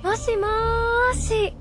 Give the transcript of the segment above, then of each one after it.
もしもーし。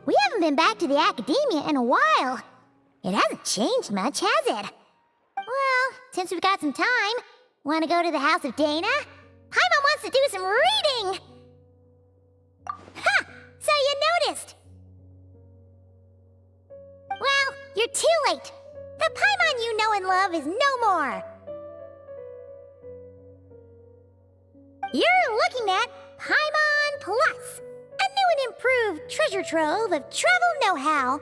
We haven't been back to the Akademiya in a while. It hasn't changed much, has it? Well, since we've got some time, want to go to the house of Dana? Paimon wants to do some reading! Ha! So you noticed! Well, you're too late. The Paimon you know and love is no more. You're looking at Paimon Plus, a new and improved treasure trove of travel know-how.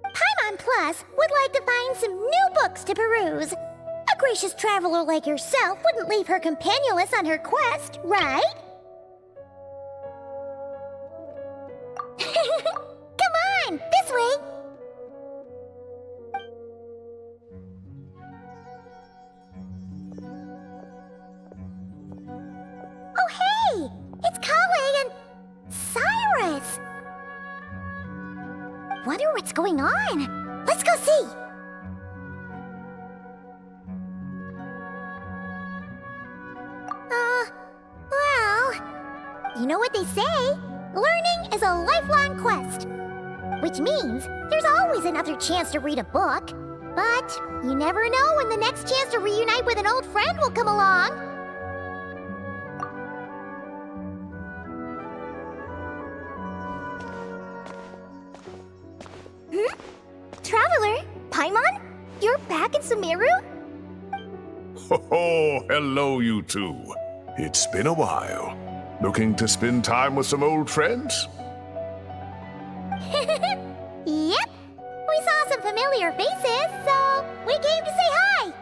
Paimon Plus would like to find some new books to peruse. A gracious traveler like yourself wouldn't leave her companionless on her quest, right? Come on, this way! Oh hey! It's Collei and Cyrus! Wonder what's going on. Let's go see! Well... You know what they say? Learning is a lifelong quest. Which means there's always another chance to read a book. But you never know when the next chance to reunite with an old friend will come along. Traveler, Paimon? You're back in Sumeru? Oh, hello, you two. It's been a while. Looking to spend time with some old friends? Yep. We saw some familiar faces, so we came to say hi.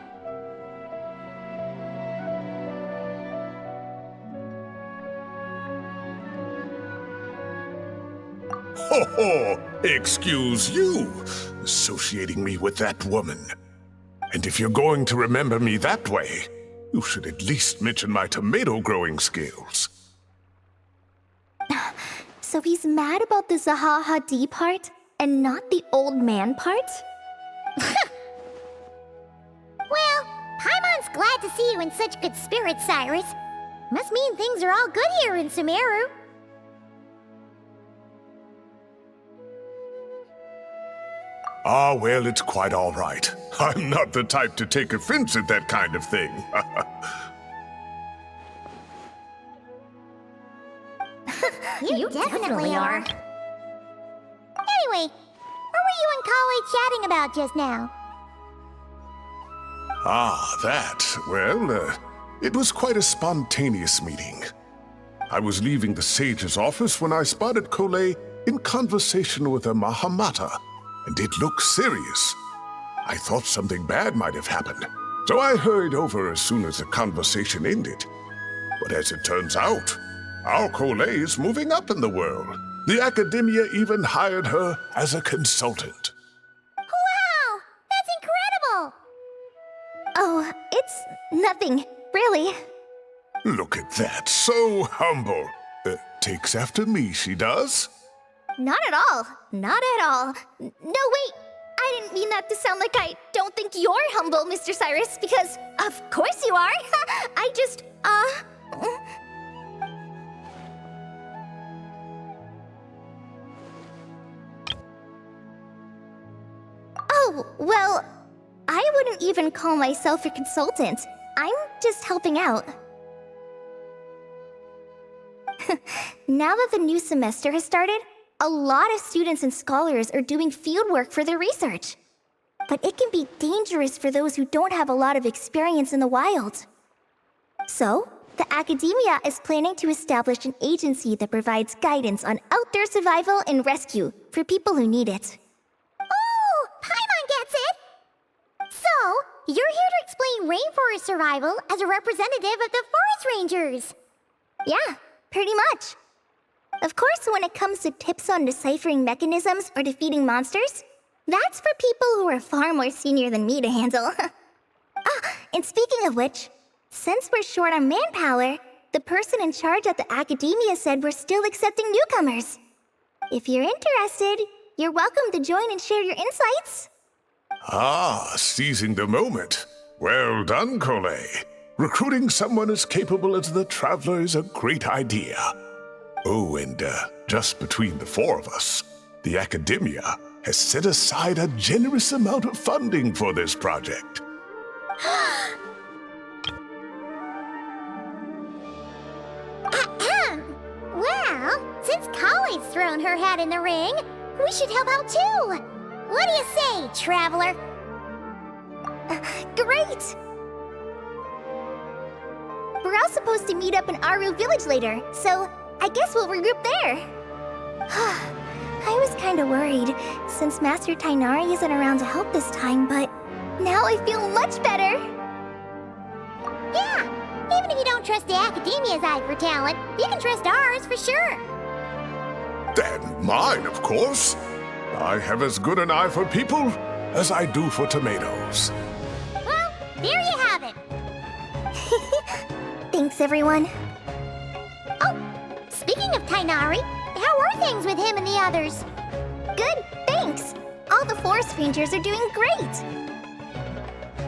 Ho ho! Excuse you, associating me with that woman. And if you're going to remember me that way, you should at least mention my tomato growing skills. So he's mad about the Zaha D part, and not the old man part? Well, Paimon's glad to see you in such good spirits, Cyrus. Must mean things are all good here in Sumeru. Ah, well, it's quite all right. I'm not the type to take offense at that kind of thing. You definitely are. Anyway, what were you and Collei chatting about just now? Ah, that. Well, it was quite a spontaneous meeting. I was leaving the sage's office when I spotted Collei in conversation with a Mahamata, and it looked serious. I thought something bad might have happened, so I hurried over as soon as the conversation ended. But as it turns out, our Collei is moving up in the world. The Akademiya even hired her as a consultant. Wow! That's incredible! Oh, it's nothing, really. Look at that, so humble. Takes after me, she does. Not at all. Not at all. No, wait. I didn't mean that to sound like I don't think you're humble, Mr. Cyrus, because of course you are. I just, Oh, well, I wouldn't even call myself a consultant. I'm just helping out. Now that the new semester has started, a lot of students and scholars are doing fieldwork for their research. But it can be dangerous for those who don't have a lot of experience in the wild. So, the Akademiya is planning to establish an agency that provides guidance on outdoor survival and rescue for people who need it. Oh, Paimon gets it! So, you're here to explain rainforest survival as a representative of the forest rangers. Yeah, pretty much. Of course, when it comes to tips on deciphering mechanisms or defeating monsters, that's for people who are far more senior than me to handle. And speaking of which, since we're short on manpower, the person in charge at the Akademiya said we're still accepting newcomers. If you're interested, you're welcome to join and share your insights. Ah, seizing the moment. Well done, Collei. Recruiting someone as capable as the Traveler is a great idea. Oh, and just between the four of us, the Akademiya has set aside a generous amount of funding for this project. Well, since Collei's thrown her hat in the ring, we should help out too. What do you say, Traveler? Great! We're all supposed to meet up in Aaru Village later, so I guess we'll regroup there. I was kinda worried, since Master Tighnari isn't around to help this time, but now I feel much better. Yeah, even if you don't trust the Akademiya's eye for talent, you can trust ours for sure. And mine, of course. I have as good an eye for people as I do for tomatoes. Well, there you have it. Thanks, everyone. Oh, speaking of Tighnari, how are things with him and the others? Good, thanks. All the forest rangers are doing great.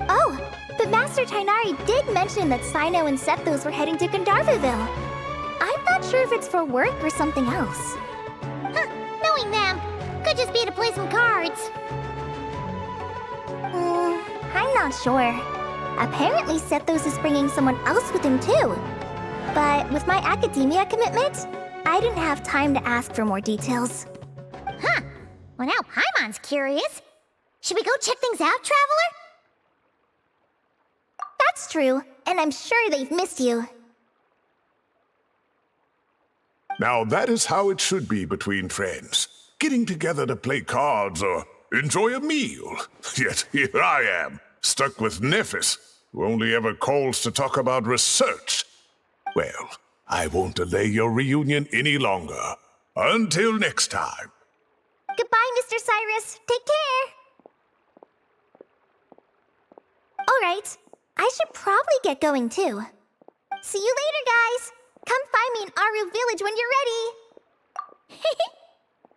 Oh, but Master Tighnari did mention that Cyno and Sethos were heading to Gandharva Ville. I'm not sure if it's for work or something else. Huh, knowing them, could just be to play some cards. I'm not sure. Apparently Sethos is bringing someone else with him too. But with my Akademiya commitment, I didn't have time to ask for more details. Huh, well now Paimon's curious. Should we go check things out, Traveler? That's true, and I'm sure they've missed you. Now that is how it should be between friends. Getting together to play cards or enjoy a meal. Yet here I am, stuck with Nephis, who only ever calls to talk about research. Well, I won't delay your reunion any longer. Until next time. Goodbye, Mr. Cyrus. Take care. All right, I should probably get going too. See you later, guys. Come find me in Aaru Village when you're ready.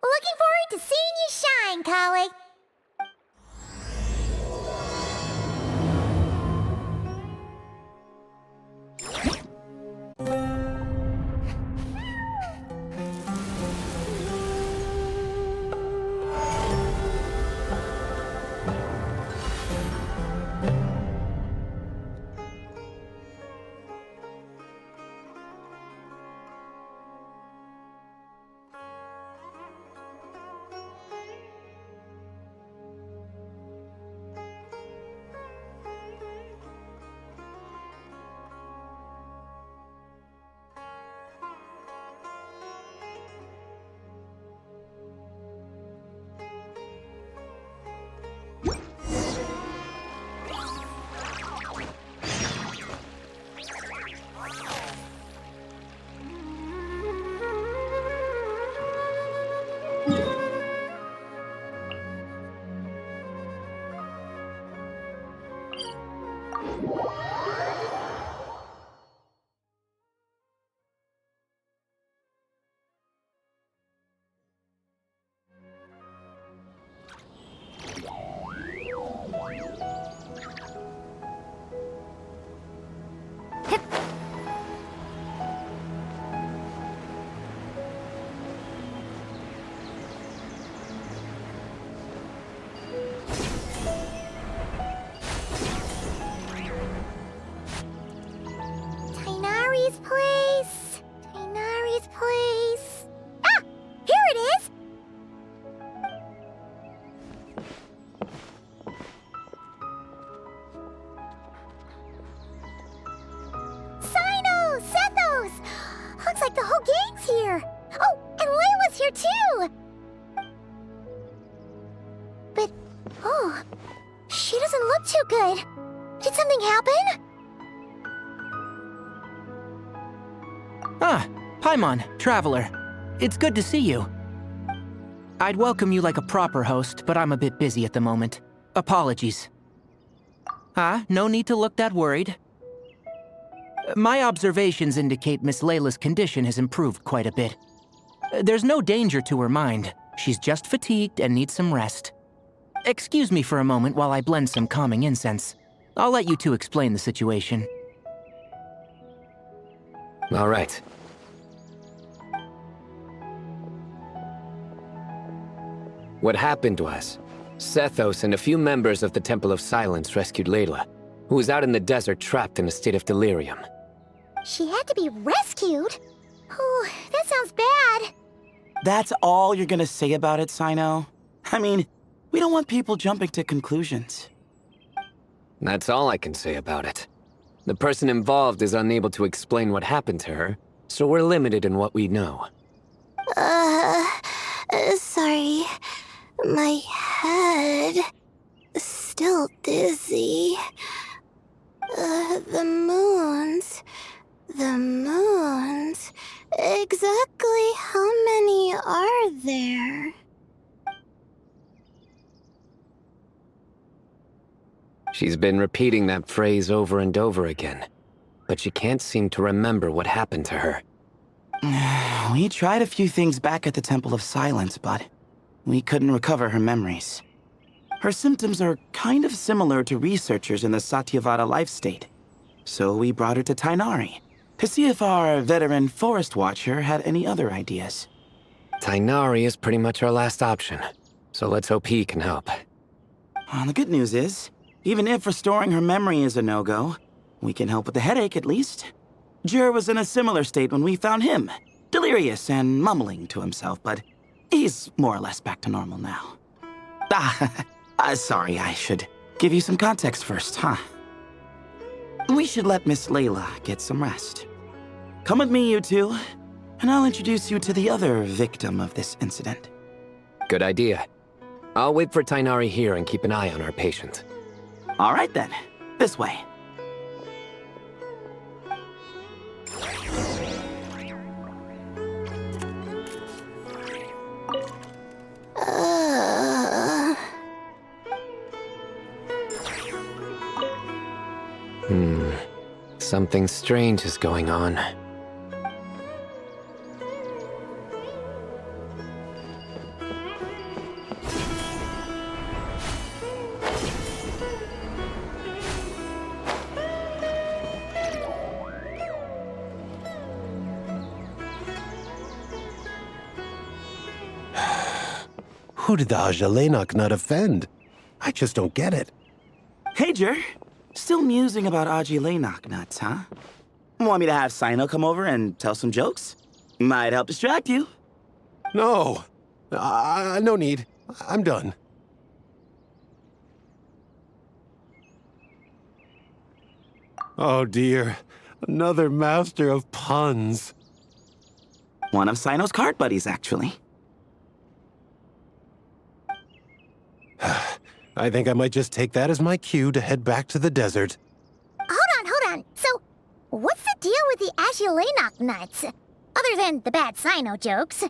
Looking forward to seeing you shine, Collei. Tighnari's place. Tighnari's place. Ah! Here it is! Cyno! Sethos! Looks like the whole gang's here. Oh, and Layla's here too! But, oh, she doesn't look too good. Did something happen? Ah, Paimon, Traveler. It's good to see you. I'd welcome you like a proper host, but I'm a bit busy at the moment. Apologies. No need to look that worried. My observations indicate Miss Layla's condition has improved quite a bit. There's no danger to her mind. She's just fatigued and needs some rest. Excuse me for a moment while I blend some calming incense. I'll let you two explain the situation. All right. What happened was, Sethos and a few members of the Temple of Silence rescued Layla, who was out in the desert trapped in a state of delirium. She had to be rescued? Oh, that sounds bad. That's all you're gonna say about it, Cyno? I mean, we don't want people jumping to conclusions. That's all I can say about it. The person involved is unable to explain what happened to her, so we're limited in what we know. Sorry. My head... still dizzy. The moons... Exactly how many are there? She's been repeating that phrase over and over again, but she can't seem to remember what happened to her. We tried a few things back at the Temple of Silence, but we couldn't recover her memories. Her symptoms are kind of similar to researchers in the Satyavada life state, so we brought her to Tighnari to see if our veteran forest watcher had any other ideas. Tighnari is pretty much our last option, so let's hope he can help. Well, the good news is, even if restoring her memory is a no-go, we can help with the headache at least. Djer was in a similar state when we found him, delirious and mumbling to himself, but he's more or less back to normal now. Sorry, I should give you some context first, huh? We should let Miss Layla get some rest. Come with me, you two, and I'll introduce you to the other victim of this incident. Good idea. I'll wait for Tighnari here and keep an eye on our patient. All right then, this way. Something strange is going on. Who did the Ajalenok not offend? I just don't get it. Hey, Djer. Still musing about Aji nuts, huh? Want me to have Cyno come over and tell some jokes? Might help distract you. No. No need. I'm done. Oh dear. Another master of puns. One of Cyno's card buddies, actually. I think I might just take that as my cue to head back to the desert. Hold on. So, what's the deal with the Ajilenok nuts? Other than the bad Cyno jokes.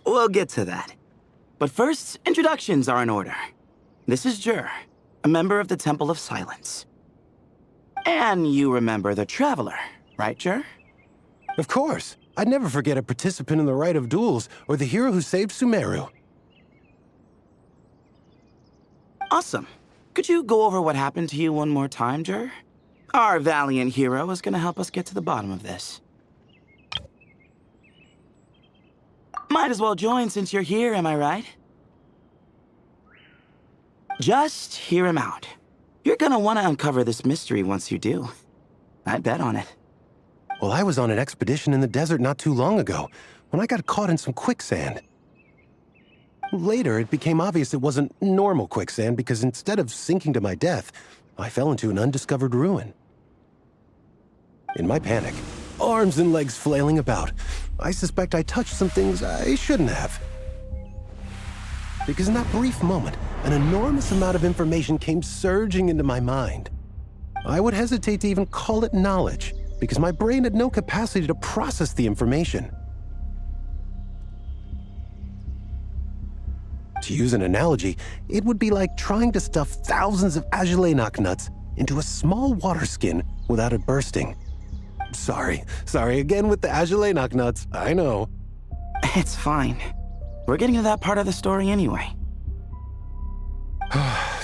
We'll get to that. But first, introductions are in order. This is Djer. a member of the Temple of Silence. And you remember the Traveler, right, Djer? Of course. I'd never forget a participant in the Rite of Duels or the hero who saved Sumeru. Awesome. Could you go over what happened to you one more time, Djer? Our valiant hero is going to help us get to the bottom of this. Might as well join since you're here, am I right? Just hear him out. You're gonna want to uncover this mystery once you do. I'd bet on it. Well, I was on an expedition in the desert not too long ago, when I got caught in some quicksand. Later, it became obvious it wasn't normal quicksand because instead of sinking to my death, I fell into an undiscovered ruin. In my panic, arms and legs flailing about, I suspect I touched some things I shouldn't have. Because in that brief moment, an enormous amount of information came surging into my mind. I would hesitate to even call it knowledge, because my brain had no capacity to process the information. To use an analogy, it would be like trying to stuff thousands of Agilenok nuts into a small water skin without it bursting. Sorry again with the Agilenok nuts, I know. It's fine. We're getting to that part of the story anyway.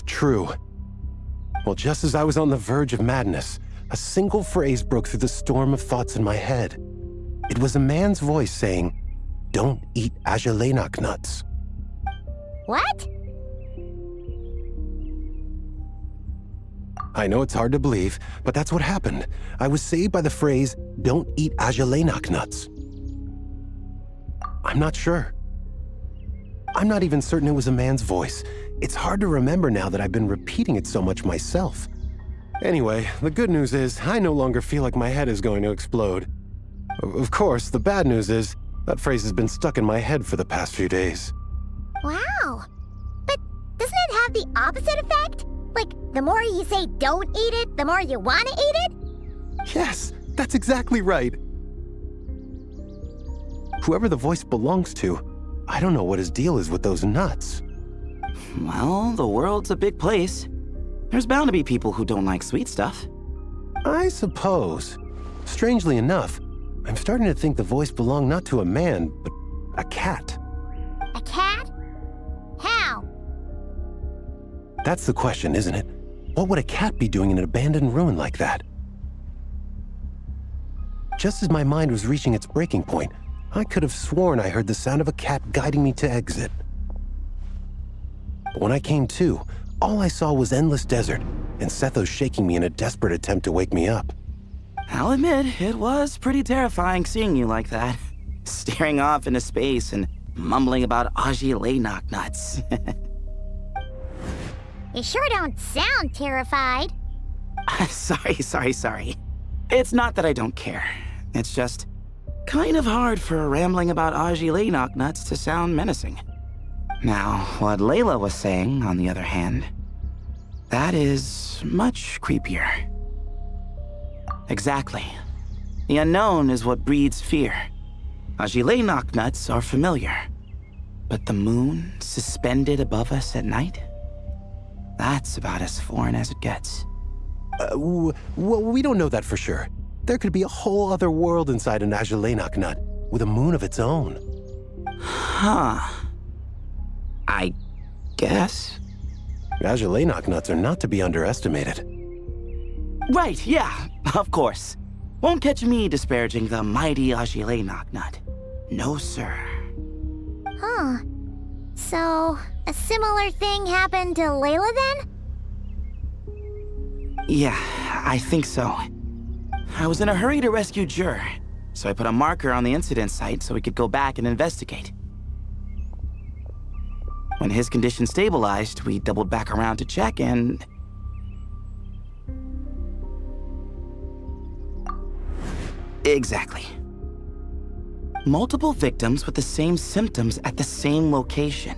True. Well, just as I was on the verge of madness, a single phrase broke through the storm of thoughts in my head. It was a man's voice saying, "Don't eat Agilenok nuts." What? I know it's hard to believe, but that's what happened. I was saved by the phrase, "Don't eat Agilenok nuts." I'm not sure. I'm not even certain it was a man's voice. It's hard to remember now that I've been repeating it so much myself. Anyway, the good news is I no longer feel like my head is going to explode. Of course, the bad news is that phrase has been stuck in my head for the past few days. Wow. But doesn't it have the opposite effect? Like, the more you say don't eat it, the more you want to eat it? Yes, that's exactly right. Whoever the voice belongs to, I don't know what his deal is with those nuts. Well, the world's a big place. There's bound to be people who don't like sweet stuff. I suppose. Strangely enough, I'm starting to think the voice belonged not to a man, but a cat. A cat? How? That's the question, isn't it? What would a cat be doing in an abandoned ruin like that? Just as my mind was reaching its breaking point, I could have sworn I heard the sound of a cat guiding me to exit. But when I came to, all I saw was endless desert, and Sethos shaking me in a desperate attempt to wake me up. I'll admit, it was pretty terrifying seeing you like that. Staring off into space and mumbling about Agilenok nuts. You sure don't sound terrified. Sorry. It's not that I don't care. It's just kind of hard for rambling about Agilenok nuts to sound menacing. Now, what Layla was saying, on the other hand, that is much creepier. Exactly. The unknown is what breeds fear. Agilenok nuts are familiar. But the moon suspended above us at night? That's about as foreign as it gets. Well, we don't know that for sure. There could be a whole other world inside an Agilenok nut, with a moon of its own. Huh. I guess. Agilenok nuts are not to be underestimated. Right, yeah, of course. Won't catch me disparaging the mighty Agilenok nut. No, sir. Huh. So, a similar thing happened to Layla then? Yeah, I think so. I was in a hurry to rescue Djer, so I put a marker on the incident site so we could go back and investigate. When his condition stabilized, we doubled back around to check and... Exactly. Multiple victims with the same symptoms at the same location.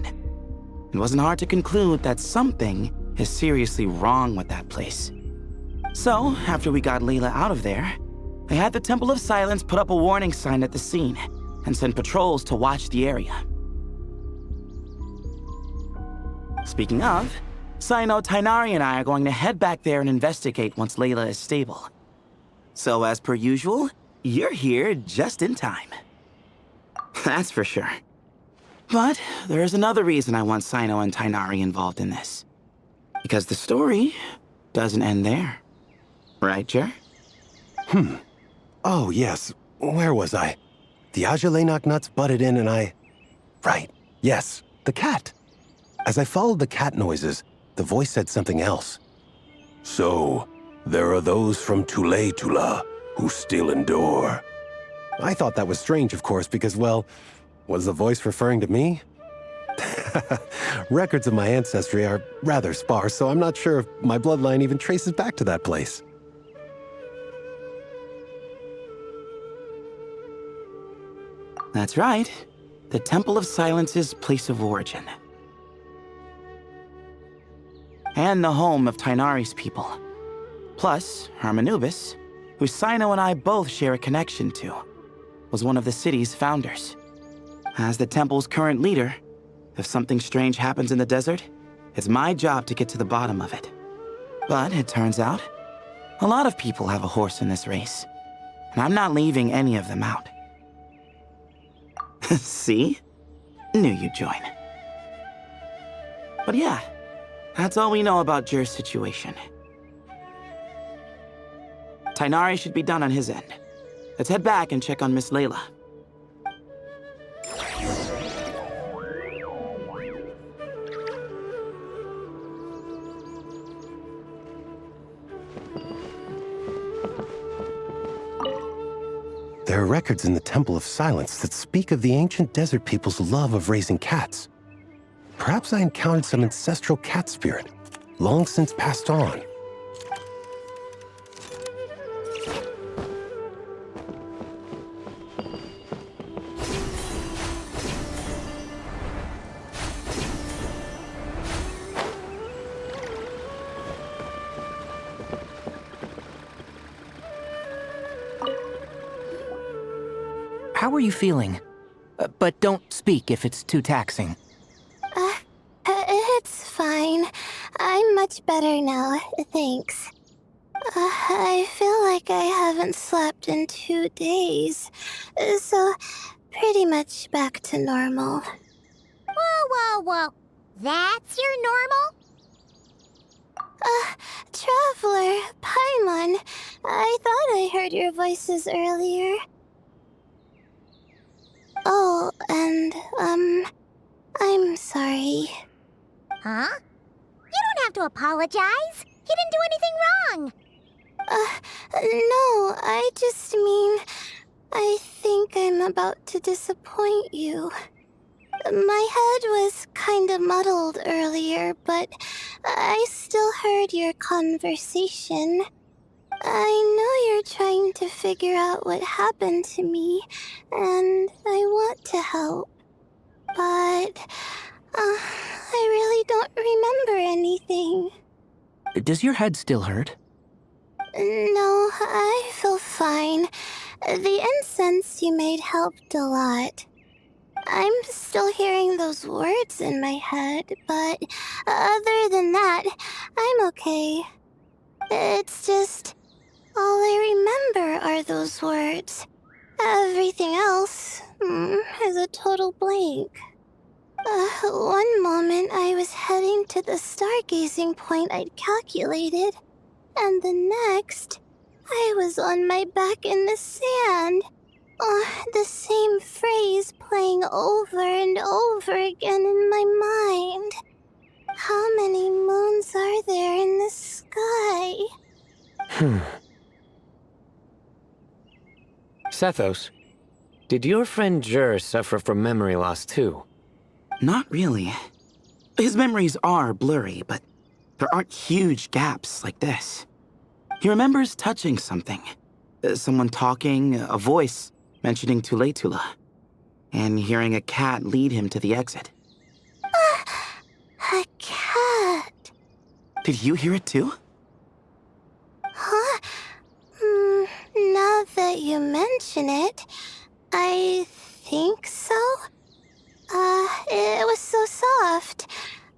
It wasn't hard to conclude that something is seriously wrong with that place. So, after we got Layla out of there, I had the Temple of Silence put up a warning sign at the scene and send patrols to watch the area. Speaking of, Cyno, Tighnari, and I are going to head back there and investigate once Layla is stable. So as per usual, you're here just in time. That's for sure. But there's another reason I want Cyno and Tighnari involved in this. Because the story doesn't end there. Right, Djer? Oh, yes. Where was I? The Ajalenok nuts butted in and I... Right. Yes. The cat. As I followed the cat noises, the voice said something else. So, there are those from Tula who still endure. I thought that was strange, of course, because, well, was the voice referring to me? Records of my ancestry are rather sparse, so I'm not sure if my bloodline even traces back to that place. That's right. The Temple of Silence's place of origin. And the home of Tighnari's people. Plus, Anubis, who Cyno and I both share a connection to, was one of the city's founders. As the temple's current leader, if something strange happens in the desert, it's my job to get to the bottom of it. But it turns out, a lot of people have a horse in this race, and I'm not leaving any of them out. See? Knew you'd join. But yeah, that's all we know about Djer's situation. Tighnari should be done on his end. Let's head back and check on Miss Layla. There are records in the Temple of Silence that speak of the ancient desert people's love of raising cats. Perhaps I encountered some ancestral cat spirit, long since passed on. How are you feeling? But don't speak if it's too taxing. It's fine. I'm much better now, thanks. I feel like I haven't slept in 2 days, so pretty much back to normal. Whoa. That's your normal? Traveler, Paimon, I thought I heard your voices earlier. Oh, and, I'm sorry. Huh? You don't have to apologize. He didn't do anything wrong. No, I just mean, I think I'm about to disappoint you. My head was kinda muddled earlier, but I still heard your conversation. I know you're trying to figure out what happened to me, and I want to help. But, I really don't remember anything. Does your head still hurt? No, I feel fine. The incense you made helped a lot. I'm still hearing those words in my head, but other than that, I'm okay. It's just, all I remember are those words. Everything else is a total blank. One moment I was heading to the stargazing point I'd calculated, and the next, I was on my back in the sand. The same phrase playing over and over again in my mind. How many moons are there in the sky? Sethos, did your friend Djer suffer from memory loss too? Not really. His memories are blurry, but there aren't huge gaps like this. He remembers touching something. Someone talking, a voice mentioning Tula, and hearing a cat lead him to the exit. A cat. Did you hear it too? Huh? Now that you mention it, I think so. It was so soft.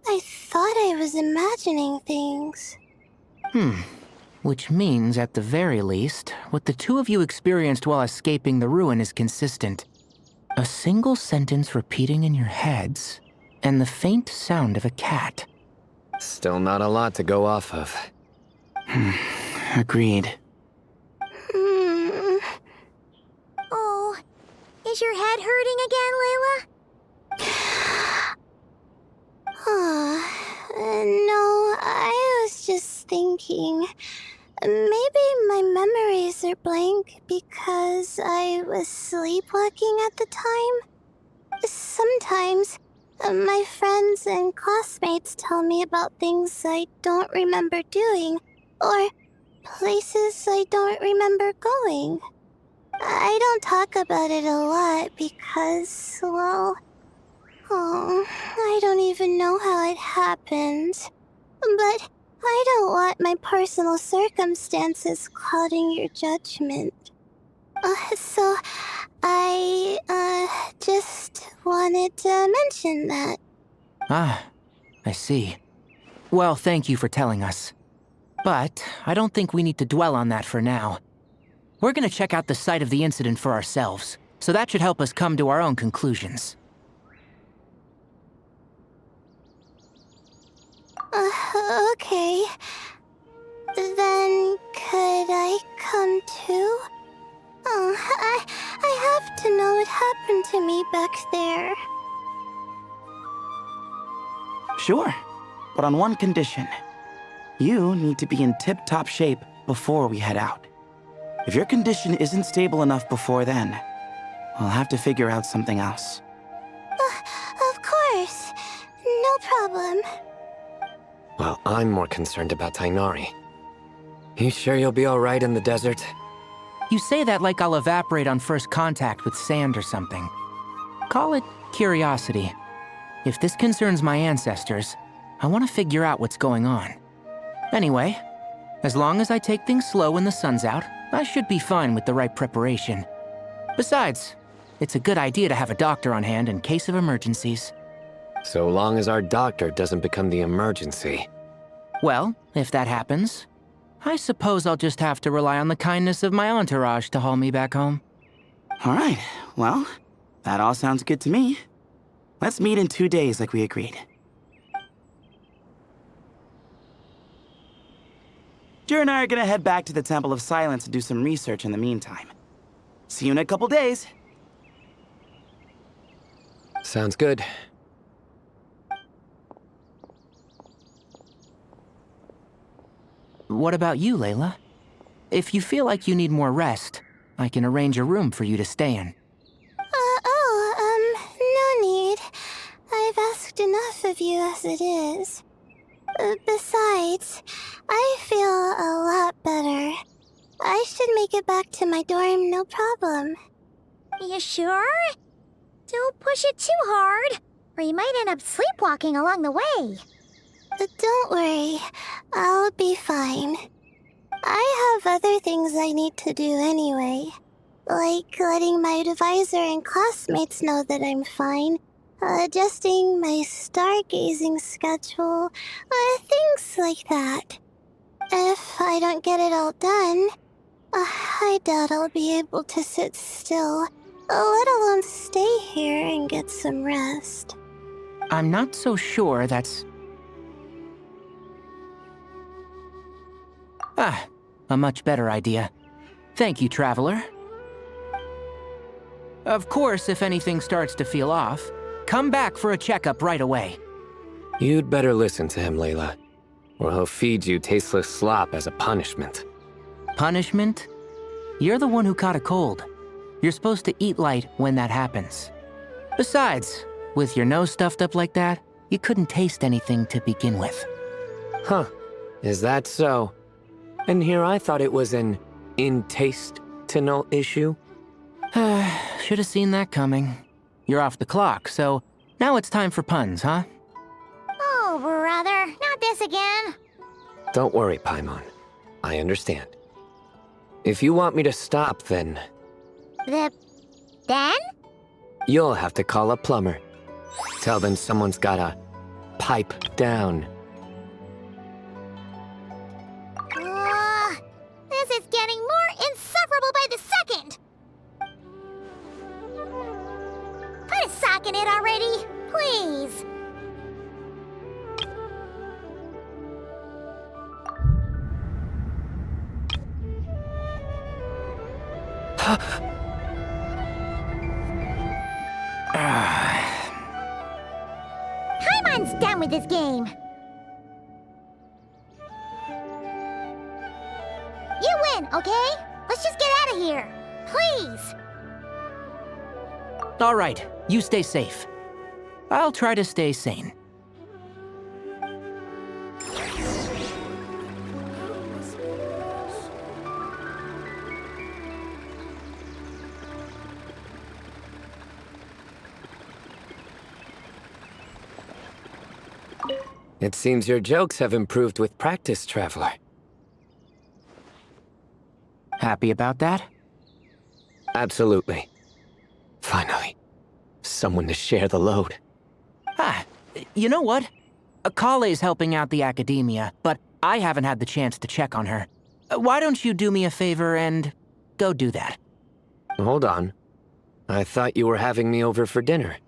I thought I was imagining things. Which means, at the very least, what the two of you experienced while escaping the ruin is consistent. A single sentence repeating in your heads, and the faint sound of a cat. Still not a lot to go off of. Agreed. Oh, is your head hurting again, Layla? No, I was just thinking. Maybe my memories are blank because I was sleepwalking at the time. Sometimes, my friends and classmates tell me about things I don't remember doing, or places I don't remember going. I don't talk about it a lot because, well, I don't even know how it happened. But I don't want my personal circumstances clouding your judgment. So I, just wanted to mention that. Ah, I see. Well, thank you for telling us. But I don't think we need to dwell on that for now. We're gonna check out the site of the incident for ourselves, so that should help us come to our own conclusions. Okay. Then could I come too? I have to know what happened to me back there. Sure, but on one condition. You need to be in tip-top shape before we head out. If your condition isn't stable enough before then, I'll have to figure out something else. Of course. No problem. Well, I'm more concerned about Tighnari. You sure you'll be alright in the desert? You say that like I'll evaporate on first contact with sand or something. Call it curiosity. If this concerns my ancestors, I want to figure out what's going on. Anyway, as long as I take things slow when the sun's out, I should be fine with the right preparation. Besides, it's a good idea to have a doctor on hand in case of emergencies. So long as our doctor doesn't become the emergency. Well, if that happens, I suppose I'll just have to rely on the kindness of my entourage to haul me back home. All right, well, that all sounds good to me. Let's meet in 2 days like we agreed. Djer and I are gonna head back to the Temple of Silence and do some research in the meantime. See you in a couple days. Sounds good. What about you, Layla? If you feel like you need more rest, I can arrange a room for you to stay in. No need. I've asked enough of you as it is. Besides, I feel a lot better. I should make it back to my dorm, no problem. You sure? Don't push it too hard, or you might end up sleepwalking along the way. Don't worry, I'll be fine. I have other things I need to do anyway. Like letting my advisor and classmates know that I'm fine, adjusting my stargazing schedule, things like that. If I don't get it all done, I doubt I'll be able to sit still, let alone stay here and get some rest. I'm not so sure that's... a much better idea. Thank you, Traveler. Of course, if anything starts to feel off, come back for a checkup right away. You'd better listen to him, Layla, or he'll feed you tasteless slop as a punishment. Punishment? You're the one who caught a cold. You're supposed to eat light when that happens. Besides, with your nose stuffed up like that, you couldn't taste anything to begin with. Huh, is that so? And here I thought it was an in-taste-to-know issue. Should have seen that coming. You're off the clock, so now it's time for puns, huh? Oh, brother, not this again. Don't worry, Paimon. I understand. If you want me to stop, then Then? you'll have to call a plumber. Tell them someone's gotta pipe down. Paimon's done with this game. You win, okay? Let's just get out of here. Please. All right, you stay safe. I'll try to stay sane. It seems your jokes have improved with practice, Traveler. Happy about that? Absolutely. Finally, someone to share the load. Ah, you know what? Collei's helping out the Akademiya, but I haven't had the chance to check on her. Why don't you do me a favor and go do that? Hold on. I thought you were having me over for dinner.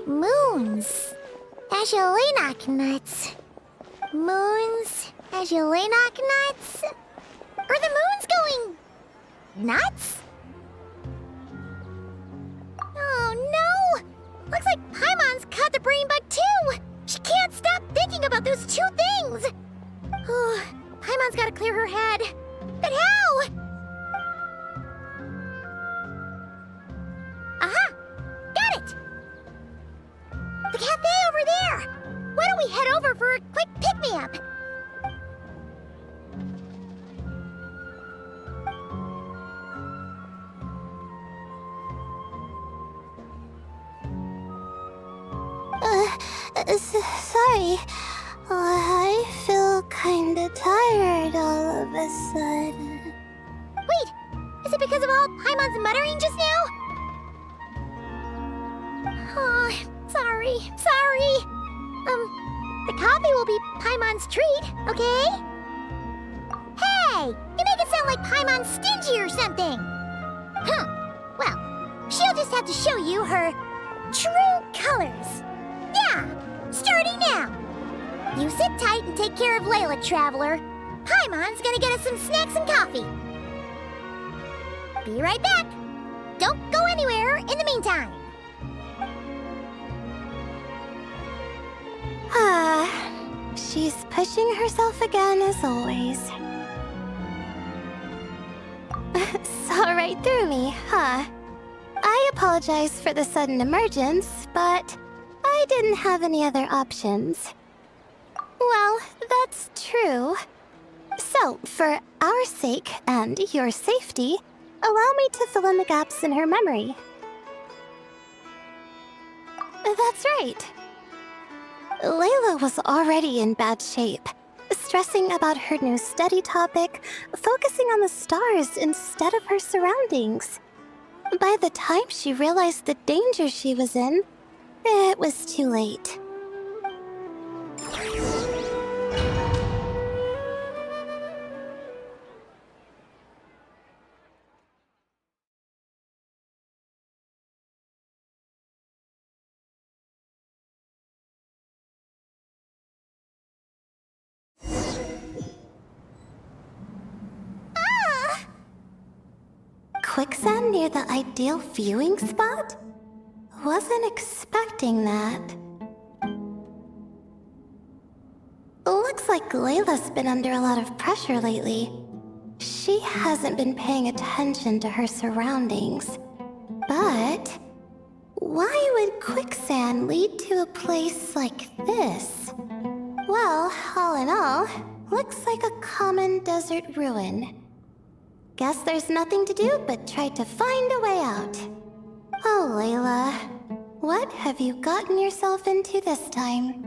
Moons. Ashalenak nuts. Moons. Ashalenak nuts. Are the moons going nuts? Oh no! Looks like Paimon's caught the brain bug too! She can't stop thinking about those two things! Oh, Paimon's gotta clear her head. But how? Aha! Got it! The cafe over there! Why don't we head over for a quick pick-me-up? Sorry. I feel kinda tired all of a sudden. Wait! Is it because of all Paimon's muttering just now? Oh, sorry. The coffee will be Paimon's treat, okay? Hey! You make it sound like Paimon's stingy or something! Huh. Well, she'll just have to show you her true colors. Yeah! Starting now! You sit tight and take care of Layla, Traveler. Paimon's gonna get us some snacks and coffee. Be right back. Don't go anywhere in the meantime. She's pushing herself again as always. Saw right through me, huh? I apologize for the sudden emergence, but I didn't have any other options. Well, that's true. So, for our sake and your safety, allow me to fill in the gaps in her memory. That's right. Layla was already in bad shape, stressing about her new study topic, focusing on the stars instead of her surroundings. By the time she realized the danger she was in, it was too late. Quicksand near the ideal viewing spot? Wasn't expecting that. Looks like Layla's been under a lot of pressure lately. She hasn't been paying attention to her surroundings. But why would quicksand lead to a place like this? Well, all in all, looks like a common desert ruin. Guess there's nothing to do but try to find a way out. Oh, Layla, what have you gotten yourself into this time?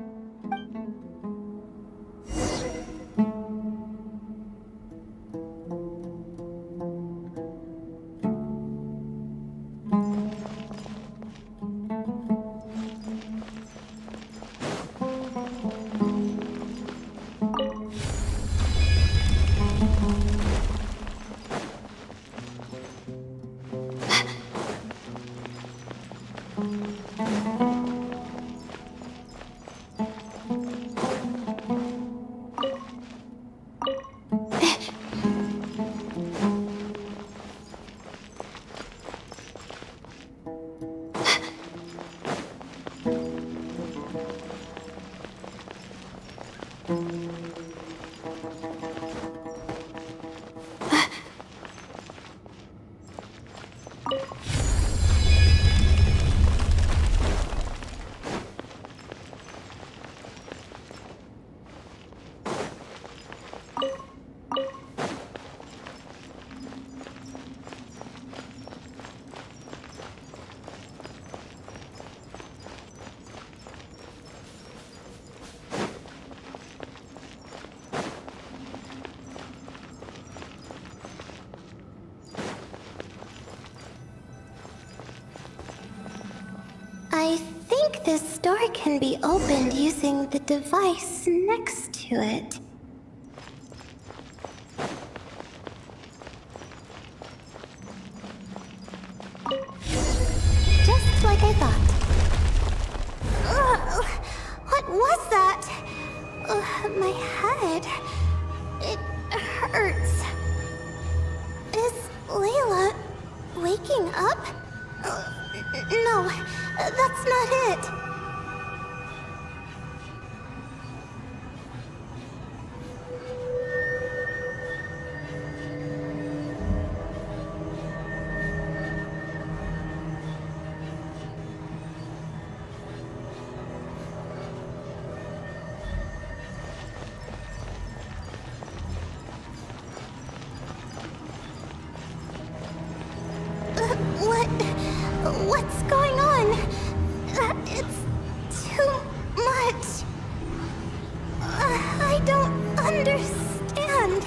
I think this door can be opened using the device next to it. Just like I thought. Ugh, what was that? My head. It hurts. Is Layla waking up? No, that's not it. What's going on? It's too much. I don't understand.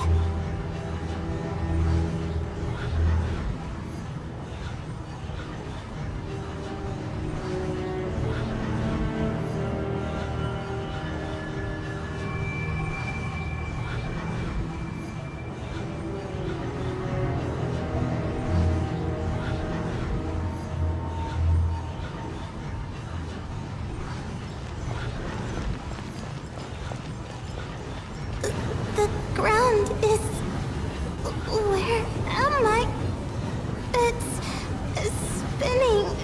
The ground is... Where am I? It's spinning.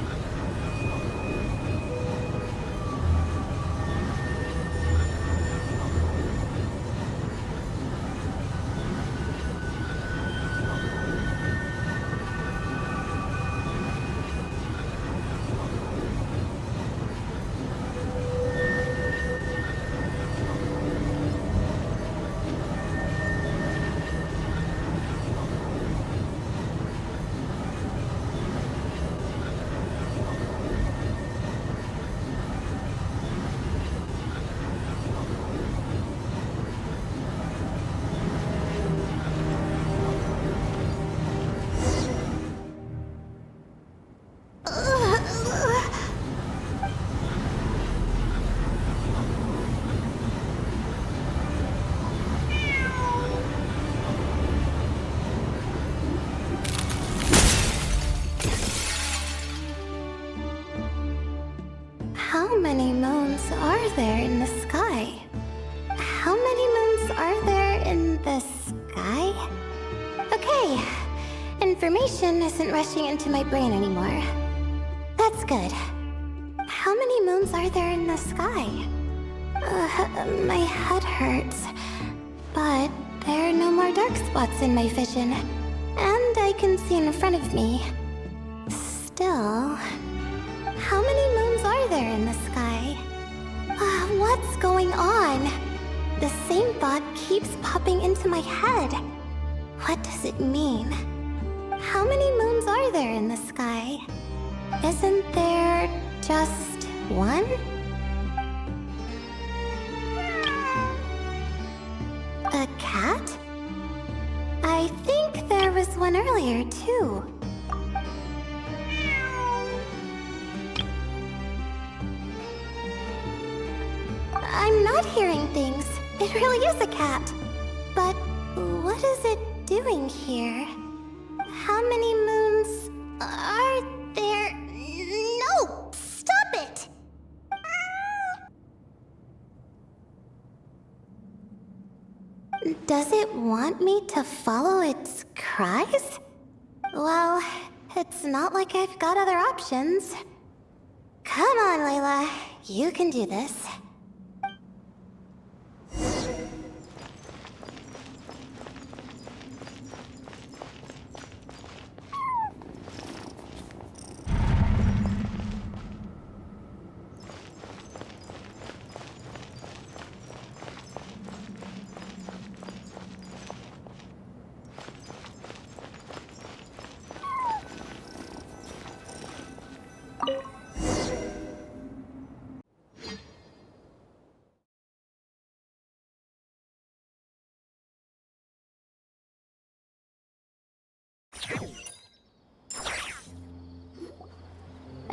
How many moons are there in the sky? How many moons are there in the sky? Okay, information isn't rushing into my brain anymore. That's good. How many moons are there in the sky? My head hurts, but there are no more dark spots in my vision, and I can see in front of me. Still, how many moons are there in the sky? What's going on? The same thought keeps popping into my head. What does it mean? How many moons are there in the sky? Isn't there just one? A cat? I think there was one earlier, too. I'm not hearing things. It really is a cat. But what is it doing here? How many moons are there? No! Stop it! Does it want me to follow its cries? Well, it's not like I've got other options. Come on, Layla. You can do this.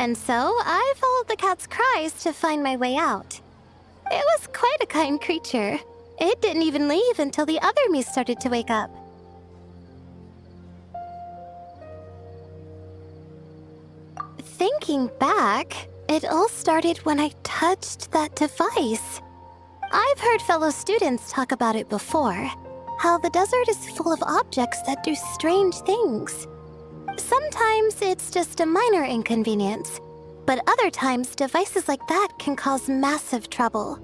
And so I followed the cat's cries to find my way out. It was quite a kind creature. It didn't even leave until the other me started to wake up. Thinking back, it all started when I touched that device. I've heard fellow students talk about it before, how the desert is full of objects that do strange things. Sometimes it's just a minor inconvenience, but other times devices like that can cause massive trouble.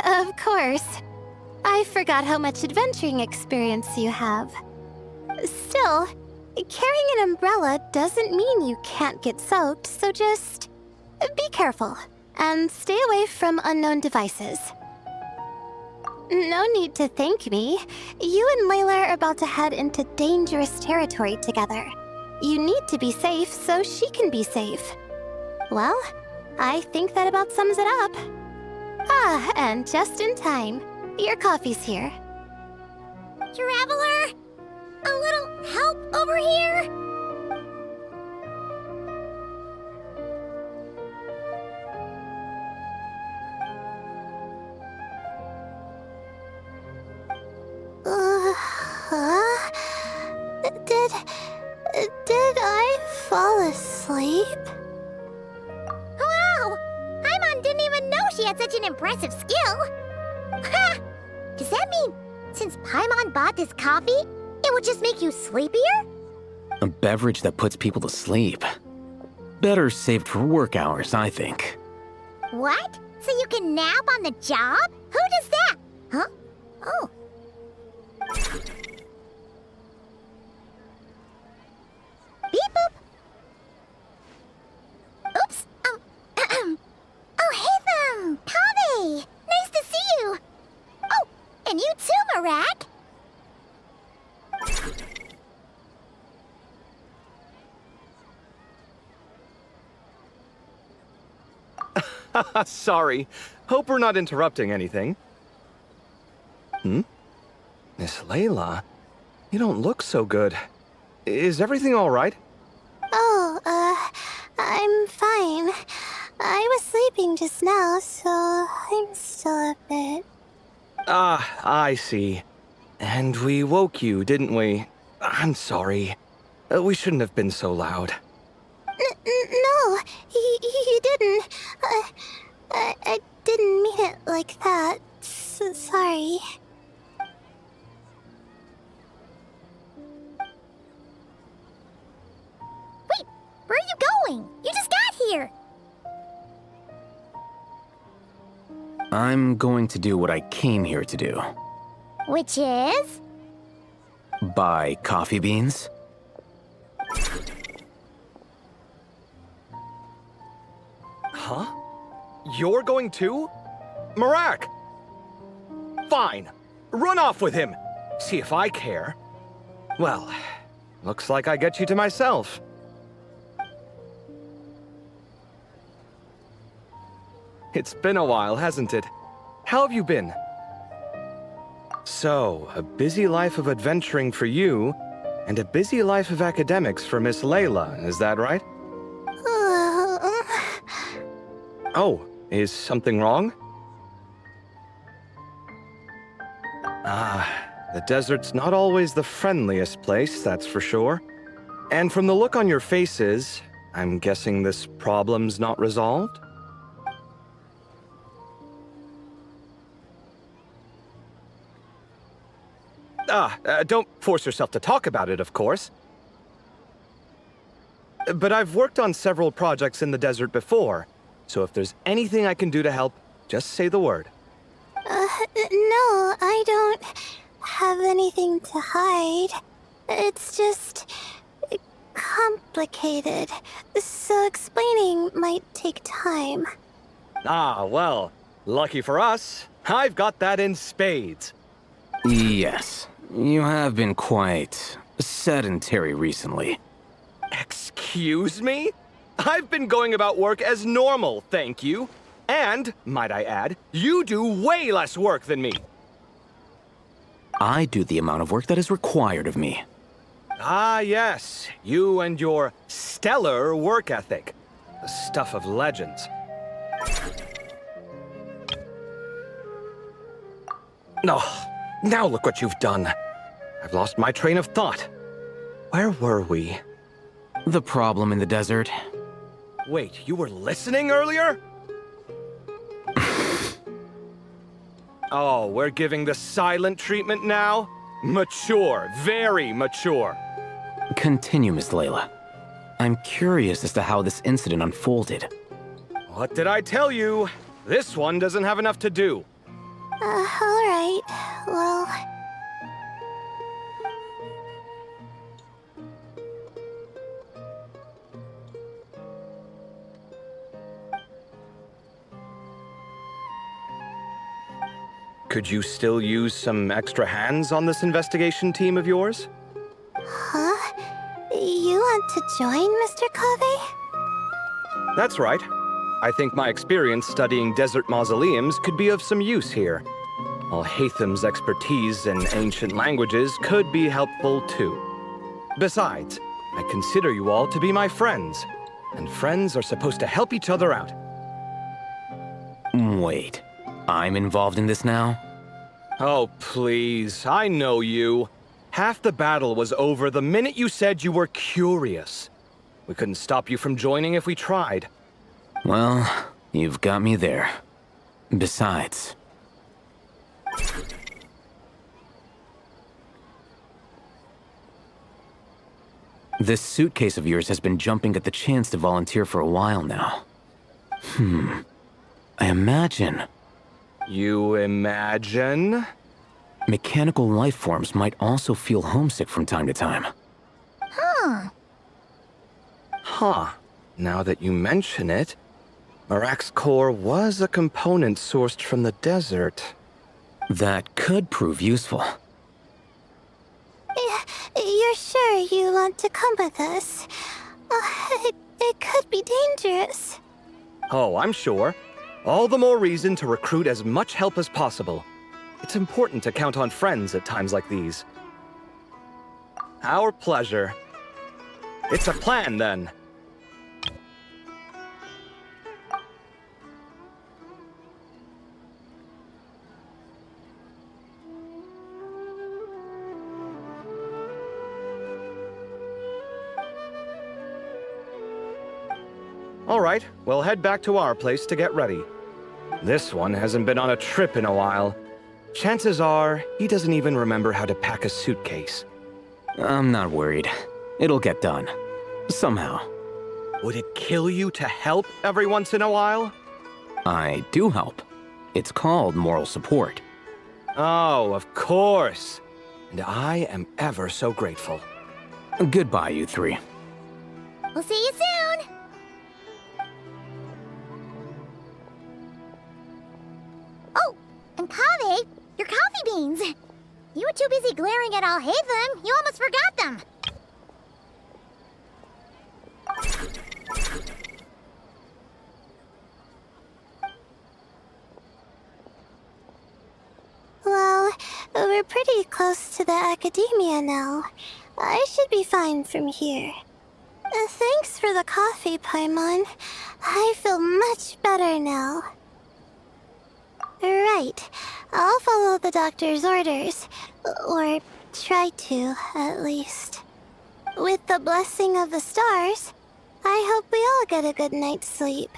Of course. I forgot how much adventuring experience you have. Still, carrying an umbrella doesn't mean you can't get soaked, so just be careful and stay away from unknown devices. No need to thank me. You and Layla are about to head into dangerous territory together. You need to be safe so she can be safe. Well, I think that about sums it up. And just in time. Your coffee's here. Traveler! A little help over here? Did I fall asleep? Wow! Paimon didn't even know she had such an impressive skill! Ha! Does that mean since Paimon bought this coffee, it would just make you sleepier? A beverage that puts people to sleep. Better saved for work hours, I think. What? So you can nap on the job? Who does that? Huh? Oh. Beep boop. Oops. Oh, hey them! Collei! Nice to see you! Oh, and you too, Marak! Sorry. Hope we're not interrupting anything. Miss Layla? You don't look so good. Is everything all right? Oh, I'm fine. I was sleeping just now, so I'm still a bit... I see. And we woke you, didn't we? I'm sorry. We shouldn't have been so loud. No, you didn't. I didn't mean it like that. Sorry. Wait, where are you going? You just got here! I'm going to do what I came here to do. Which is? Buy coffee beans. Huh? You're going too? Marak! Fine. Run off with him. See if I care. Well, looks like I get you to myself. It's been a while, hasn't it? How have you been? So, a busy life of adventuring for you, and a busy life of academics for Miss Layla, is that right? Oh, is something wrong? The desert's not always the friendliest place, that's for sure. And from the look on your faces, I'm guessing this problem's not resolved? Don't force yourself to talk about it, of course. But I've worked on several projects in the desert before, so if there's anything I can do to help, just say the word. No, I don't have anything to hide. It's just complicated, so explaining might take time. Well, lucky for us, I've got that in spades. Yes, you have been quite sedentary recently. Excuse me? I've been going about work as normal, thank you. And, might I add, you do way less work than me. I do the amount of work that is required of me. Ah, yes. You and your stellar work ethic. The stuff of legends. Oh, now look what you've done. I've lost my train of thought. Where were we? The problem in the desert. Wait, you were listening earlier? Oh, we're giving the silent treatment now? Mature, very mature. Continue, Miss Layla. I'm curious as to how this incident unfolded. What did I tell you? This one doesn't have enough to do. Alright. Well... Could you still use some extra hands on this investigation team of yours? Huh? You want to join, Mr. Kave? That's right. I think my experience studying desert mausoleums could be of some use here. While Hatham's expertise in ancient languages could be helpful too. Besides, I consider you all to be my friends, and friends are supposed to help each other out. Wait, I'm involved in this now? Oh, please, I know you. Half the battle was over the minute you said you were curious. We couldn't stop you from joining if we tried. Well, you've got me there. Besides... This suitcase of yours has been jumping at the chance to volunteer for a while now. I imagine... You imagine? Mechanical life forms might also feel homesick from time to time. Huh. Now that you mention it, Marak's core was a component sourced from the desert. That could prove useful. You're sure you want to come with us? It could be dangerous. Oh, I'm sure. All the more reason to recruit as much help as possible. It's important to count on friends at times like these. Our pleasure. It's a plan, then. All right, we'll head back to our place to get ready. This one hasn't been on a trip in a while. Chances are, he doesn't even remember how to pack a suitcase. I'm not worried. It'll get done. Somehow. Would it kill you to help every once in a while? I do help. It's called moral support. Oh, of course. And I am ever so grateful. Goodbye, you three. We'll see you soon! Oh, and Kave, your coffee beans! You were too busy glaring at Alhaitham, you almost forgot them! Well, we're pretty close to the Akademiya now. I should be fine from here. Thanks for the coffee, Paimon. I feel much better now. Right. I'll follow the doctor's orders. Or try to, at least. With the blessing of the stars, I hope we all get a good night's sleep.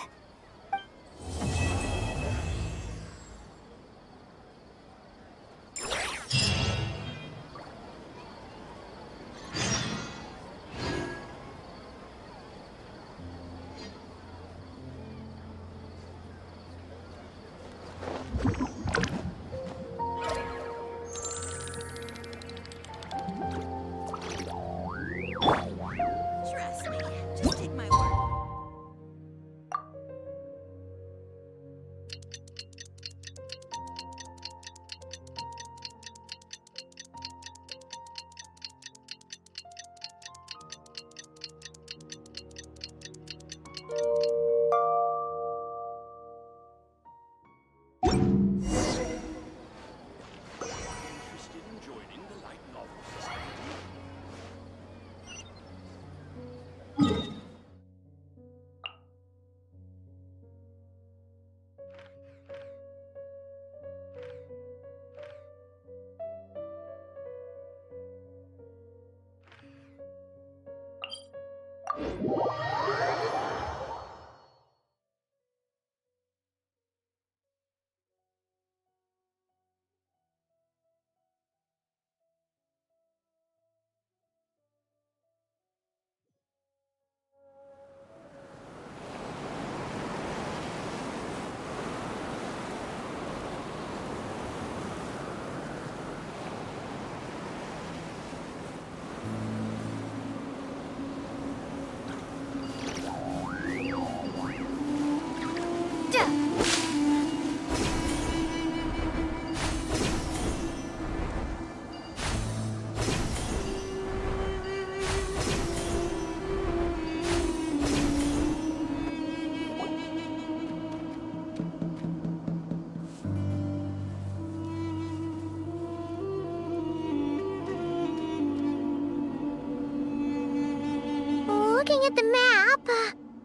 the map.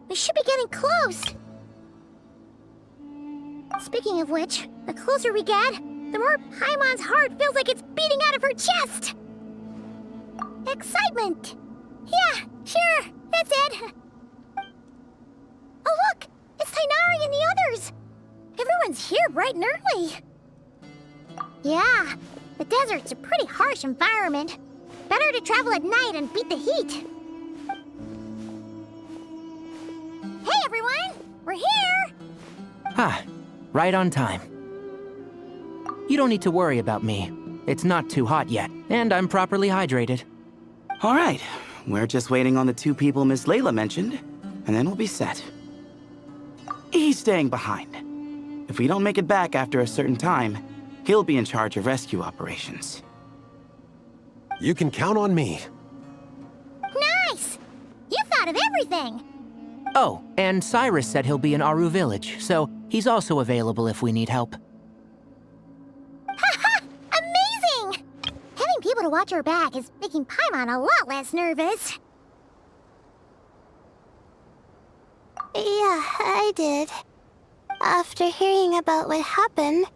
We should be getting close. Speaking of which, the closer we get, the more Paimon's heart feels like it's beating out of her chest. Excitement. Yeah, sure, that's it. Oh look, it's Tighnari and the others. Everyone's here bright and early. Yeah, the desert's a pretty harsh environment. Better to travel at night and beat the heat. Hey everyone, we're here! Ah, right on time. You don't need to worry about me. It's not too hot yet, and I'm properly hydrated. All right, we're just waiting on the 2 people Miss Layla mentioned, and then we'll be set. He's staying behind. If we don't make it back after a certain time, he'll be in charge of rescue operations. You can count on me. Nice! You thought of everything! Oh, and Cyrus said he'll be in Aaru Village, so he's also available if we need help. Haha! Amazing! Having people to watch our back is making Paimon a lot less nervous. Yeah, I did. After hearing about what happened,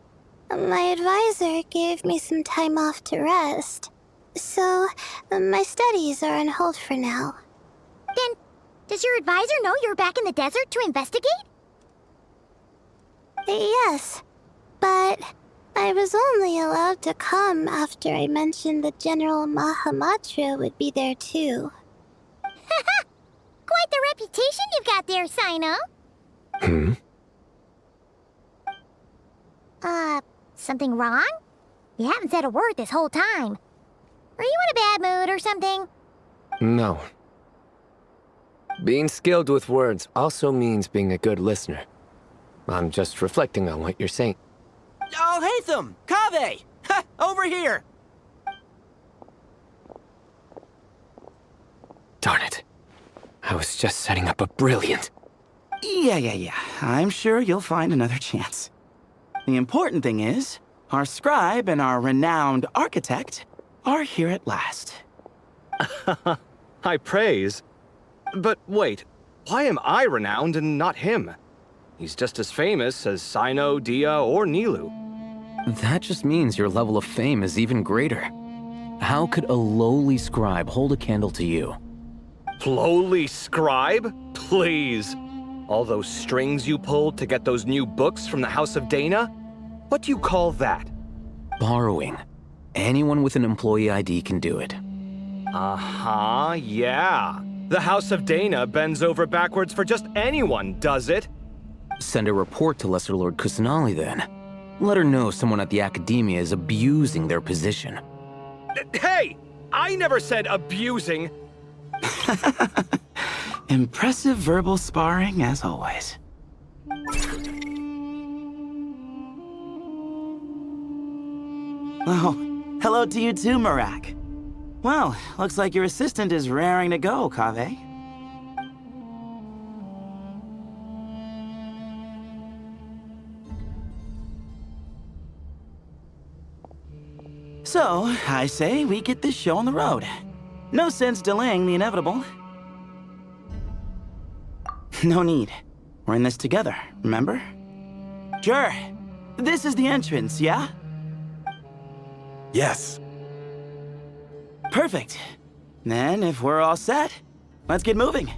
my advisor gave me some time off to rest. So, my studies are on hold for now. Then, does your advisor know you're back in the desert to investigate? Yes, but I was only allowed to come after I mentioned that General Mahamatra would be there too. Haha! Quite the reputation you've got there, Cyno. Something wrong? You haven't said a word this whole time. Are you in a bad mood or something? No. Being skilled with words also means being a good listener. I'm just reflecting on what you're saying. Oh, Hatham! Kaveh! Ha! Over here! Darn it. I was just setting up a brilliant... Yeah. I'm sure you'll find another chance. The important thing is, our scribe and our renowned architect are here at last. High praise. But wait, why am I renowned and not him? He's just as famous as Cyno, Dehya, or Nilou. That just means your level of fame is even greater. How could a lowly scribe hold a candle to you? Lowly scribe? Please. All those strings you pulled to get those new books from the House of Dana? What do you call that? Borrowing. Anyone with an employee ID can do it. Uh-huh, yeah. The House of Dana bends over backwards for just anyone, does it? Send a report to Lesser Lord Kusanali then. Let her know someone at the Akademiya is abusing their position. Hey! I never said abusing! Impressive verbal sparring, as always. Oh, hello to you too, Marak. Well, looks like your assistant is raring to go, Kaveh. So, I say we get this show on the road. No sense delaying the inevitable. No need. We're in this together, remember? Djer, this is the entrance, yeah? Yes. Perfect. Then, if we're all set, let's get moving.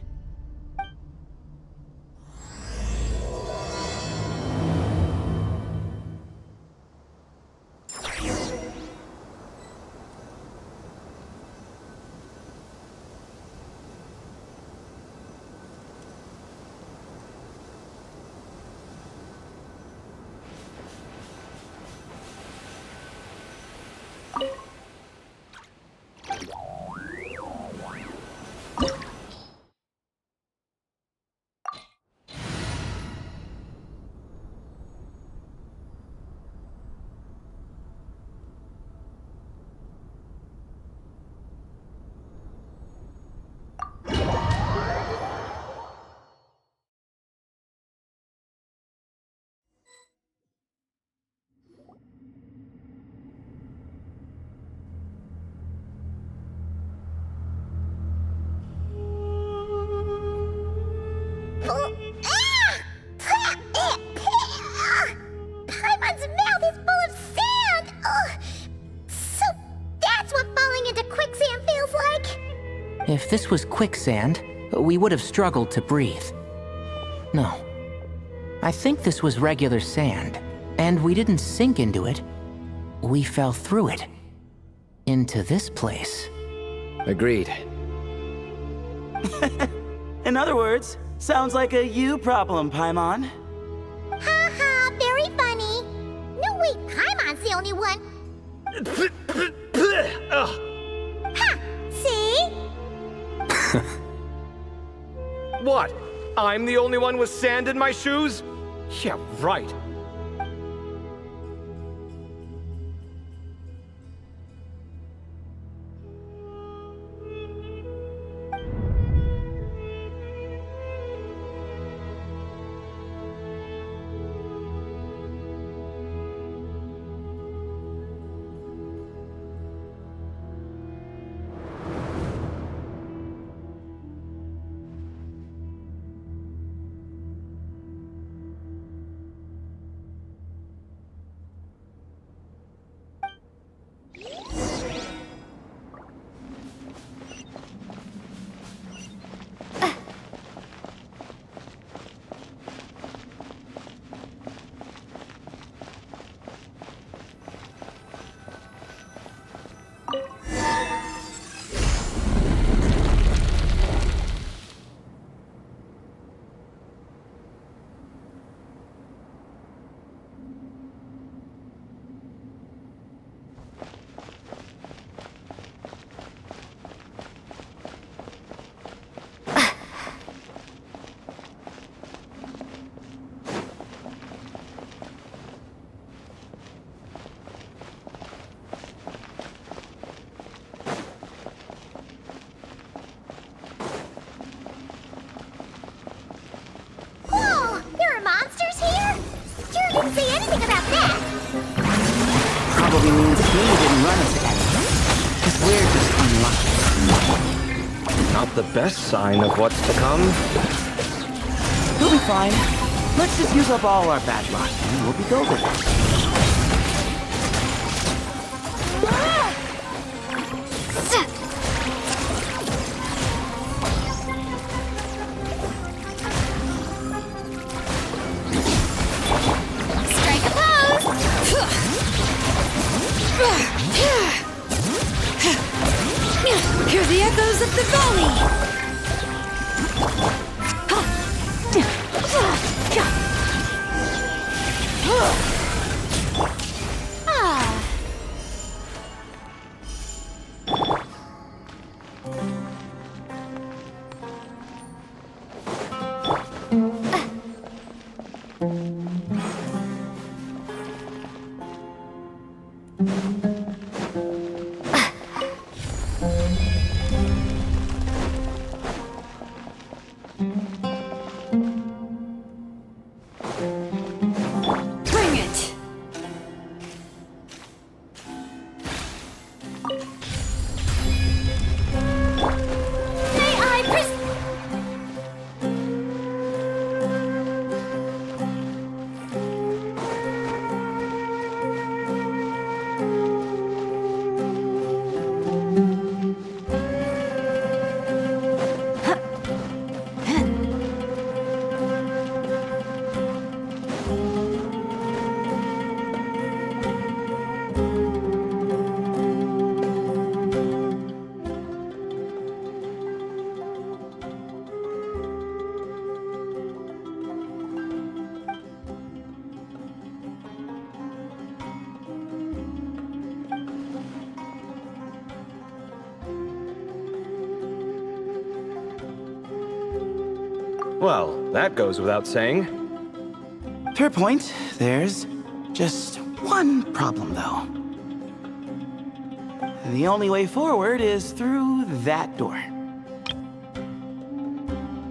Paimon's mouth is full of sand! Ugh. So that's what falling into quicksand feels like? If this was quicksand, we would have struggled to breathe. No. I think this was regular sand, and we didn't sink into it. We fell through it. Into this place. Agreed. In other words, sounds like a you problem, Paimon. Haha, very funny. No, wait, Paimon's the only one. Ha! See? What? I'm the only one with sand in my shoes? Yeah, right. Probably means he didn't run us ahead. Because we're just unlucky. Not the best sign of what's to come. We'll be fine. Let's just use up all our bad luck, and we'll be golden. Hear the echoes of the valley! Well, that goes without saying. Fair point. There's just one problem, though. The only way forward is through that door.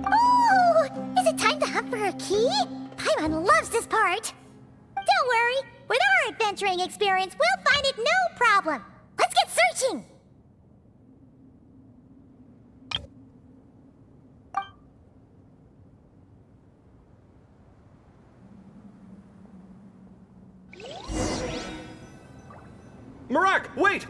Oh! Is it time to hunt for a key? Paimon loves this part. Don't worry. With our adventuring experience, we'll find it no problem. Let's get searching! Marak, wait!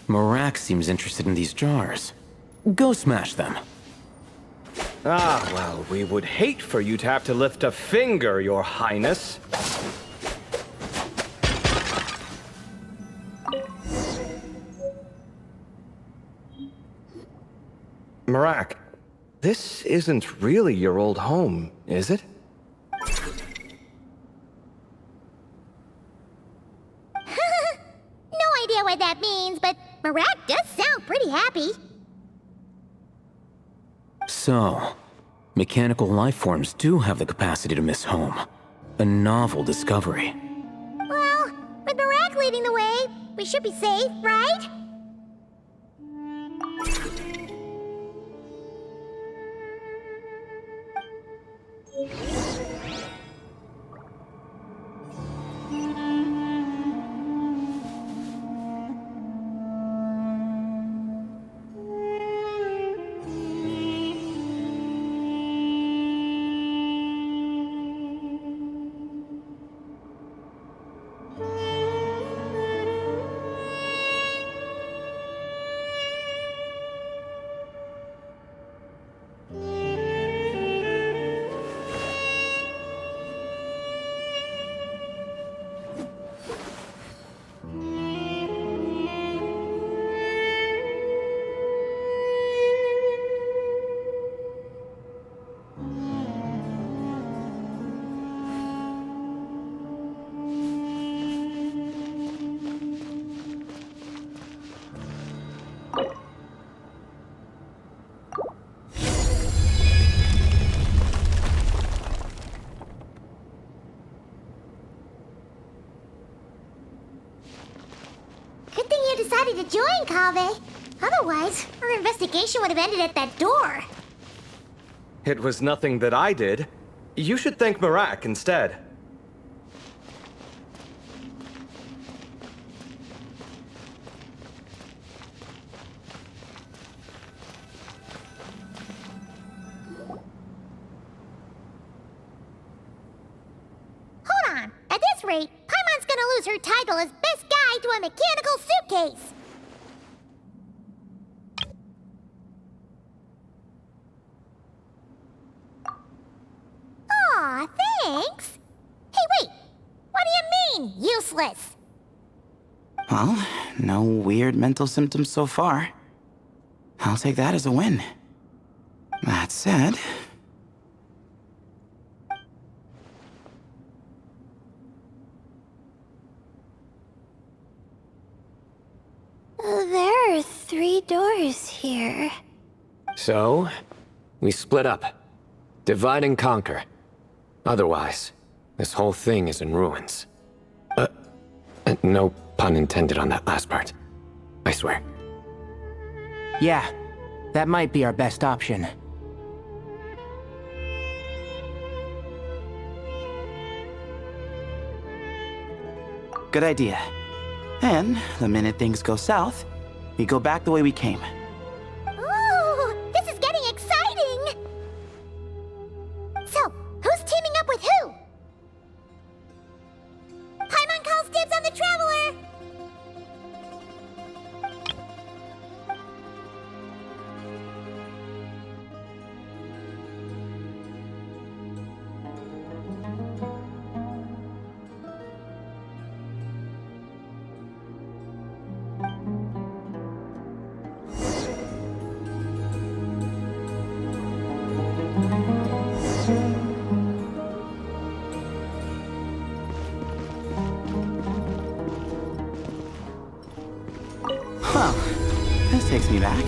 Marak seems interested in these jars. Go smash them. Ah, well, we would hate for you to have to lift a finger, Your Highness. Marak, this isn't really your old home, is it? No idea what that means, but Marak does sound pretty happy. So, mechanical life forms do have the capacity to miss home. A novel discovery. Well, with Marak leading the way, we should be safe, right? Good thing you decided to join, Kaveh. Otherwise, our investigation would have ended at that door. It was nothing that I did. You should thank Marak instead. Hold on. At this rate, Paimon's gonna lose her title as best guide to a mechanical suitcase. Aw, thanks. Hey, wait. What do you mean, useless? Well, no weird mental symptoms so far. I'll take that as a win. That said... There are 3 doors here. So, we split up. Divide and conquer. Otherwise, this whole thing is in ruins. No pun intended on that last part. I swear. Yeah, that might be our best option. Good idea. And the minute things go south, we go back the way we came. Ooh, this is getting exciting! So, who's teaming up with who? Paimon calls dibs on the Traveler! Well, this takes me back.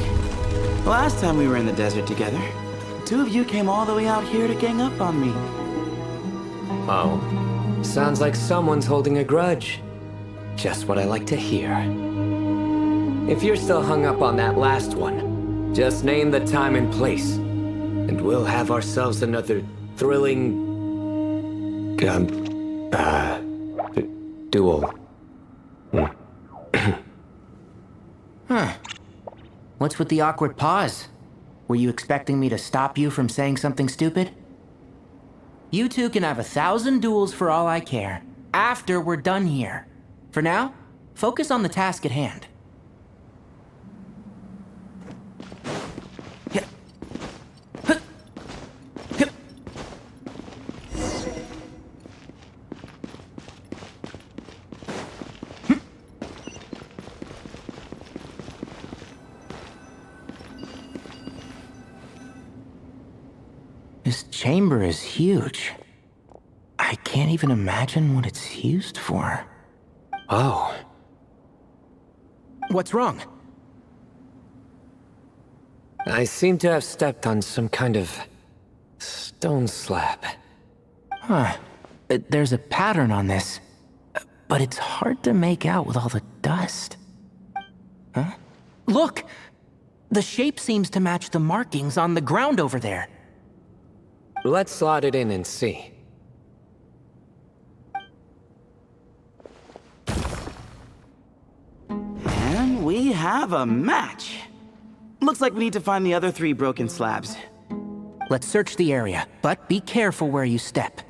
The last time we were in the desert together, the 2 of you came all the way out here to gang up on me. Oh. Sounds like someone's holding a grudge. Just what I like to hear. If you're still hung up on that last one, just name the time and place. and we'll have ourselves another thrilling... duel. Huh. What's with the awkward pause? Were you expecting me to stop you from saying something stupid? You two can have 1,000 duels for all I care, after we're done here. For now, focus on the task at hand. This chamber is huge. I can't even imagine what it's used for. Oh. What's wrong? I seem to have stepped on some kind of stone slab. Huh. There's a pattern on this, but it's hard to make out with all the dust. Huh? Look! The shape seems to match the markings on the ground over there. Let's slot it in and see. And we have a match. Looks like we need to find the other 3 broken slabs. Let's search the area, but be careful where you step.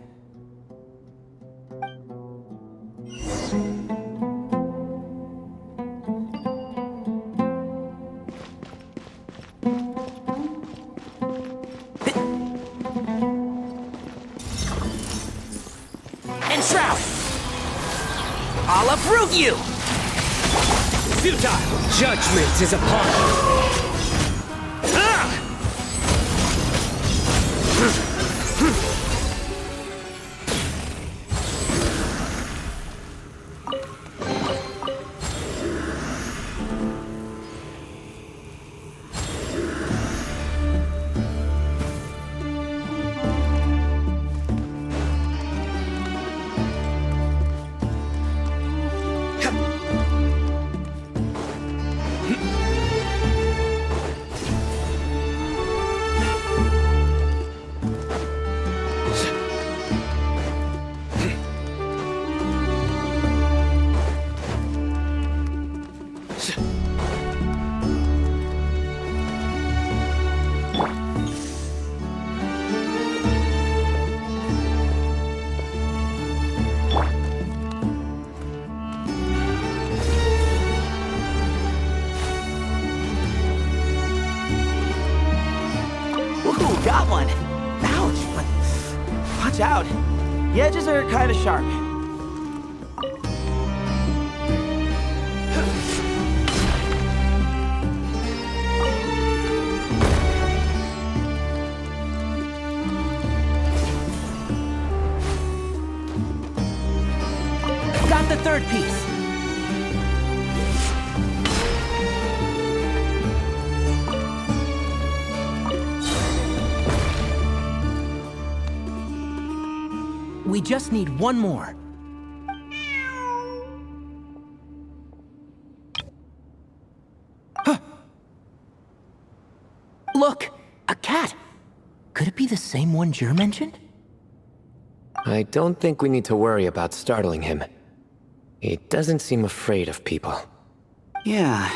Enshroud! I'll uproot you! Futile! Judgment is upon you! Got one! Ouch, but watch out. The edges are kind of sharp. Got the 3rd piece. We just need one more. Huh. Look! A cat! Could it be the same one Djer mentioned? I don't think we need to worry about startling him. He doesn't seem afraid of people. Yeah.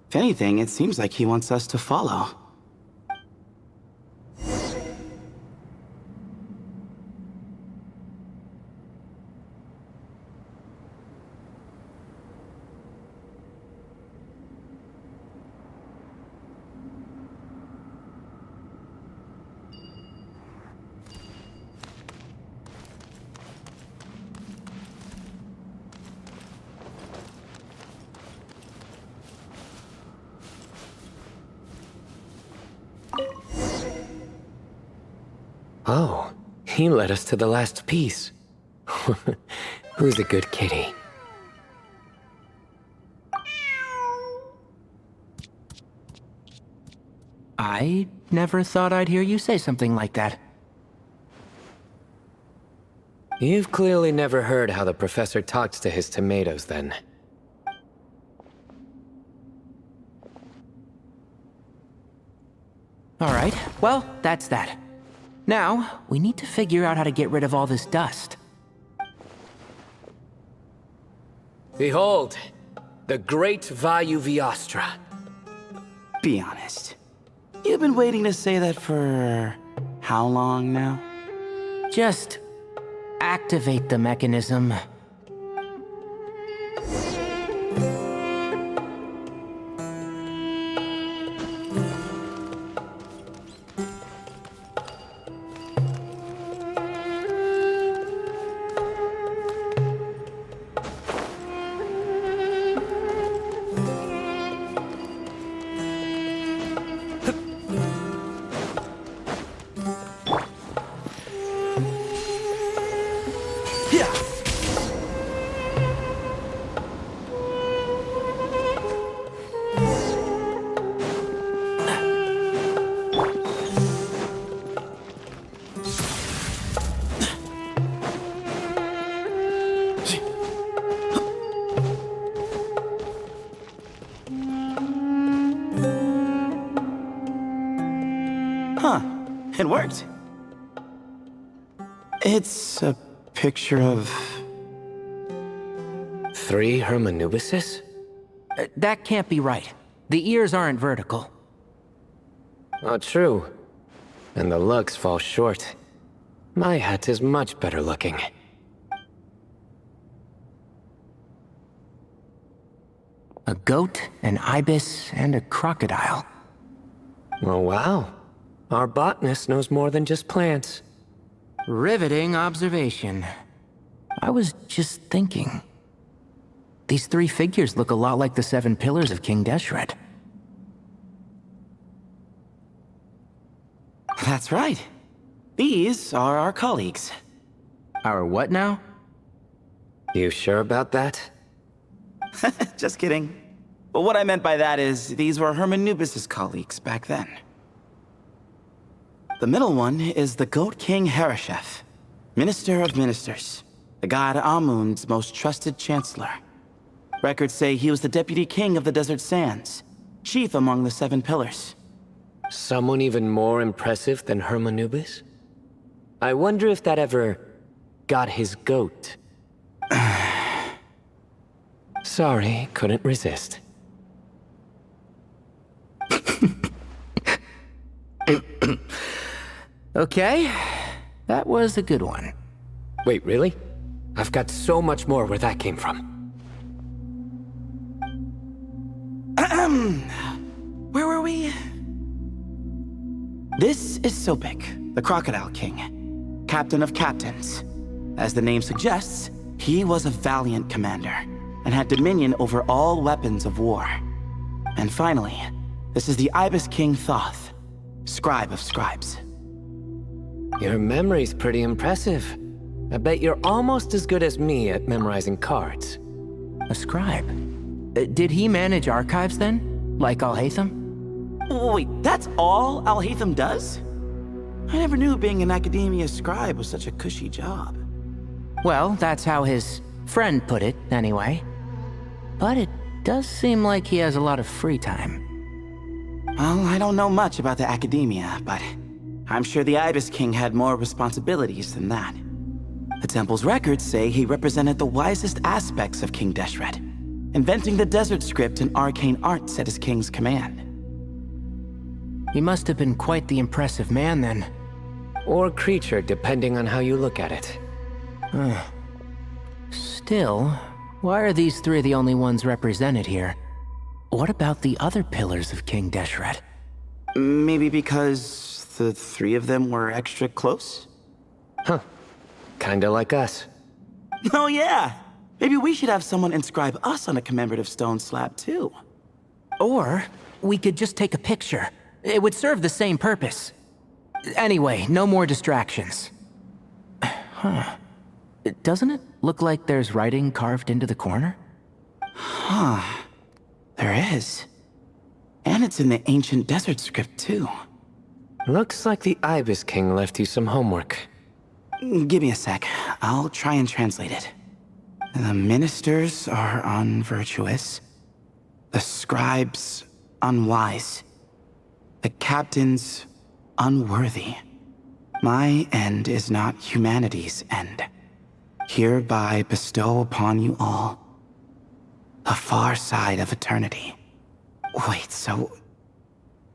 If anything, it seems like he wants us to follow. Oh, he led us to the last piece. Who's a good kitty? I never thought I'd hear you say something like that. You've clearly never heard how the professor talks to his tomatoes, then. Alright, well, that's that. Now, we need to figure out how to get rid of all this dust. Behold, the great Vayu Viastra. Be honest. You've been waiting to say that for how long now? Just activate the mechanism. It worked. It's a picture of... 3 Hermanubises? That can't be right. The ears aren't vertical. Oh, true. And the lugs fall short. My hat is much better looking. A goat, an ibis, and a crocodile. Oh, wow. Our botanist knows more than just plants. Riveting observation. I was just thinking. These 3 figures look a lot like the 7 pillars of King Deshret. That's right. These are our colleagues. Our what now? You sure about that? Just kidding. But what I meant by that is, these were Hermanubis' colleagues back then. The middle one is the Goat King Hereshef, Minister of Ministers, the god Amun's most trusted chancellor. Records say he was the deputy king of the Desert Sands, chief among the 7 pillars. Someone even more impressive than Hermanubis? I wonder if that ever got his goat. Sorry, couldn't resist. Okay, that was a good one. Wait, really? I've got so much more where that came from. Where were we? This is Sopik, the Crocodile King, captain of captains. As the name suggests, he was a valiant commander and had dominion over all weapons of war. And finally, this is the Ibis King Thoth, scribe of scribes. Your memory's pretty impressive. I bet you're almost as good as me at memorizing cards. A scribe? Did he manage archives then? Like Alhaitham? Wait, that's all Alhaitham does? I never knew being an Akademiya scribe was such a cushy job. Well, that's how his friend put it, anyway. But it does seem like he has a lot of free time. Well, I don't know much about the Akademiya, but I'm sure the Ibis King had more responsibilities than that. The temple's records say he represented the wisest aspects of King Deshret, inventing the desert script and arcane arts at his king's command. He must have been quite the impressive man then. Or creature, depending on how you look at it. Still, why are these 3 the only ones represented here? What about the other pillars of King Deshret? Maybe because the 3 of them were extra close? Huh. Kinda like us. Oh yeah! Maybe we should have someone inscribe us on a commemorative stone slab too. Or we could just take a picture. It would serve the same purpose. Anyway, no more distractions. Huh. Doesn't it look like there's writing carved into the corner? Huh. There is. And it's in the ancient desert script too. Looks like the Ibis King left you some homework. Give me a sec. I'll try and translate it. The ministers are unvirtuous. The scribes unwise. The captains unworthy. My end is not humanity's end. Hereby bestow upon you all the far side of eternity. Wait, so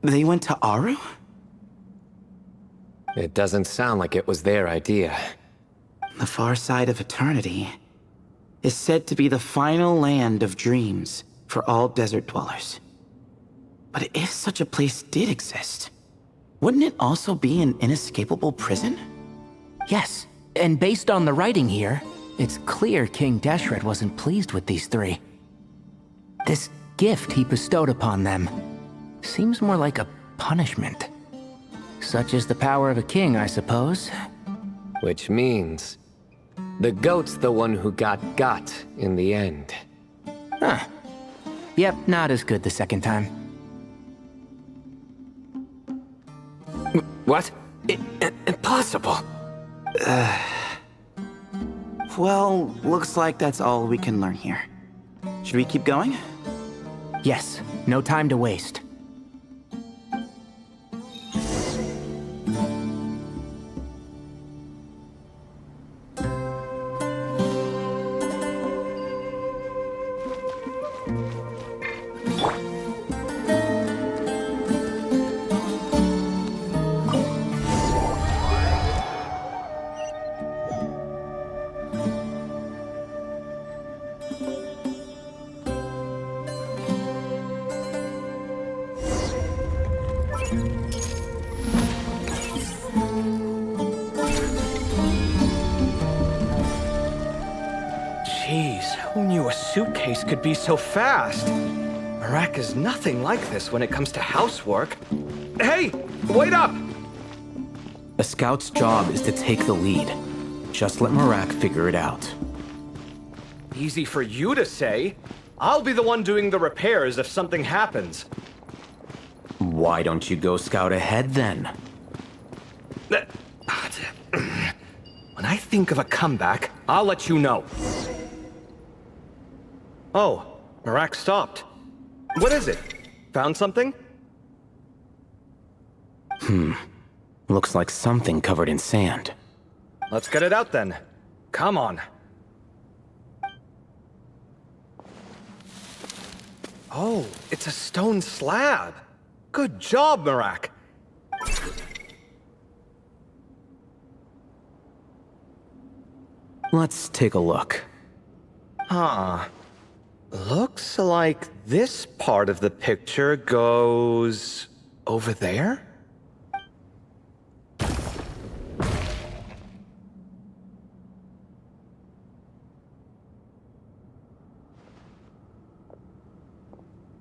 they went to Aaru? It doesn't sound like it was their idea. The far side of eternity is said to be the final land of dreams for all desert dwellers. But if such a place did exist, wouldn't it also be an inescapable prison? Yes, and based on the writing here, it's clear King Deshret wasn't pleased with these three. This gift he bestowed upon them seems more like a punishment. Such is the power of a king, I suppose. Which means the goat's the one who got in the end. Huh. Yep, not as good the second time. What? Impossible. Well, looks like that's all we can learn here. Should we keep going? Yes, no time to waste. Suitcase could be so fast. Marak is nothing like this when it comes to housework. Hey, wait up! A scout's job is to take the lead. Just let Marak figure it out. Easy for you to say. I'll be the one doing the repairs if something happens. Why don't you go scout ahead then? When I think of a comeback, I'll let you know. Oh, Marak stopped. What is it? Found something? Looks like something covered in sand. Let's get it out then. Come on. Oh, it's a stone slab. Good job, Marak. Let's take a look. Huh. Looks like this part of the picture goes over there?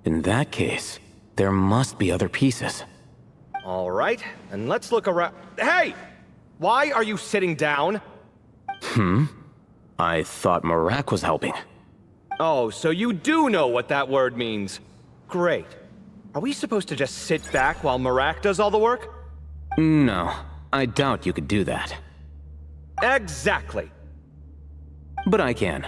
In that case, there must be other pieces. All right, and let's look around. Hey! Why are you sitting down? I thought Marak was helping. Oh, so you do know what that word means. Great. Are we supposed to just sit back while Marak does all the work? No, I doubt you could do that. Exactly. But I can.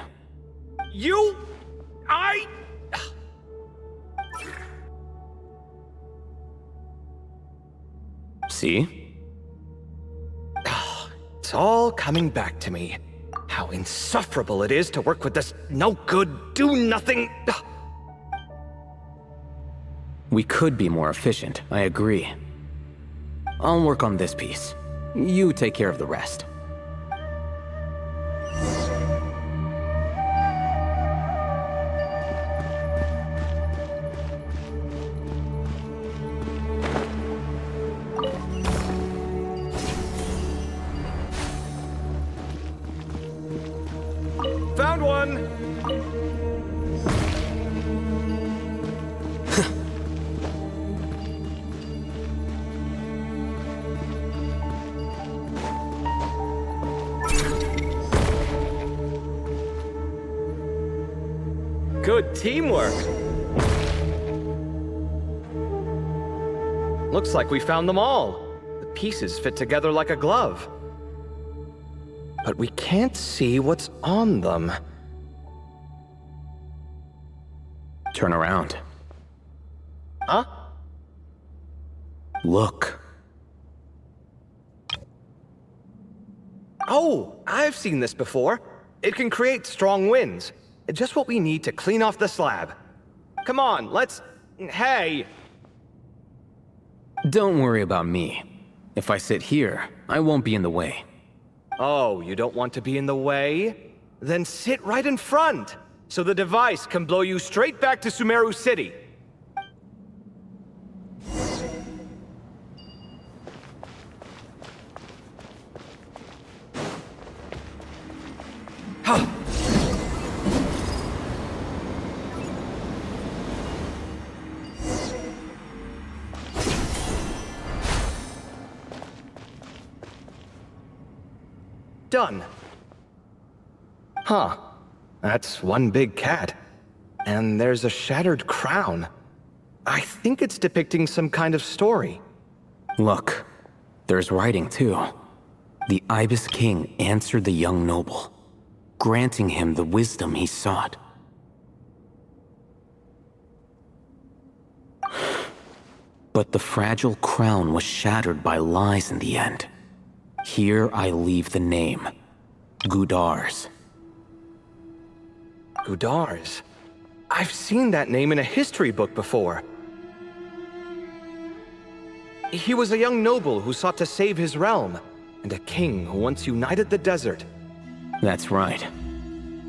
See? It's all coming back to me. How insufferable it is to work with this no-good, do-nothing... We could be more efficient, I agree. I'll work on this piece. You take care of the rest. Found one! Good teamwork. Looks like we found them all. The pieces fit together like a glove. But we can't see what's on them. Turn around. Huh? Look. Oh, I've seen this before. It can create strong winds. Just what we need to clean off the slab. Come on, let's... Hey! Don't worry about me. If I sit here, I won't be in the way. Oh, you don't want to be in the way? Then sit right in front, so the device can blow you straight back to Sumeru City. Done. Huh. That's one big cat. And there's a shattered crown. I think it's depicting some kind of story. Look, there's writing too. The Ibis King answered the young noble, granting him the wisdom he sought. But the fragile crown was shattered by lies in the end. Here I leave the name, Gudar's. Gudar's? I've seen that name in a history book before. He was a young noble who sought to save his realm, and a king who once united the desert. That's right.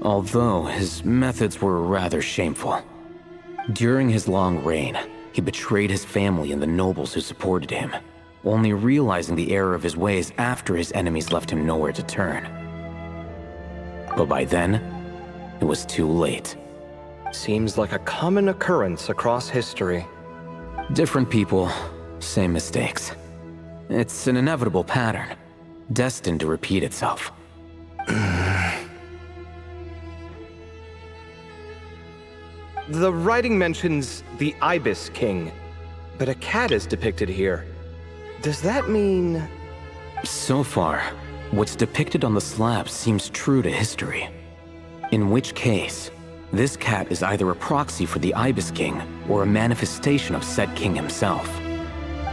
Although his methods were rather shameful. During his long reign, he betrayed his family and the nobles who supported him, only realizing the error of his ways after his enemies left him nowhere to turn. But by then, it was too late. Seems like a common occurrence across history. Different people, same mistakes. It's an inevitable pattern, destined to repeat itself. The writing mentions the Ibis King, but a cat is depicted here. Does that mean... So far, what's depicted on the slab seems true to history. In which case, this cat is either a proxy for the Ibis King or a manifestation of said king himself.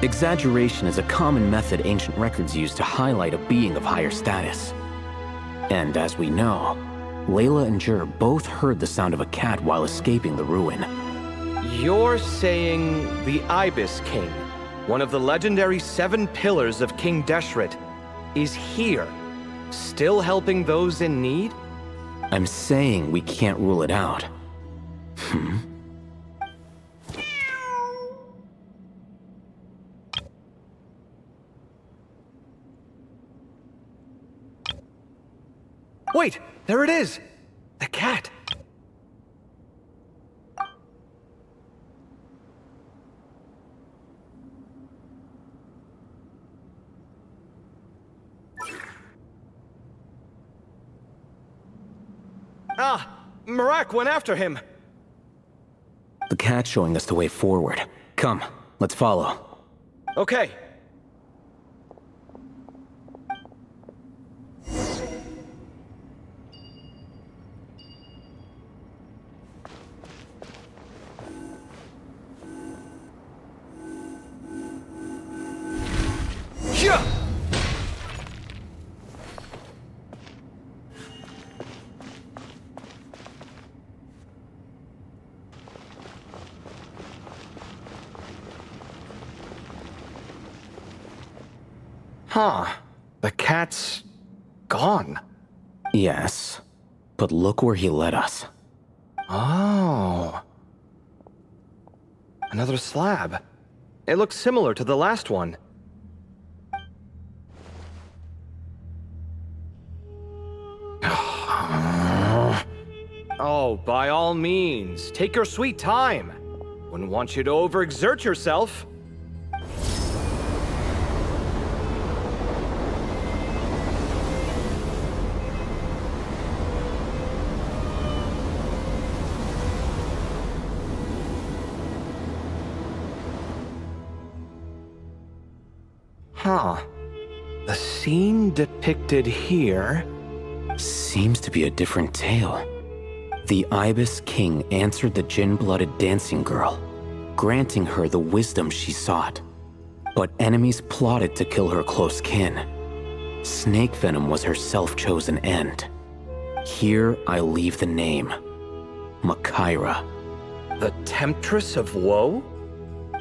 Exaggeration is a common method ancient records use to highlight a being of higher status. And as we know, Layla and Djer both heard the sound of a cat while escaping the ruin. You're saying the Ibis King, one of the legendary 7 pillars of King Deshret, is here, still helping those in need? I'm saying we can't rule it out. Wait, there it is! The cat! Ah! Marak went after him! The cat's showing us the way forward. Come, let's follow. Okay. Yeah! Huh. The cat's... gone. Yes, but look where he led us. Oh. Another slab. It looks similar to the last one. Oh, by all means, take your sweet time. Wouldn't want you to overexert yourself. Huh. The scene depicted here... Seems to be a different tale. The Ibis King answered the gin-blooded dancing girl, granting her the wisdom she sought. But enemies plotted to kill her close kin. Snake venom was her self-chosen end. Here I leave the name. Makaira. The Temptress of Woe?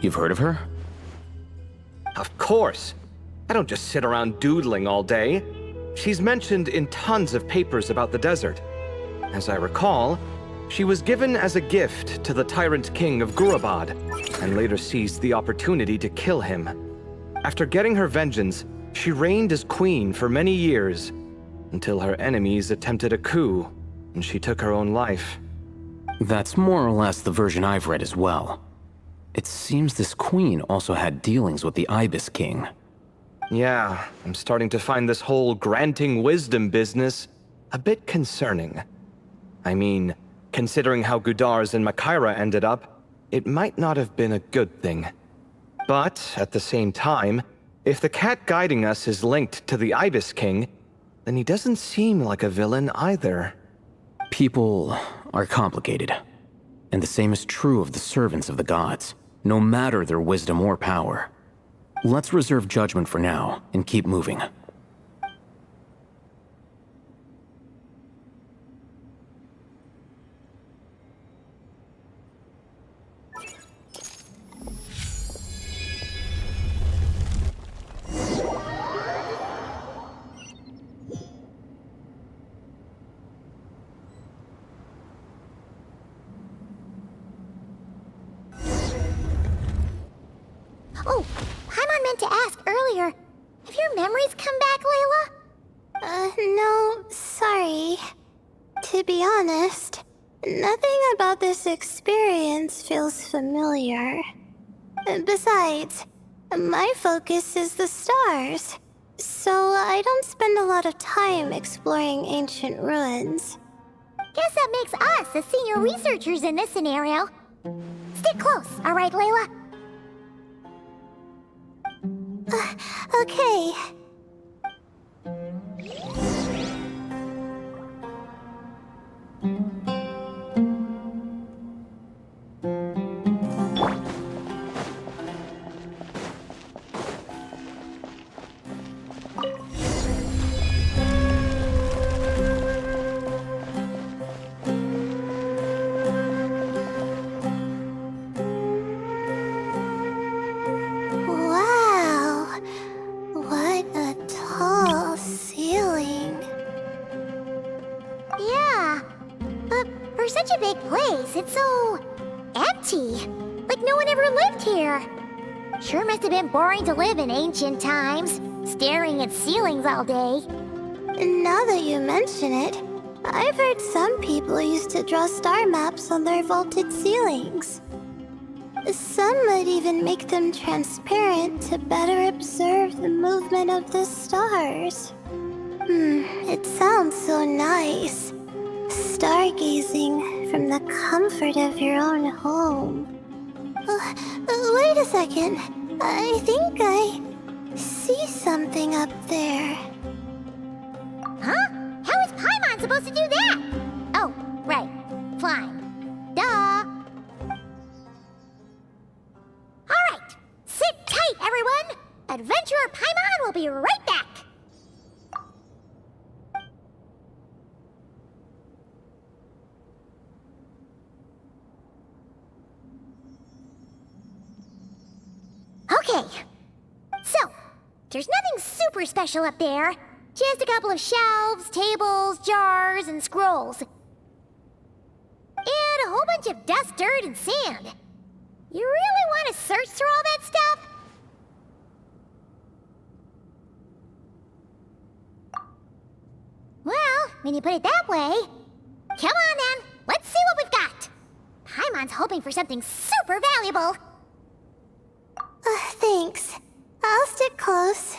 You've heard of her? Of course. I don't just sit around doodling all day. She's mentioned in tons of papers about the desert. As I recall, she was given as a gift to the Tyrant King of Gurabad, and later seized the opportunity to kill him. After getting her vengeance, she reigned as queen for many years, until her enemies attempted a coup, and she took her own life. That's more or less the version I've read as well. It seems this queen also had dealings with the Ibis King. Yeah, I'm starting to find this whole granting wisdom business a bit concerning. I mean, considering how Gudars and Makaira ended up, it might not have been a good thing. But, at the same time, if the cat guiding us is linked to the Ibis King, then he doesn't seem like a villain either. People are complicated. And the same is true of the servants of the gods, no matter their wisdom or power. Let's reserve judgment for now, and keep moving. Oh, Paimon meant to ask earlier. Have your memories come back, Layla? No, sorry. To be honest, nothing about this experience feels familiar. Besides, my focus is the stars, so I don't spend a lot of time exploring ancient ruins. Guess that makes us the senior researchers in this scenario. Stick close, alright, Layla? Okay. Wow, what a tall ceiling. Yeah, but for such a big place, it's so empty. Like no one ever lived here. Sure must have been boring to live in ancient times, staring at ceilings all day. Now that you mention it, I've heard some people used to draw star maps on their vaulted ceilings. Some might even make them transparent to better observe the movement of the stars. It sounds so nice. Stargazing from the comfort of your own home. Wait a second. I think I see something up there. Huh? How is Paimon supposed to do that? Oh, right. Flying. Duh. Alright. Sit tight, everyone. Adventurer Paimon will be right back. Okay. So, there's nothing super special up there. Just a couple of shelves, tables, jars, and scrolls. And a whole bunch of dust, dirt, and sand. You really want to search through all that stuff? Well, when you put it that way... Come on then, let's see what we've got. Paimon's hoping for something super valuable. Thanks. I'll stick close.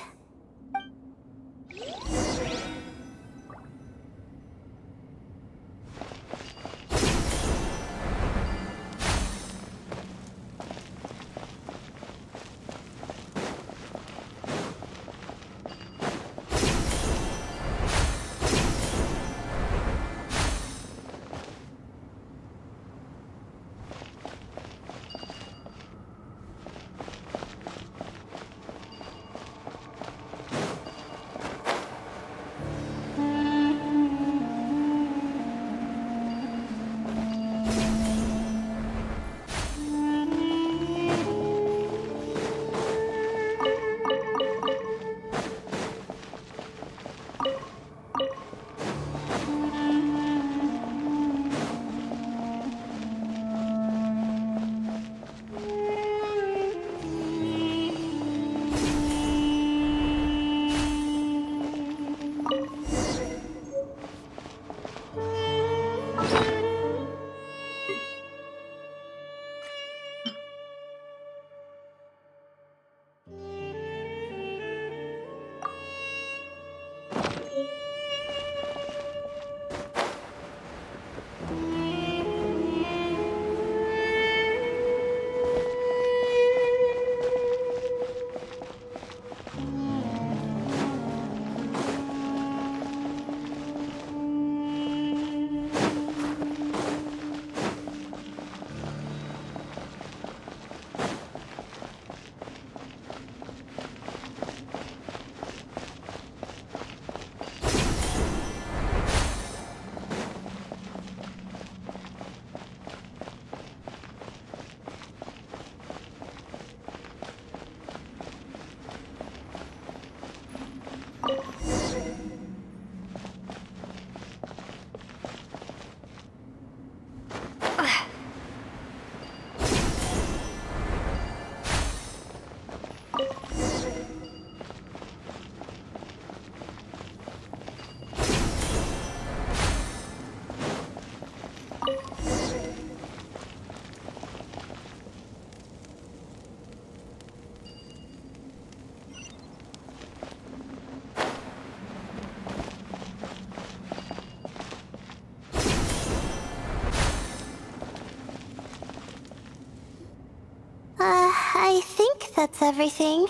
that's everything.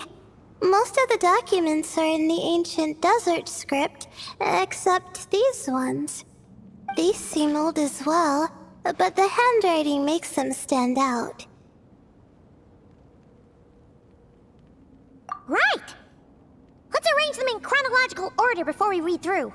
Most of the documents are in the ancient desert script, except these ones. These seem old as well, but the handwriting makes them stand out. Right! Let's arrange them in chronological order before we read through.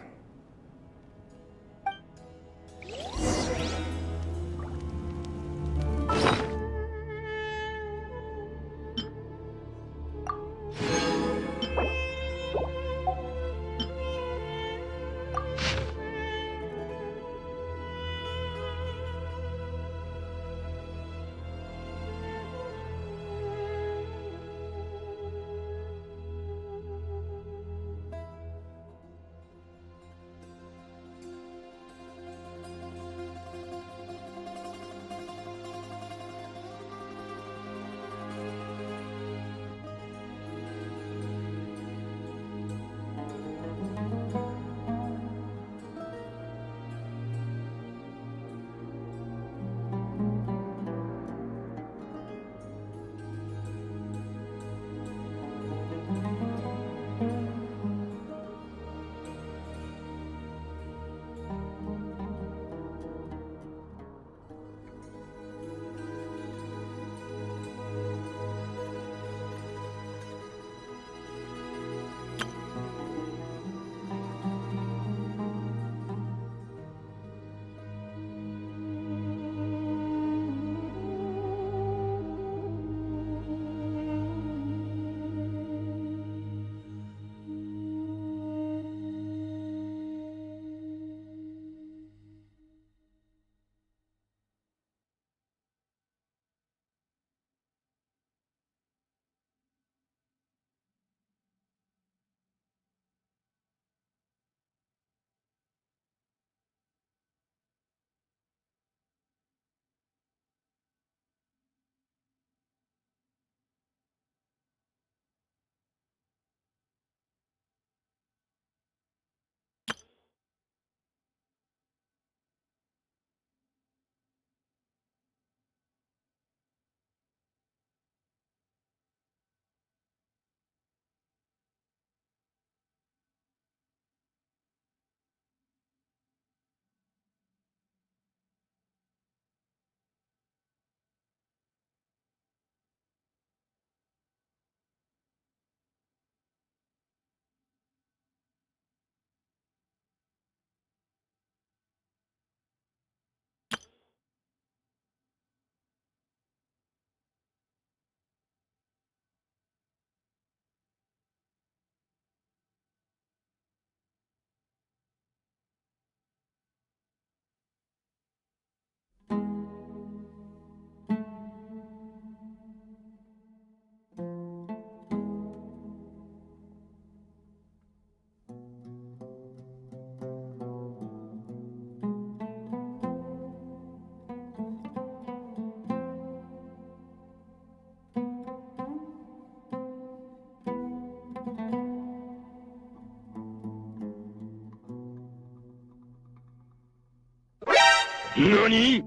NANI?!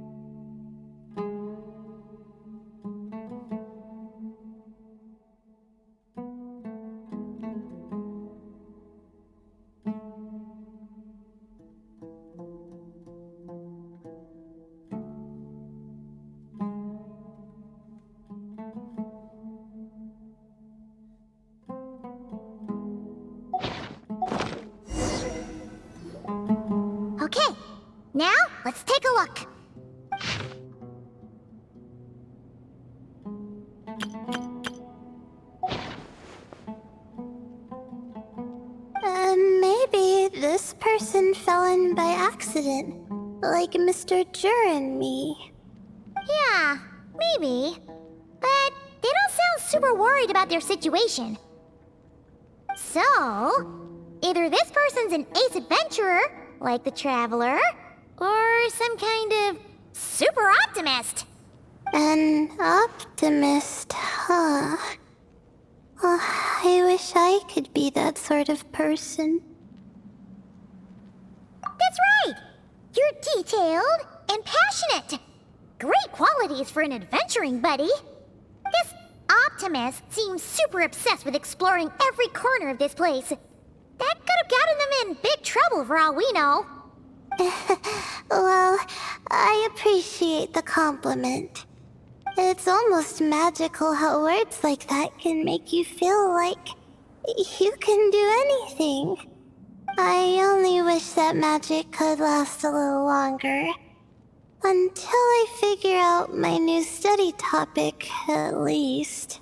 Okay, now let's take a look. Maybe this person fell in by accident, like Mr. Djer and me. Yeah, maybe. But they don't sound super worried about their situation. So, either this person's an ace adventurer, like the Traveler, or some kind of super optimist. An optimist, huh? Oh, I wish I could be that sort of person. That's right! You're detailed and passionate. Great qualities for an adventuring buddy. This Optimus seems super obsessed with exploring every corner of this place. That could have gotten them in big trouble for all we know. Well, I appreciate the compliment. It's almost magical how words like that can make you feel like you can do anything. I only wish that magic could last a little longer. Until I figure out my new study topic, at least.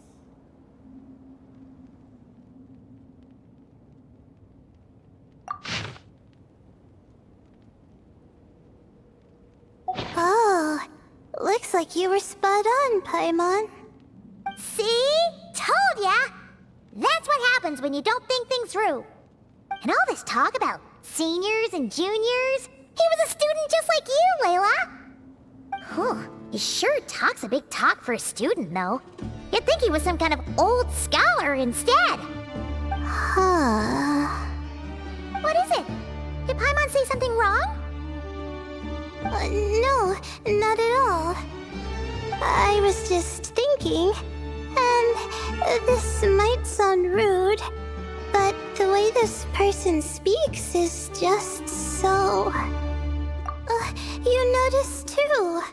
Oh, looks like you were spot on, Paimon. See? Told ya! That's what happens when you don't think things through. And all this talk about seniors and juniors, he was a student just like you, Layla! Whew, he sure talks a big talk for a student, though. You'd think he was some kind of old scholar instead. Huh. What is it? Did Paimon say something wrong? No, not at all. I was just thinking, and this might sound rude, but the way this person speaks is just so... you notice too.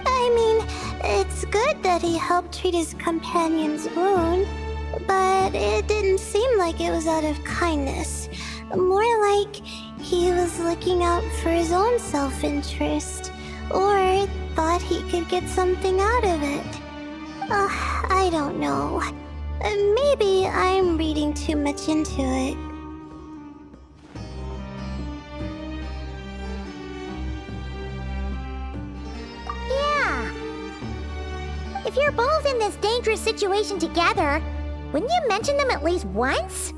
I mean, it's good that he helped treat his companion's wound, but it didn't seem like it was out of kindness. More like he was looking out for his own self-interest, or thought he could get something out of it. I don't know. Maybe I'm reading too much into it. If you're both in this dangerous situation together, wouldn't you mention them at least once?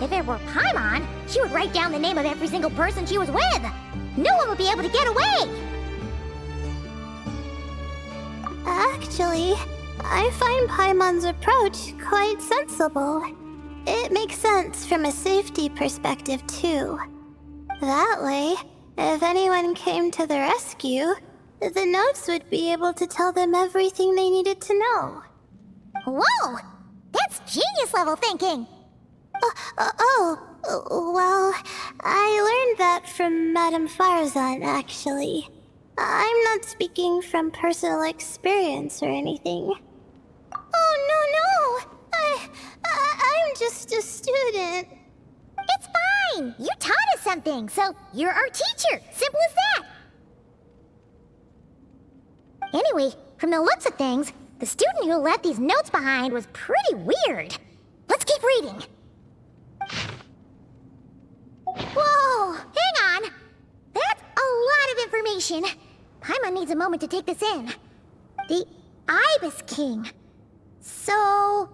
If it were Paimon, she would write down the name of every single person she was with. No one would be able to get away. Actually, I find Paimon's approach quite sensible. It makes sense from a safety perspective, too. That way, if anyone came to the rescue, the notes would be able to tell them everything they needed to know. Whoa! That's genius-level thinking! Well, I learned that from Madame Faruzan, actually. I'm not speaking from personal experience or anything. Oh, no! I'm just a student. It's fine! You taught us something, so you're our teacher. Simple as that. Anyway, from the looks of things, the student who left these notes behind was pretty weird. Let's keep reading. Whoa! Hang on! That's a lot of information. Paimon needs a moment to take this in. The Ibis King. So...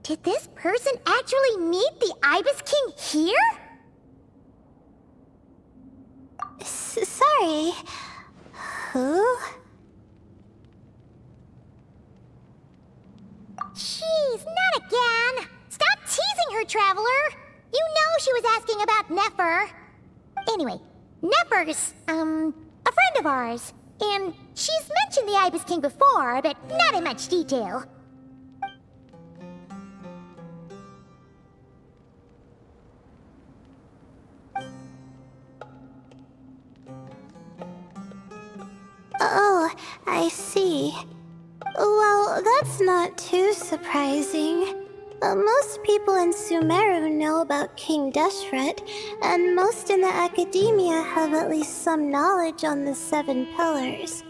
did this person actually meet the Ibis King here? Sorry. Who? Jeez, not again! Stop teasing her, Traveler! You know she was asking about Nefer. Anyway, Nefer's, a friend of ours. And she's mentioned the Ibis King before, but not in much detail. Oh, I see. Well, that's not too surprising. Most people in Sumeru know about King Deshret, and most in the Akademiya have at least some knowledge on the 7 pillars.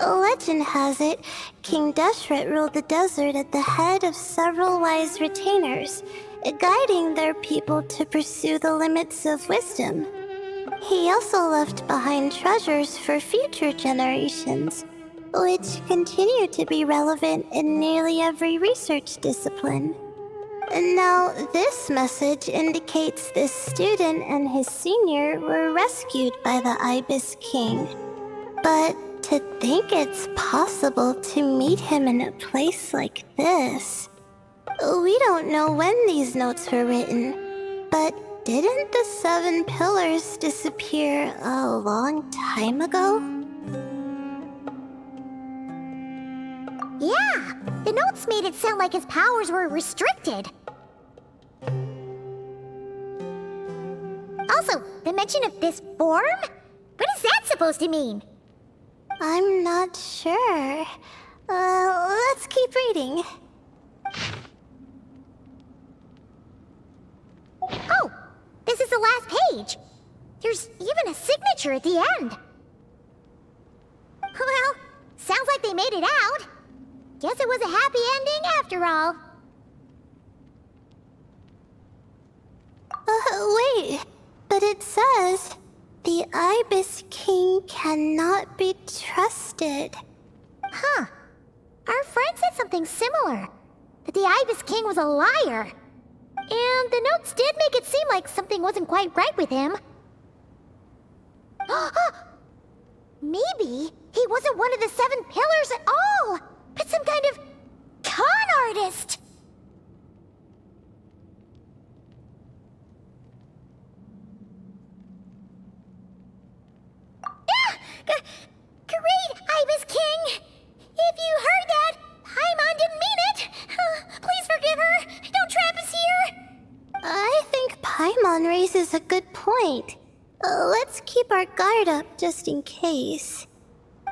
Legend has it, King Deshret ruled the desert at the head of several wise retainers, guiding their people to pursue the limits of wisdom. He also left behind treasures for future generations, which continue to be relevant in nearly every research discipline. Now, this message indicates this student and his senior were rescued by the Ibis King. But to think it's possible to meet him in a place like this... We don't know when these notes were written, but didn't the 7 pillars disappear a long time ago? Yeah, the notes made it sound like his powers were restricted. Also, the mention of this form? What is that supposed to mean? I'm not sure. Let's keep reading. Oh, this is the last page. There's even a signature at the end. Well, sounds like they made it out. Guess it was a happy ending after all. Wait. But it says, the Ibis King cannot be trusted. Huh. Our friend said something similar. That the Ibis King was a liar. And the notes did make it seem like something wasn't quite right with him. Maybe he wasn't one of the 7 pillars at all, but some kind of con artist. Great, Ibis King! If you heard that, Paimon didn't mean it! Please forgive her! Don't trap us here! I think Paimon raises a good point. Let's keep our guard up just in case.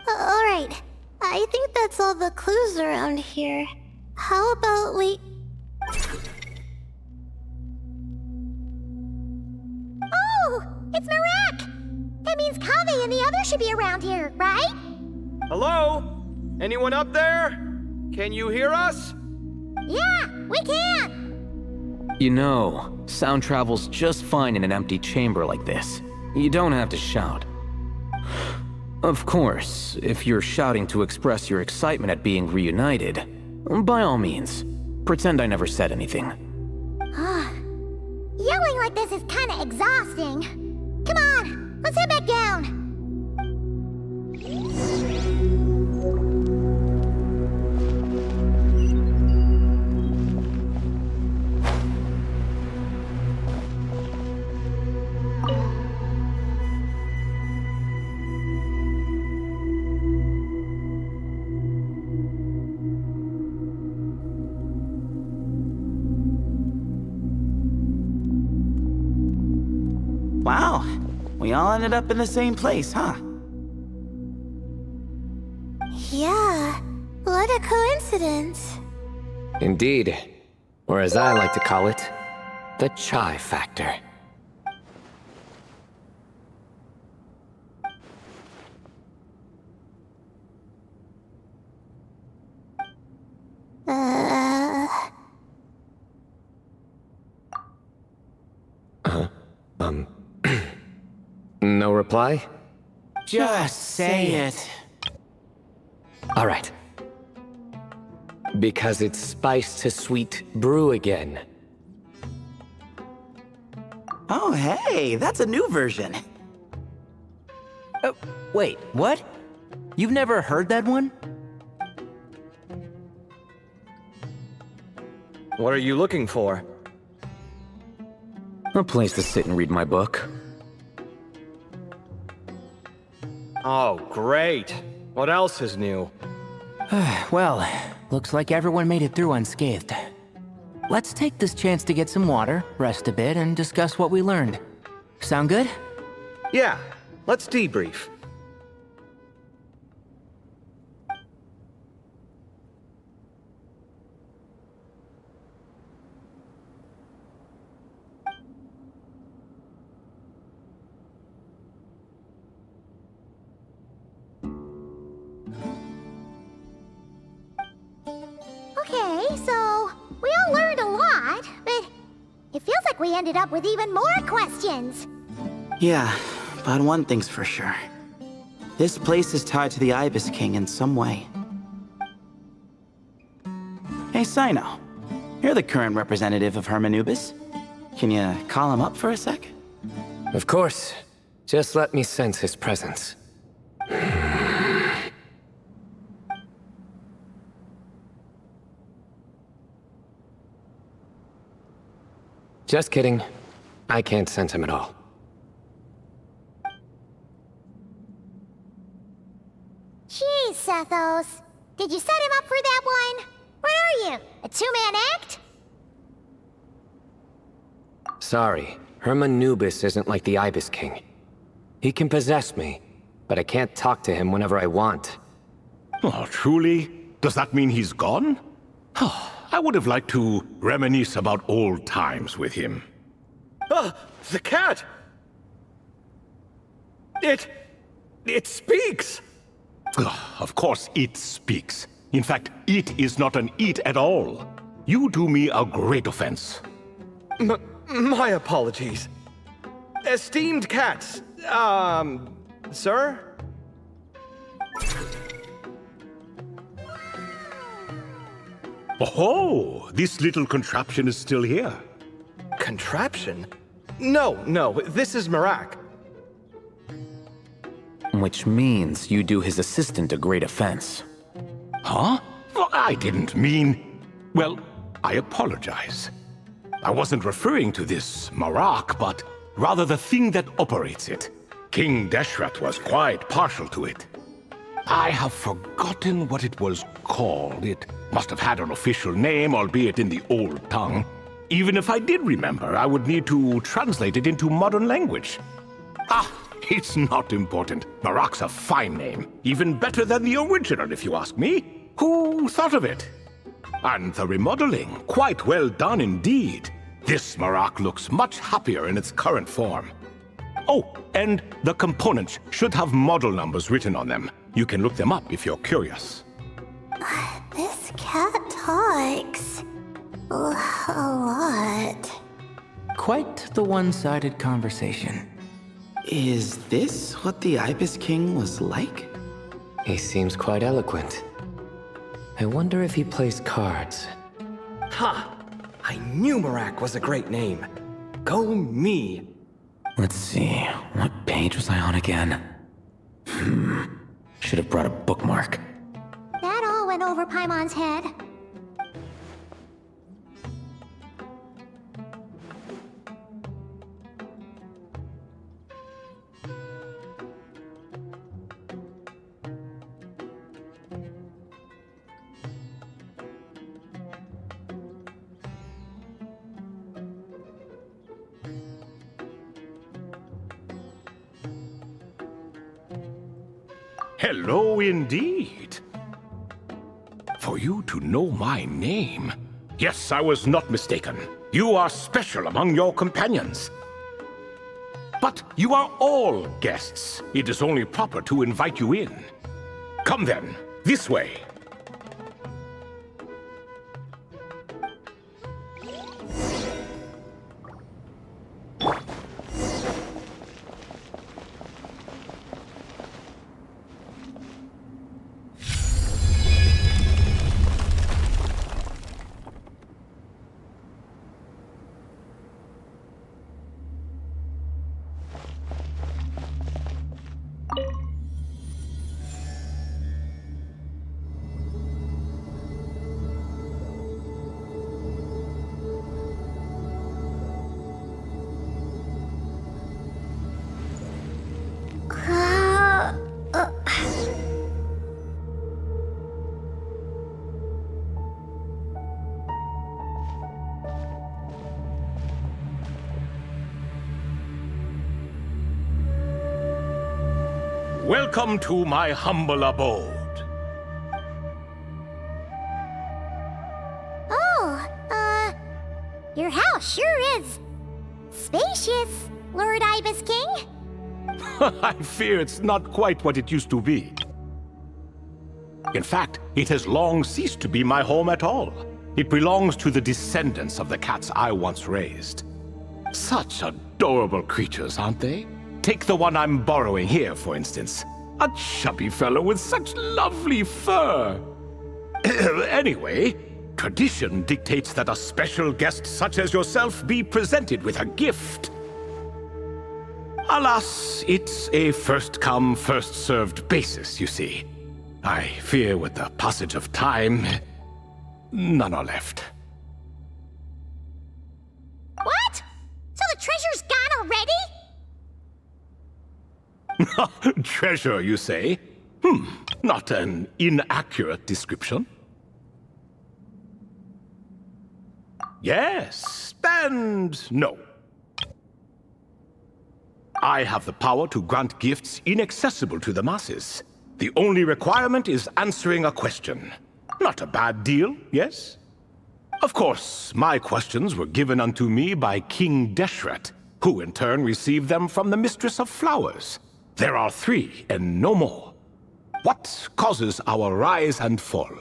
Alright, I think that's all the clues around here. How about we... Oh! It's Marak! That means Kaveh and the others should be around here, right? Hello? Anyone up there? Can you hear us? Yeah, we can! You know, sound travels just fine in an empty chamber like this. You don't have to shout. Of course, if you're shouting to express your excitement at being reunited, by all means, pretend I never said anything. Yelling like this is kinda exhausting. Come on, let's head back down. Wow, we all ended up in the same place, huh? Yeah, what a coincidence. Indeed. Or as I like to call it, the chai factor. No reply? Just say it. All right. Because it's spice to sweet brew again. Oh, hey, that's a new version. Oh, wait, what? You've never heard that one? What are you looking for? A place to sit and read my book. Oh, great. What else is new? Well, looks like everyone made it through unscathed. Let's take this chance to get some water, rest a bit, and discuss what we learned. Sound good? Yeah, let's debrief. Okay, so we all learned a lot, but it feels like we ended up with even more questions. Yeah, but one thing's for sure. This place is tied to the Ibis King in some way. Hey, Cyno. You're the current representative of Hermanubis. Can you call him up for a sec? Of course. Just let me sense his presence. Just kidding. I can't sense him at all. Jeez, Sethos. Did you set him up for that one? What are you, a two-man act? Sorry, Herman Nubis isn't like the Ibis King. He can possess me, but I can't talk to him whenever I want. Oh, truly? Does that mean he's gone? I would have liked to reminisce about old times with him. The cat! It speaks! Of course it speaks. In fact, it is not an it at all. You do me a great offense. My apologies. Esteemed cats, sir? Oh, this little contraption is still here. Contraption? No, this is Merak. Which means you do his assistant a great offense. Huh? Well, I didn't mean... Well, I apologize. I wasn't referring to this Merak, but rather the thing that operates it. King Deshret was quite partial to it. I have forgotten what it was called. It must have had an official name, albeit in the old tongue. Even if I did remember, I would need to translate it into modern language. It's not important. Merak's a fine name. Even better than the original, if you ask me. Who thought of it? And the remodeling, quite well done indeed. This Merak looks much happier in its current form. Oh, and the components should have model numbers written on them. You can look them up if you're curious. This cat talks a lot. Quite the one-sided conversation. Is this what the Ibis King was like? He seems quite eloquent. I wonder if he plays cards. Ha! I knew Merak was a great name. Go me! Let's see, what page was I on again? Should have brought a bookmark. That all went over Paimon's head. Hello indeed. For you to know my name. Yes, I was not mistaken. You are special among your companions. But you are all guests. It is only proper to invite you in. Come then, this way. Welcome to my humble abode. Your house sure is spacious, Lord Ibis King. I fear it's not quite what it used to be. In fact, it has long ceased to be my home at all. It belongs to the descendants of the cats I once raised. Such adorable creatures, aren't they? Take the one I'm borrowing here, for instance. A chubby fellow with such lovely fur. Anyway, tradition dictates that a special guest such as yourself be presented with a gift. Alas, it's a first-come, first-served basis, you see. I fear with the passage of time, none are left. What? So the treasure's gone already? Treasure, you say? not an inaccurate description. Yes, and no. I have the power to grant gifts inaccessible to the masses. The only requirement is answering a question. Not a bad deal, yes? Of course, my questions were given unto me by King Deshret, who in turn received them from the Mistress of Flowers. There are 3, and no more. What causes our rise and fall?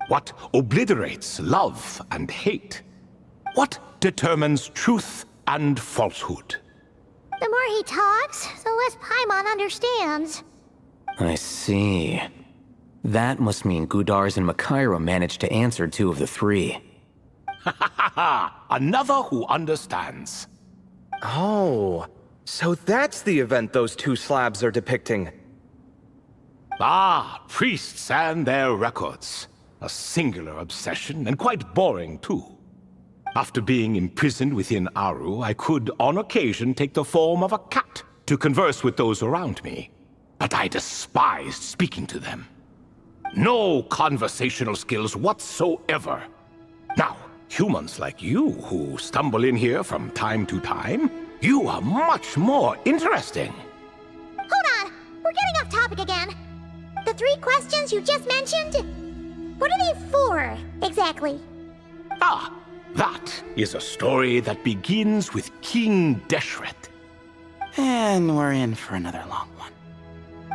What obliterates love and hate? What determines truth and falsehood? The more he talks, the less Paimon understands. I see. That must mean Gudars and Makaira managed to answer 2 of the 3. Ha ha ha! Another who understands. Oh, so that's the event those 2 slabs are depicting. Ah, priests and their records. A singular obsession, and quite boring too. After being imprisoned within Aaru, I could, on occasion, take the form of a cat to converse with those around me. But I despised speaking to them. No conversational skills whatsoever. Now, humans like you who stumble in here from time to time, you are much more interesting. Hold on! We're getting off topic again. The 3 questions you just mentioned? What are they for, exactly? Ah, that is a story that begins with King Deshret. And we're in for another long one.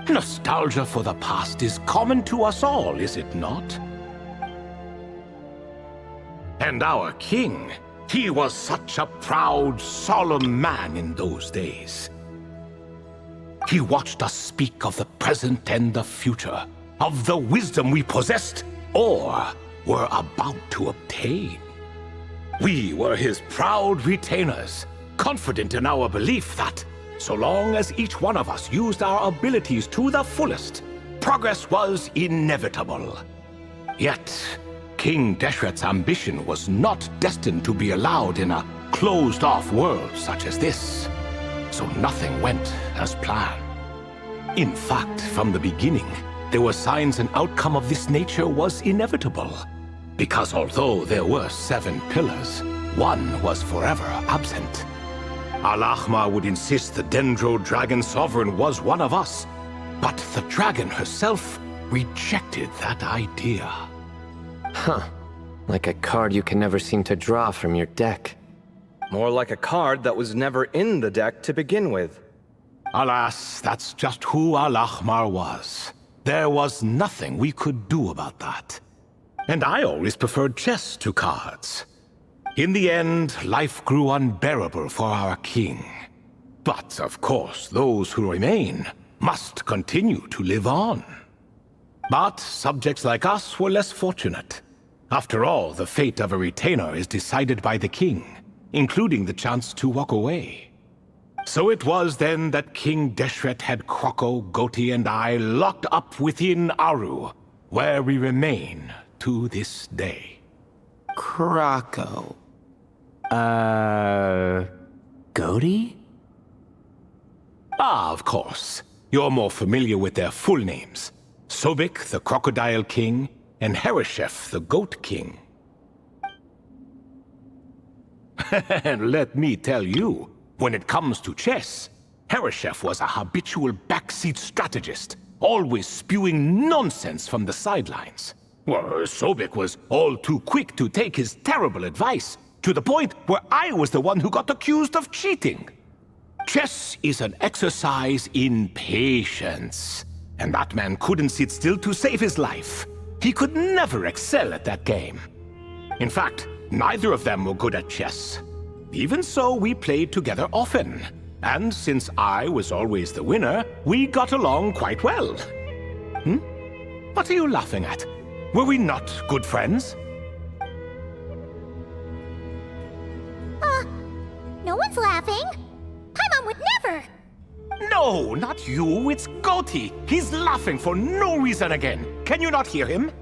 Nostalgia for the past is common to us all, is it not? And our king, he was such a proud, solemn man in those days. He watched us speak of the present and the future, of the wisdom we possessed or were about to obtain. We were his proud retainers, confident in our belief that, so long as each one of us used our abilities to the fullest, progress was inevitable. Yet, King Deshret's ambition was not destined to be allowed in a closed-off world such as this. So nothing went as planned. In fact, from the beginning, there were signs an outcome of this nature was inevitable. Because although there were 7 pillars, one was forever absent. Al-Ahmar would insist the Dendro Dragon Sovereign was one of us, but the dragon herself rejected that idea. Huh. Like a card you can never seem to draw from your deck. More like a card that was never in the deck to begin with. Alas, that's just who Al-Ahmar was. There was nothing we could do about that. And I always preferred chess to cards. In the end, life grew unbearable for our king. But, of course, those who remain must continue to live on. But subjects like us were less fortunate. After all, the fate of a retainer is decided by the king, including the chance to walk away. So it was then that King Deshret had Kroko, Goti, and I locked up within Aaru, where we remain to this day. Kroko. Goti? Ah, of course. You're more familiar with their full names. Sobek, the Crocodile King, and Hereshef, the Goat King. And let me tell you, when it comes to chess, Hereshef was a habitual backseat strategist, always spewing nonsense from the sidelines. Well, Sobek was all too quick to take his terrible advice, to the point where I was the one who got accused of cheating. Chess is an exercise in patience, and that man couldn't sit still to save his life. He could never excel at that game. In fact, neither of them were good at chess. Even so, we played together often, and since I was always the winner, we got along quite well. What are you laughing at? Were we not good friends? No one's laughing. Paimon would never. No, not you, it's Goti. He's laughing for no reason again. Can you not hear him?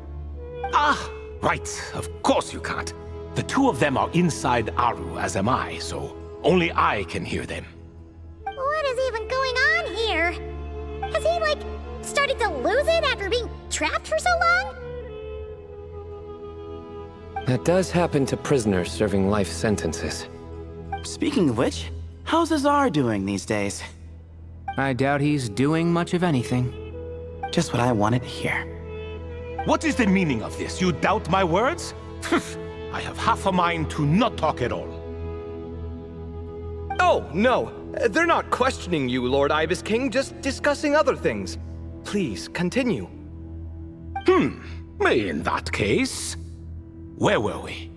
Ah, right, of course you can't. The 2 of them are inside Aaru, as am I, so only I can hear them. What is even going on here? Has he, Starting to lose it after being trapped for so long? That does happen to prisoners serving life sentences. Speaking of which, how's Azar doing these days? I doubt he's doing much of anything. Just what I wanted to hear. What is the meaning of this? You doubt my words? I have half a mind to not talk at all. Oh, no. They're not questioning you, Lord Ibis King, just discussing other things. Please, continue. In that case, where were we?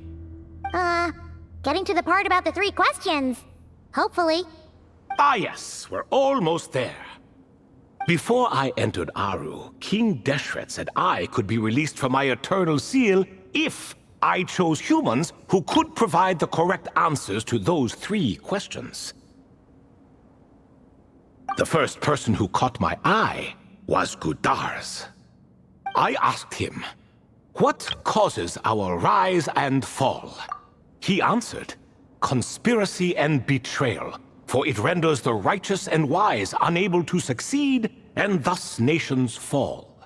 Getting to the part about the 3 questions. Hopefully. Ah yes, we're almost there. Before I entered Aaru, King Deshret said I could be released from my eternal seal if I chose humans who could provide the correct answers to those 3 questions. The first person who caught my eye was Gudar's. I asked him, what causes our rise and fall? He answered, conspiracy and betrayal, for it renders the righteous and wise unable to succeed, and thus nations fall.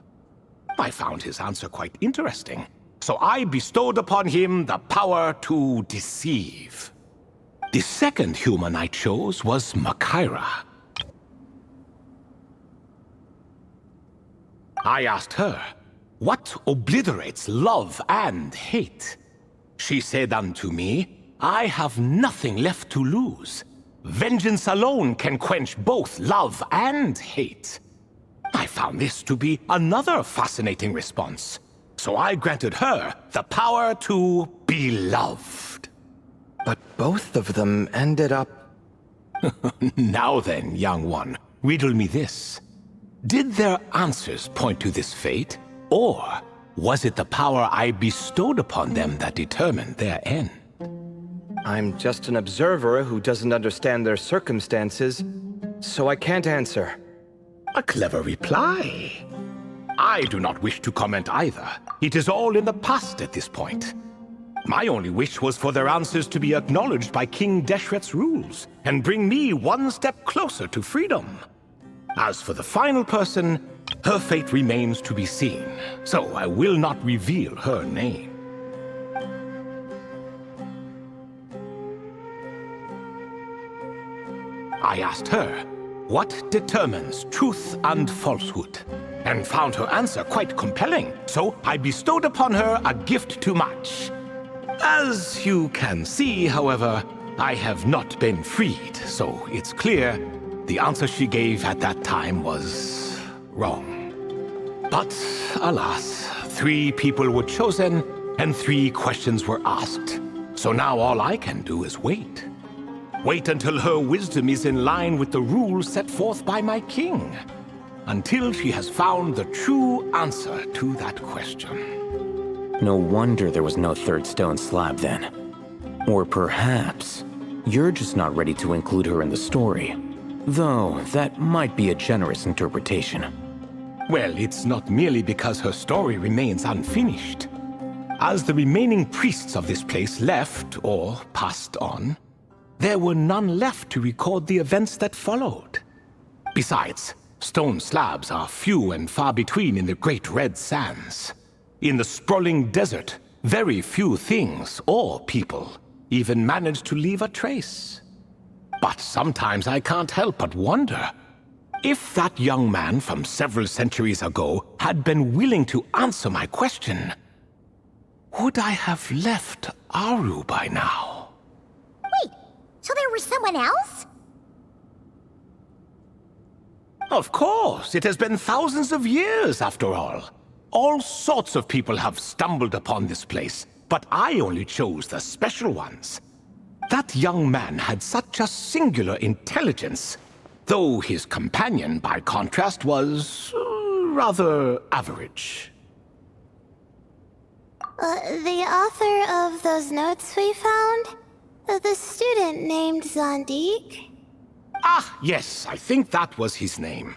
I found his answer quite interesting, so I bestowed upon him the power to deceive. The second human I chose was Makaira. I asked her, what obliterates love and hate? She said unto me, I have nothing left to lose. Vengeance alone can quench both love and hate. I found this to be another fascinating response, so I granted her the power to be loved. But both of them ended up... Now then, young one, riddle me this. Did their answers point to this fate, or was it the power I bestowed upon them that determined their end? I'm just an observer who doesn't understand their circumstances, so I can't answer. A clever reply. I do not wish to comment either. It is all in the past at this point. My only wish was for their answers to be acknowledged by King Deshret's rules, and bring me one step closer to freedom. As for the final person, her fate remains to be seen, so I will not reveal her name. I asked her, what determines truth and falsehood? And found her answer quite compelling, so I bestowed upon her a gift to match. As you can see, however, I have not been freed, so it's clear the answer she gave at that time was wrong. But alas, 3 people were chosen and 3 questions were asked. So now all I can do is wait. Wait until her wisdom is in line with the rules set forth by my king. Until she has found the true answer to that question. No wonder there was no 3rd stone slab then. Or perhaps you're just not ready to include her in the story. Though that might be a generous interpretation. Well, it's not merely because her story remains unfinished. As the remaining priests of this place left or passed on, there were none left to record the events that followed. Besides, stone slabs are few and far between in the Great Red Sands. In the sprawling desert, very few things or people even manage to leave a trace. But sometimes I can't help but wonder, if that young man from several centuries ago had been willing to answer my question, would I have left Aaru by now? Wait, so there was someone else? Of course, it has been thousands of years after all. All sorts of people have stumbled upon this place, but I only chose the special ones. That young man had such a singular intelligence, though his companion, by contrast, was rather average. The author of those notes we found? The student named Zandik? Ah, yes, I think that was his name.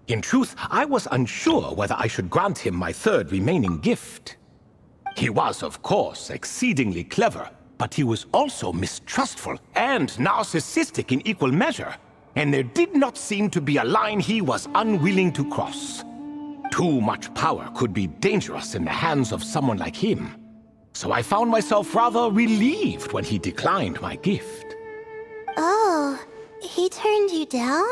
In truth, I was unsure whether I should grant him my 3rd remaining gift. He was, of course, exceedingly clever, but he was also mistrustful and narcissistic in equal measure. and there did not seem to be a line he was unwilling to cross. Too much power could be dangerous in the hands of someone like him, so I found myself rather relieved when he declined my gift. Oh, he turned you down?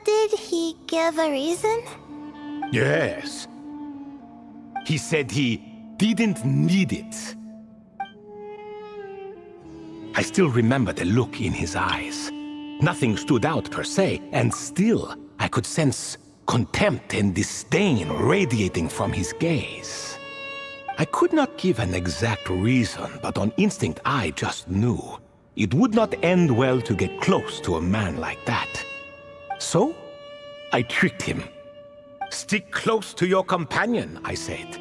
Did he give a reason? Yes. He said he didn't need it. I still remember the look in his eyes. Nothing stood out per se, and still I could sense contempt and disdain radiating from his gaze. I could not give an exact reason, but on instinct I just knew it would not end well to get close to a man like that. So, I tricked him. Stick close to your companion, I said.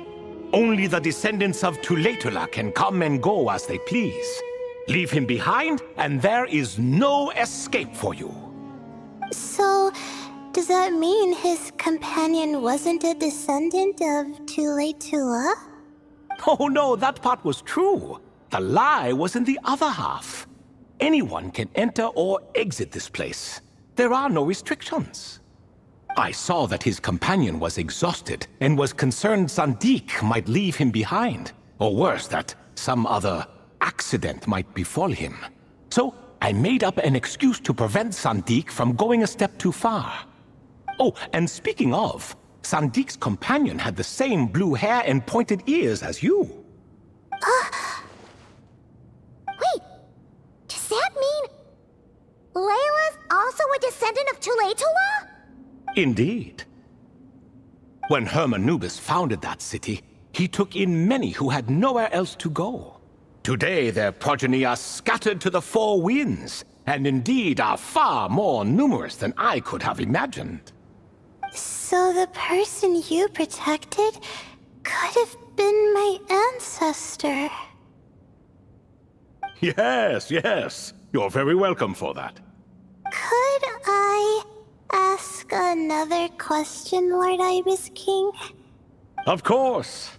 Only the descendants of Tulatula can come and go as they please. Leave him behind, and there is no escape for you. So, does that mean his companion wasn't a descendant of Tulatula? Oh no, that part was true. The lie was in the other half. Anyone can enter or exit this place. There are no restrictions. I saw that his companion was exhausted and was concerned Zandik might leave him behind, or worse, that some other accident might befall him. So I made up an excuse to prevent Zandik from going a step too far. Oh, and speaking of, Sandik's companion had the same blue hair and pointed ears as you. Wait, does that mean Layla's also a descendant of Tulatula? Indeed. When Hermanubis founded that city, he took in many who had nowhere else to go. Today their progeny are scattered to the four winds, and indeed are far more numerous than I could have imagined. So the person you protected could have been my ancestor. Yes, yes. You're very welcome for that. Could I ask another question, Lord Ibis King? Of course.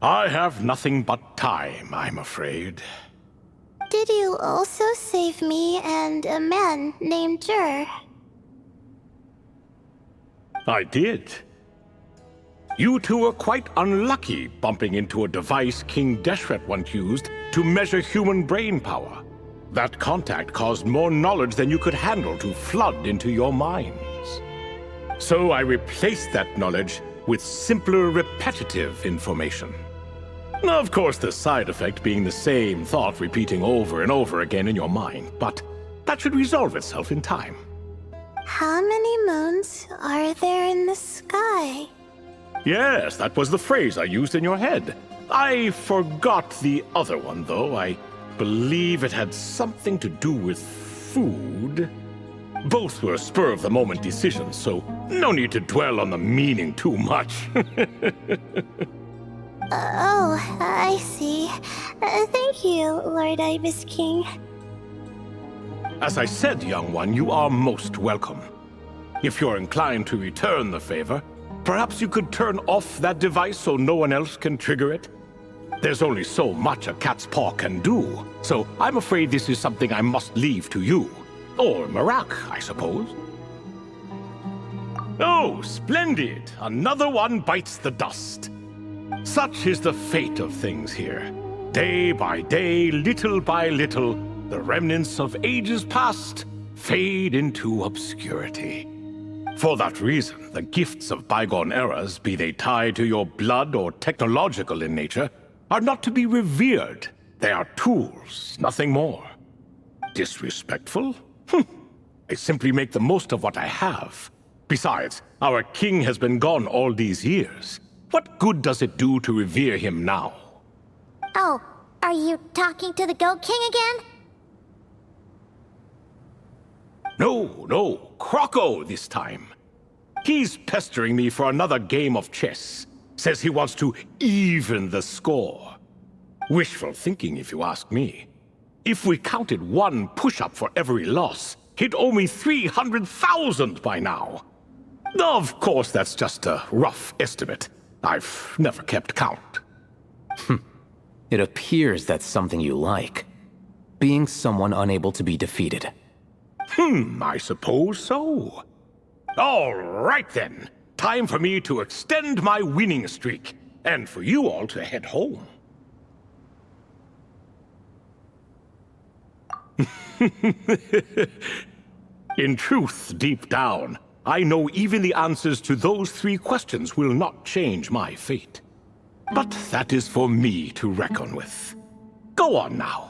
I have nothing but time, I'm afraid. Did you also save me and a man named Djer? I did. You two were quite unlucky bumping into a device King Deshret once used to measure human brain power. That contact caused more knowledge than you could handle to flood into your minds. So I replaced that knowledge with simpler, repetitive information. Of course, the side effect being the same thought repeating over and over again in your mind, but that should resolve itself in time. How many moons are there in the sky? Yes, that was the phrase I used in your head. I forgot the other one, though. I believe it had something to do with food. Both were spur-of-the-moment decisions, so no need to dwell on the meaning too much. Oh, I see. Thank you, Lord Ibis King. As I said, young one, you are most welcome. If you're inclined to return the favor, perhaps you could turn off that device so no one else can trigger it? There's only so much a cat's paw can do, so I'm afraid this is something I must leave to you. Or Marak, I suppose. Oh, splendid! Another one bites the dust. Such is the fate of things here. Day by day, little by little, the remnants of ages past fade into obscurity. For that reason, the gifts of bygone eras, be they tied to your blood or technological in nature, are not to be revered. They are tools, nothing more. Disrespectful? I simply make the most of what I have. Besides, our king has been gone all these years. What good does it do to revere him now? Oh, are you talking to the Goat King again? No, Croco this time. He's pestering me for another game of chess. Says he wants to even the score. Wishful thinking, if you ask me. If we counted one push-up for every loss, he'd owe me 300,000 by now. Of course, that's just a rough estimate. I've never kept count. It appears that's something you like. Being someone unable to be defeated. I suppose so. All right then. Time for me to extend my winning streak, and for you all to head home. In truth, deep down, I know even the answers to those 3 questions will not change my fate. But that is for me to reckon with. Go on now.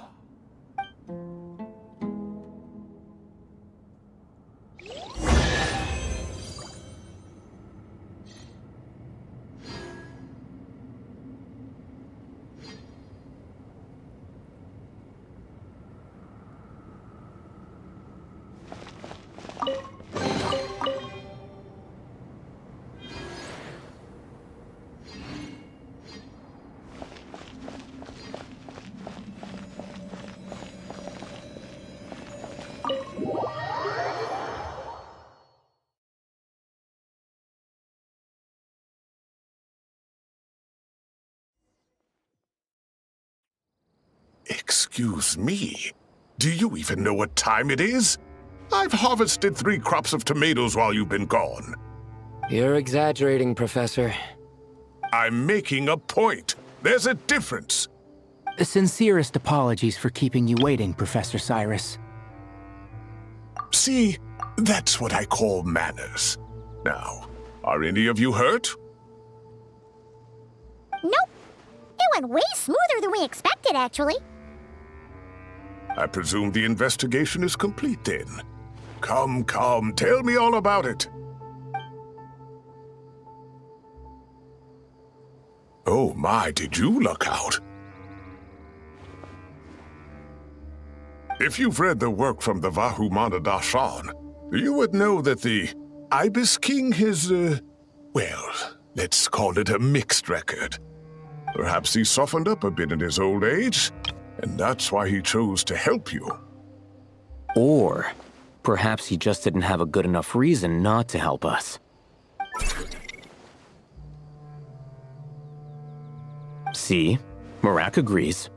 Excuse me? Do you even know what time it is? I've harvested 3 crops of tomatoes while you've been gone. You're exaggerating, Professor. I'm making a point. There's a difference. Sincerest apologies for keeping you waiting, Professor Cyrus. See, that's what I call manners. Now, are any of you hurt? Nope. It went way smoother than we expected, actually. I presume the investigation is complete then. Come, tell me all about it. Oh my, did you luck out? If you've read the work from the Vahumana Dashan, you would know that the Ibis King is, well, let's call it a mixed record. Perhaps he softened up a bit in his old age, and that's why he chose to help you. Or perhaps he just didn't have a good enough reason not to help us. See? Marak agrees.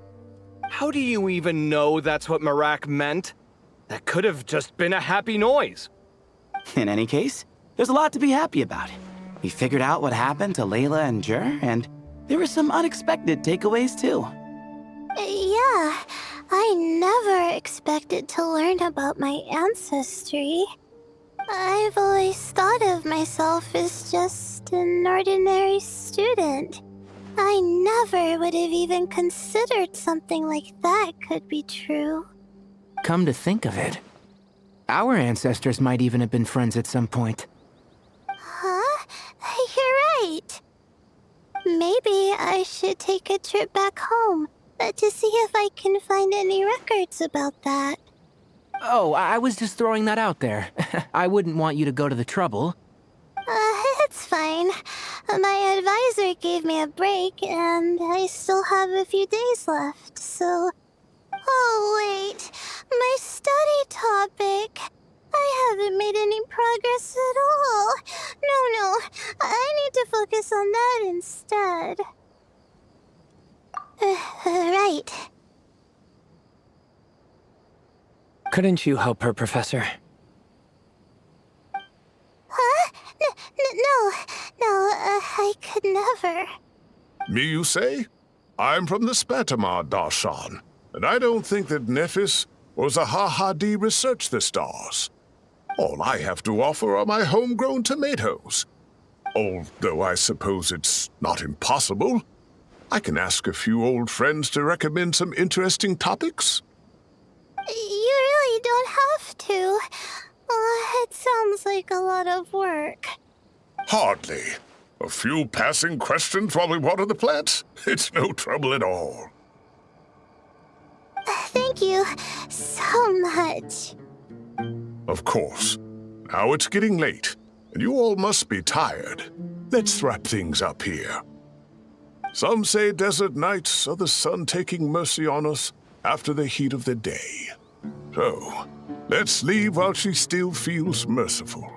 How do you even know that's what Marak meant? That could have just been a happy noise. In any case, there's a lot to be happy about. We figured out what happened to Layla and Djer, and there were some unexpected takeaways too. Yeah, I never expected to learn about my ancestry. I've always thought of myself as just an ordinary student. I never would have even considered something like that could be true. Come to think of it, our ancestors might even have been friends at some point. Huh? You're right. Maybe I should take a trip back home to see if I can find any records about that. Oh, I was just throwing that out there. I wouldn't want you to go to the trouble. It's fine. My advisor gave me a break, and I still have a few days left, so... Oh, wait. My study topic. I haven't made any progress at all. No. I need to focus on that instead. Right. Couldn't you help her, Professor? Huh? No, I could never. Me, you say? I'm from the Spatamar Darshan, and I don't think that Nephis or Zahahadi researched the stars. All I have to offer are my homegrown tomatoes. Although I suppose it's not impossible. I can ask a few old friends to recommend some interesting topics. You really don't have to. It sounds like a lot of work. Hardly. A few passing questions while we water the plants? It's no trouble at all. Thank you so much. Of course. Now it's getting late, and you all must be tired. Let's wrap things up here. Some say desert nights are the sun taking mercy on us after the heat of the day. So, let's leave while she still feels merciful.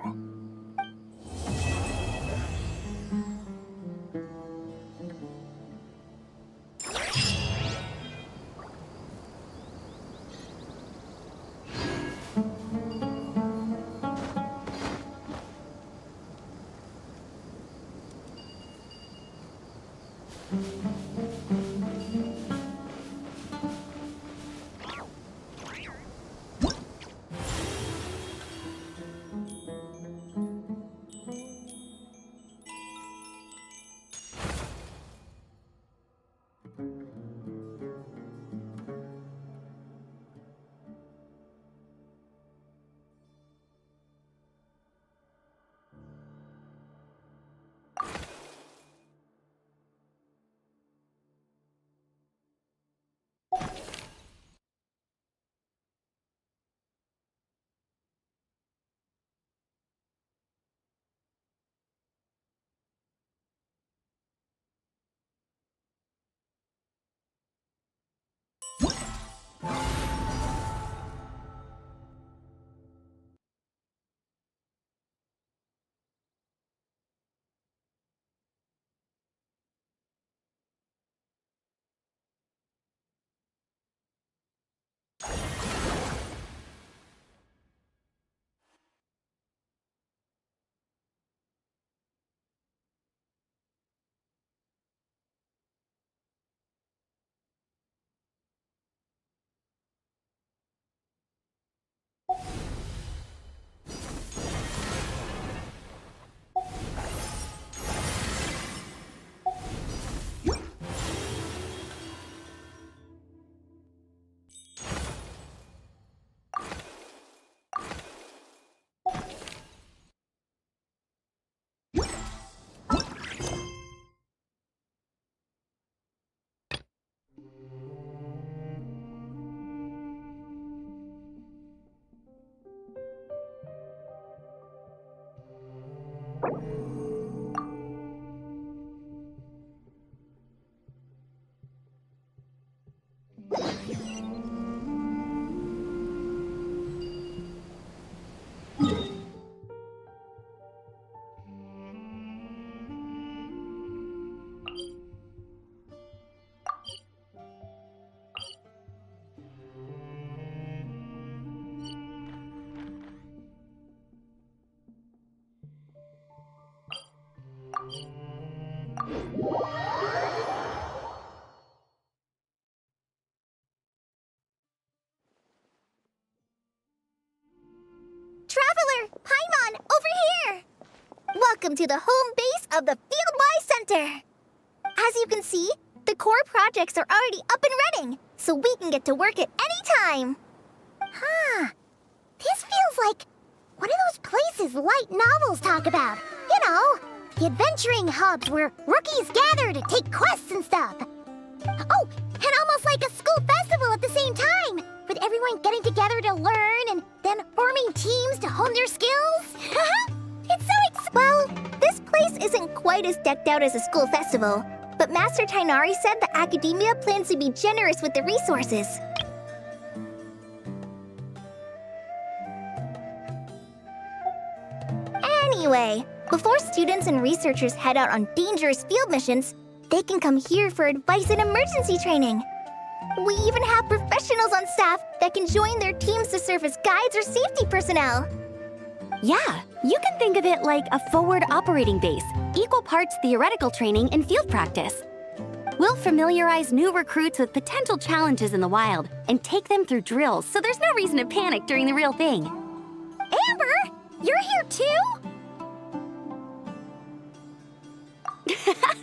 Traveler! Paimon! Over here! Welcome to the home base of the Fieldwise Center! As you can see, the core projects are already up and running, so we can get to work at any time! Huh. This feels like one of those places light novels talk about. You know, the adventuring hubs where rookies gather to take quests and stuff. Oh, and almost like a school festival at the same time, with everyone getting together to learn and then forming teams to hone their skills. It's so Well, this place isn't quite as decked out as a school festival, but Master Tighnari said that Akademiya plans to be generous with the resources. Anyway, before students and researchers head out on dangerous field missions, they can come here for advice and emergency training. We even have professionals on staff that can join their teams to serve as guides or safety personnel. Yeah, you can think of it like a forward operating base, equal parts theoretical training and field practice. We'll familiarize new recruits with potential challenges in the wild and take them through drills so there's no reason to panic during the real thing. Amber, you're here too?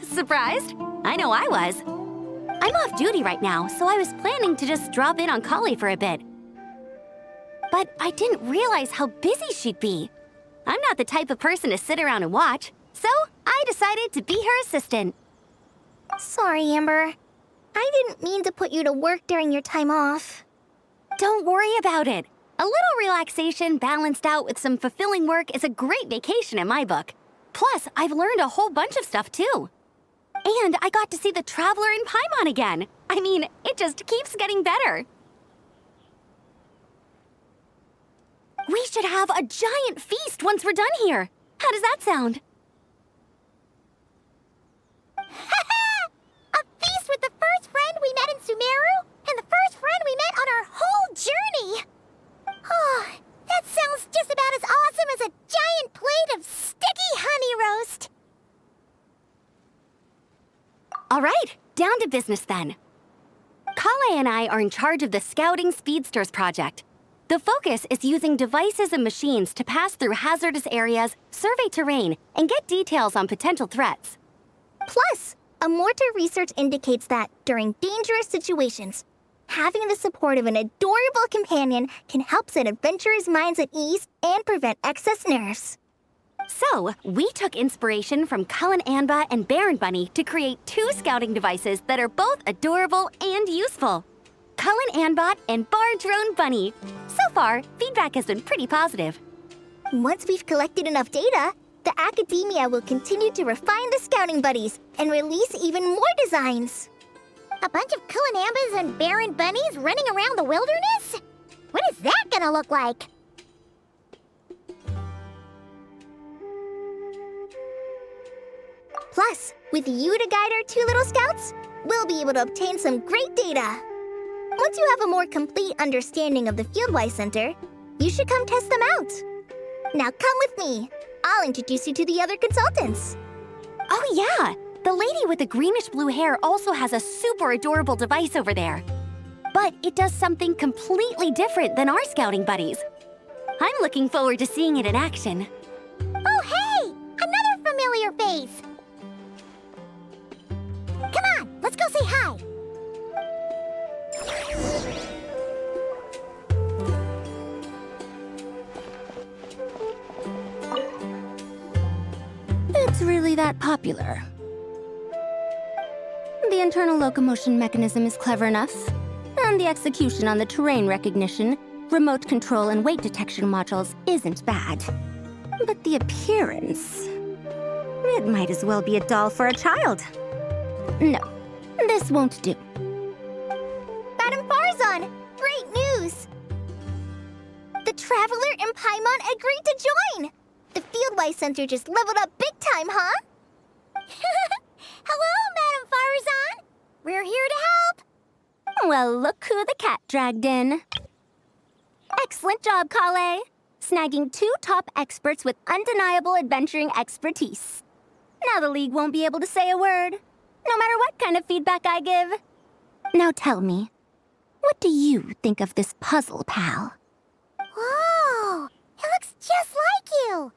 Surprised? I know I was. I'm off duty right now, so I was planning to just drop in on Collei for a bit. But I didn't realize how busy she'd be. I'm not the type of person to sit around and watch, so I decided to be her assistant. Sorry, Amber. I didn't mean to put you to work during your time off. Don't worry about it. A little relaxation balanced out with some fulfilling work is a great vacation in my book. Plus, I've learned a whole bunch of stuff too. And I got to see the Traveler in Paimon again. I mean, it just keeps getting better. We should have a giant feast once we're done here. How does that sound? A feast with the first friend we met in Sumeru and the first friend we met on our whole journey. Oh, that sounds just about as awesome as a giant plate of sticky honey roast. All right, down to business then. Collei and I are in charge of the Scouting Speedsters project. The focus is using devices and machines to pass through hazardous areas, survey terrain, and get details on potential threats. Plus, a mortar research indicates that during dangerous situations, having the support of an adorable companion can help set adventurers' minds at ease and prevent excess nerves. So, we took inspiration from Cullen Anba and Baron Bunny to create 2 scouting devices that are both adorable and useful. Cullen Anbot and Bar Drone Bunny. So far, feedback has been pretty positive. Once we've collected enough data, the Akademiya will continue to refine the scouting buddies and release even more designs. A bunch of Cullen Ambas and Baron Bunnies running around the wilderness? What is that gonna look like? Plus, with you to guide our 2 little scouts, we'll be able to obtain some great data. Once you have a more complete understanding of the Fieldwise Center, you should come test them out. Now come with me. I'll introduce you to the other consultants. Oh yeah, the lady with the greenish-blue hair also has a super adorable device over there. But it does something completely different than our scouting buddies. I'm looking forward to seeing it in action. Oh hey! Another familiar face! Come on, let's go say hi! It's really that popular. The internal locomotion mechanism is clever enough, and the execution on the terrain recognition, remote control, and weight detection modules isn't bad. But the appearance... it might as well be a doll for a child. No, this won't do. Madam Faruzan, great news! The Traveler and Paimon agreed to join! The Fieldwise Center just leveled up big time, huh? Hello, Madam Faruzan! We're here to help! Well, look who the cat dragged in. Excellent job, Collei. Snagging 2 top experts with undeniable adventuring expertise. Now the League won't be able to say a word, no matter what kind of feedback I give. Now tell me, what do you think of this puzzle, pal? Whoa! It looks just like you!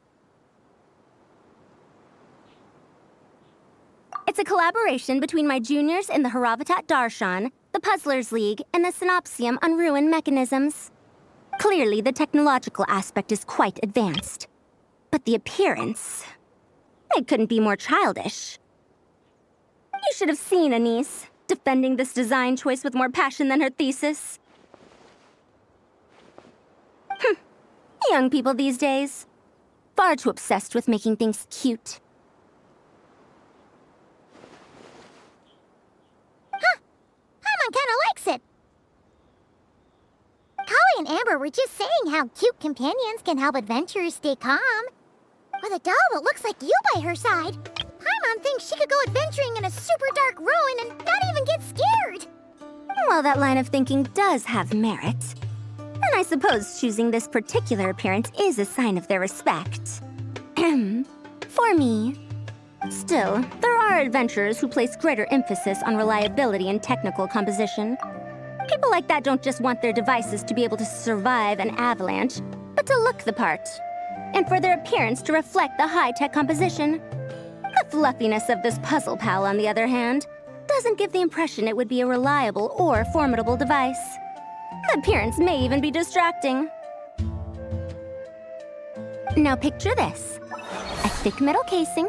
It's a collaboration between my juniors in the Haravatat Darshan, the Puzzlers League, and the Synopsium on Ruin Mechanisms. Clearly, the technological aspect is quite advanced. But the appearance... it couldn't be more childish. You should have seen Anise, defending this design choice with more passion than her thesis. Young people these days. Far too obsessed with making things cute. Paimon kinda likes it. Collei and Amber were just saying how cute companions can help adventurers stay calm. With a doll that looks like you by her side, Paimon thinks she could go adventuring in a super dark ruin and not even get scared. Well, that line of thinking does have merit. And I suppose choosing this particular appearance is a sign of their respect. For me. Still, there are adventurers who place greater emphasis on reliability and technical composition. People like that don't just want their devices to be able to survive an avalanche, but to look the part. And for their appearance to reflect the high-tech composition. The fluffiness of this Puzzlepal, on the other hand, doesn't give the impression it would be a reliable or formidable device. The appearance may even be distracting. Now picture this. A thick metal casing,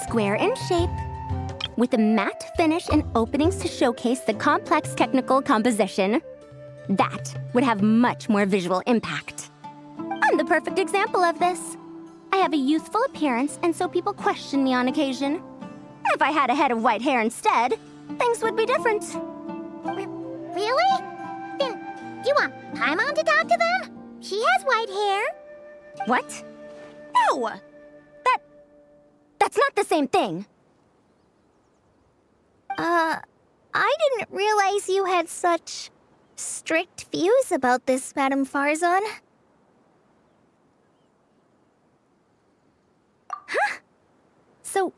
square in shape, with a matte finish and openings to showcase the complex technical composition. That would have much more visual impact. I'm the perfect example of this. I have a youthful appearance, and so people question me on occasion. If I had a head of white hair instead, things would be different. Really? Then, do you want Paimon to talk to them? She has white hair. What? No! That's not the same thing. I didn't realize you had such strict views about this, Madam Faruzan. Huh? So,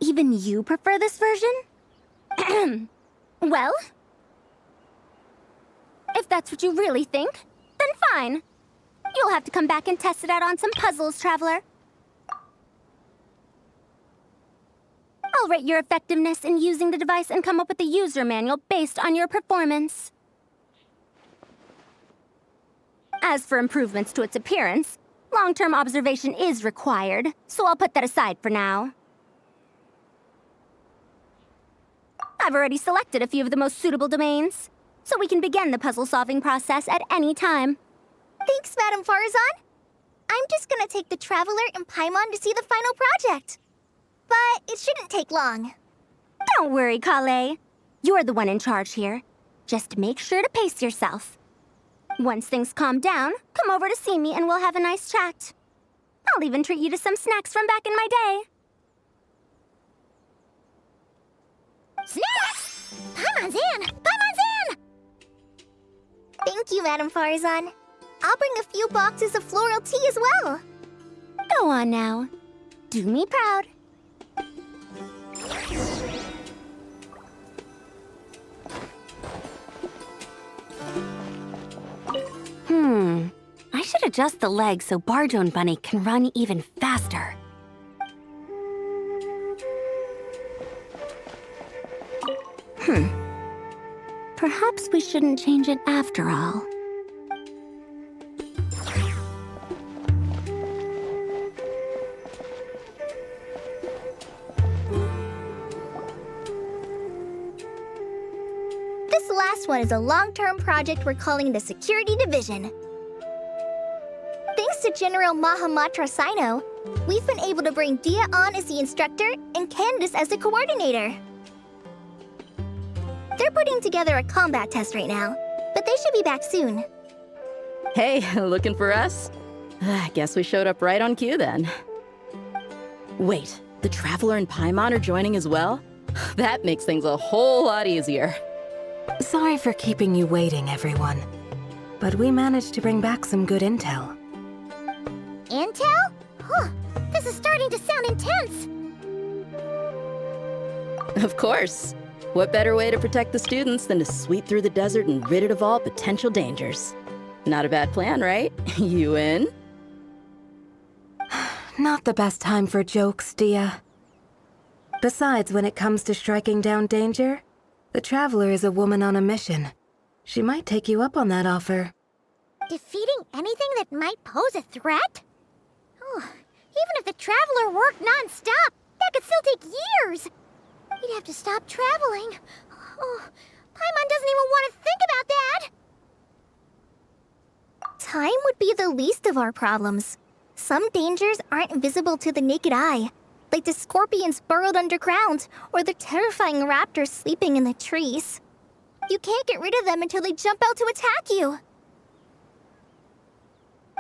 even you prefer this version? Well? If that's what you really think, then fine. You'll have to come back and test it out on some puzzles, Traveler. I'll rate your effectiveness in using the device and come up with a user manual based on your performance. As for improvements to its appearance, long-term observation is required, so I'll put that aside for now. I've already selected a few of the most suitable domains, so we can begin the puzzle-solving process at any time. Thanks, Madam Faruzan. I'm just gonna take the Traveler and Paimon to see the final project. But it shouldn't take long. Don't worry, Collei. You're the one in charge here. Just make sure to pace yourself. Once things calm down, come over to see me and we'll have a nice chat. I'll even treat you to some snacks from back in my day. Snacks! Paimon's in! Paimon's in! Thank you, Madam Faruzan. I'll bring a few boxes of floral tea as well. Go on now. Do me proud. I should adjust the legs so Barjone Bunny can run even faster. Perhaps we shouldn't change it after all. This last one is a long-term project we're calling the Security Division. Thanks to General Mahamatra Cyno, we've been able to bring Dehya on as the instructor and Candace as the coordinator. They're putting together a combat test right now, but they should be back soon. Hey, looking for us? I guess we showed up right on cue then. Wait, the Traveler and Paimon are joining as well? That makes things a whole lot easier. Sorry for keeping you waiting, everyone. But we managed to bring back some good intel. Intel? Huh, this is starting to sound intense. Of course. What better way to protect the students than to sweep through the desert and rid it of all potential dangers? Not a bad plan, right? You in? Not the best time for jokes, Dehya. Besides, when it comes to striking down danger, the Traveler is a woman on a mission. She might take you up on that offer. Defeating anything that might pose a threat? Oh, even if the Traveler worked non-stop, that could still take years. We'd have to stop traveling. Oh, Paimon doesn't even want to think about that. Time would be the least of our problems. Some dangers aren't visible to the naked eye, like the scorpions burrowed underground or the terrifying raptors sleeping in the trees. You can't get rid of them until they jump out to attack you.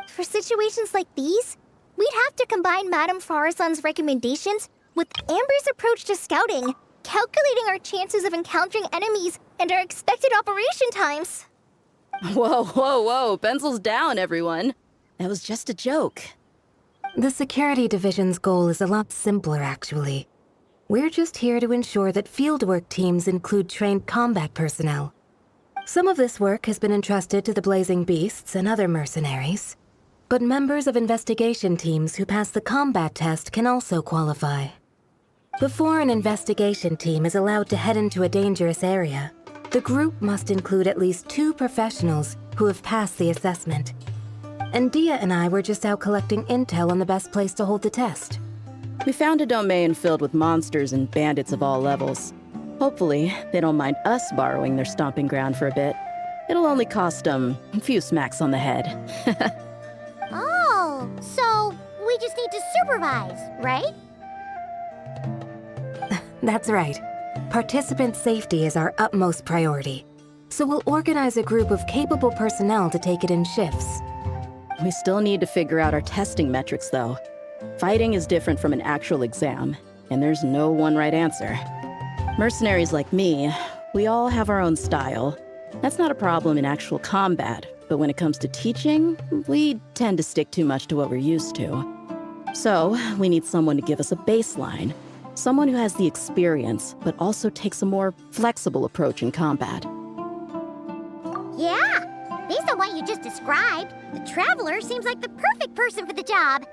For situations like these, we'd have to combine Madame Faruzan's recommendations with Amber's approach to scouting, calculating our chances of encountering enemies and our expected operation times. Whoa, whoa, whoa, pencils down, everyone. That was just a joke. The Security Division's goal is a lot simpler, actually. We're just here to ensure that fieldwork teams include trained combat personnel. Some of this work has been entrusted to the Blazing Beasts and other mercenaries, but members of investigation teams who pass the combat test can also qualify. Before an investigation team is allowed to head into a dangerous area, the group must include at least 2 professionals who have passed the assessment. And Dehya and I were just out collecting intel on the best place to hold the test. We found a domain filled with monsters and bandits of all levels. Hopefully, they don't mind us borrowing their stomping ground for a bit. It'll only cost them a few smacks on the head. Oh, so we just need to supervise, right? That's right. Participant safety is our utmost priority. So we'll organize a group of capable personnel to take it in shifts. We still need to figure out our testing metrics, though. Fighting is different from an actual exam, and there's no one right answer. Mercenaries like me, we all have our own style. That's not a problem in actual combat, but when it comes to teaching, we tend to stick too much to what we're used to. So, we need someone to give us a baseline. Someone who has the experience, but also takes a more flexible approach in combat. Yeah, based on what you just described, the Traveler seems like the perfect person for the job.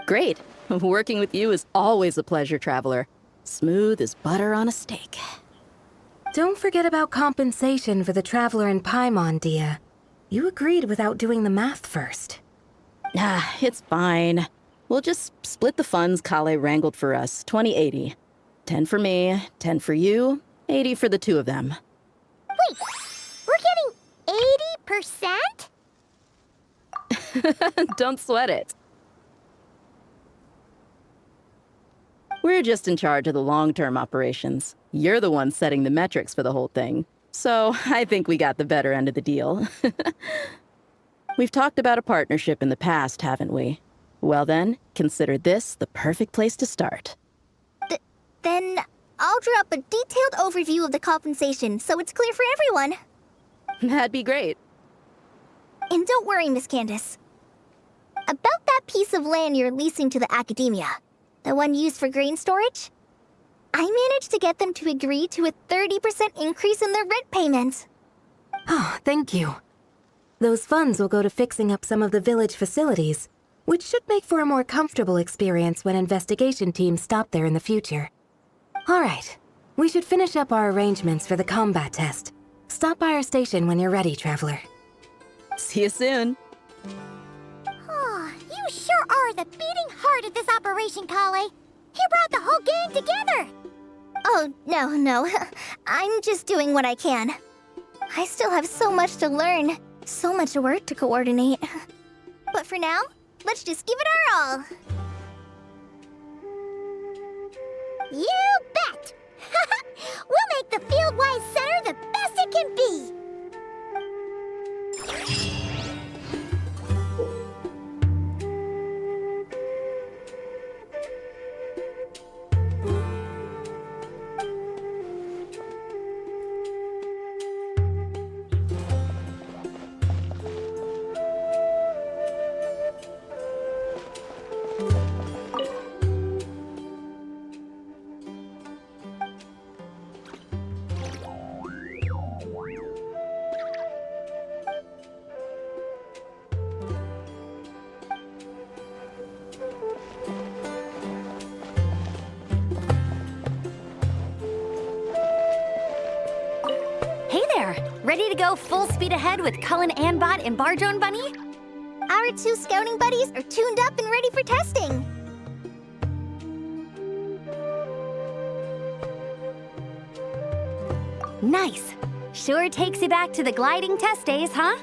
Great. Working with you is always a pleasure, Traveler. Smooth as butter on a steak. Don't forget about compensation for the Traveler and Paimon, Dehya. You agreed without doing the math first. Ah, it's fine. We'll just split the funds Collei wrangled for us, 20-80. 10 for me, 10 for you, 80 for the two of them. Wait, we're getting 80%? Don't sweat it. We're just in charge of the long-term operations. You're the one setting the metrics for the whole thing. So I think we got the better end of the deal. We've talked about a partnership in the past, haven't we? Well then, consider this the perfect place to start. Then I'll draw up a detailed overview of the compensation so it's clear for everyone. That'd be great. And don't worry, Miss Candace. About that piece of land you're leasing to the Akademiya, the one used for grain storage, I managed to get them to agree to a 30% increase in their rent payments. Oh, thank you. Those funds will go to fixing up some of the village facilities, which should make for a more comfortable experience when investigation teams stop there in the future. All right, we should finish up our arrangements for the combat test. Stop by our station when you're ready, Traveler. See you soon. Oh, you sure are the beating heart of this operation, Collei. You brought the whole gang together. Oh, no. I'm just doing what I can. I still have so much to learn, so much work to coordinate. But for now, let's just give it our all. You bet! We'll make the Fieldwise Center the best it can be! Ready to go full speed ahead with Cullen Anbot and Bardrone Bunny? Our two scouting buddies are tuned up and ready for testing. Nice. Sure takes you back to the gliding test days, huh?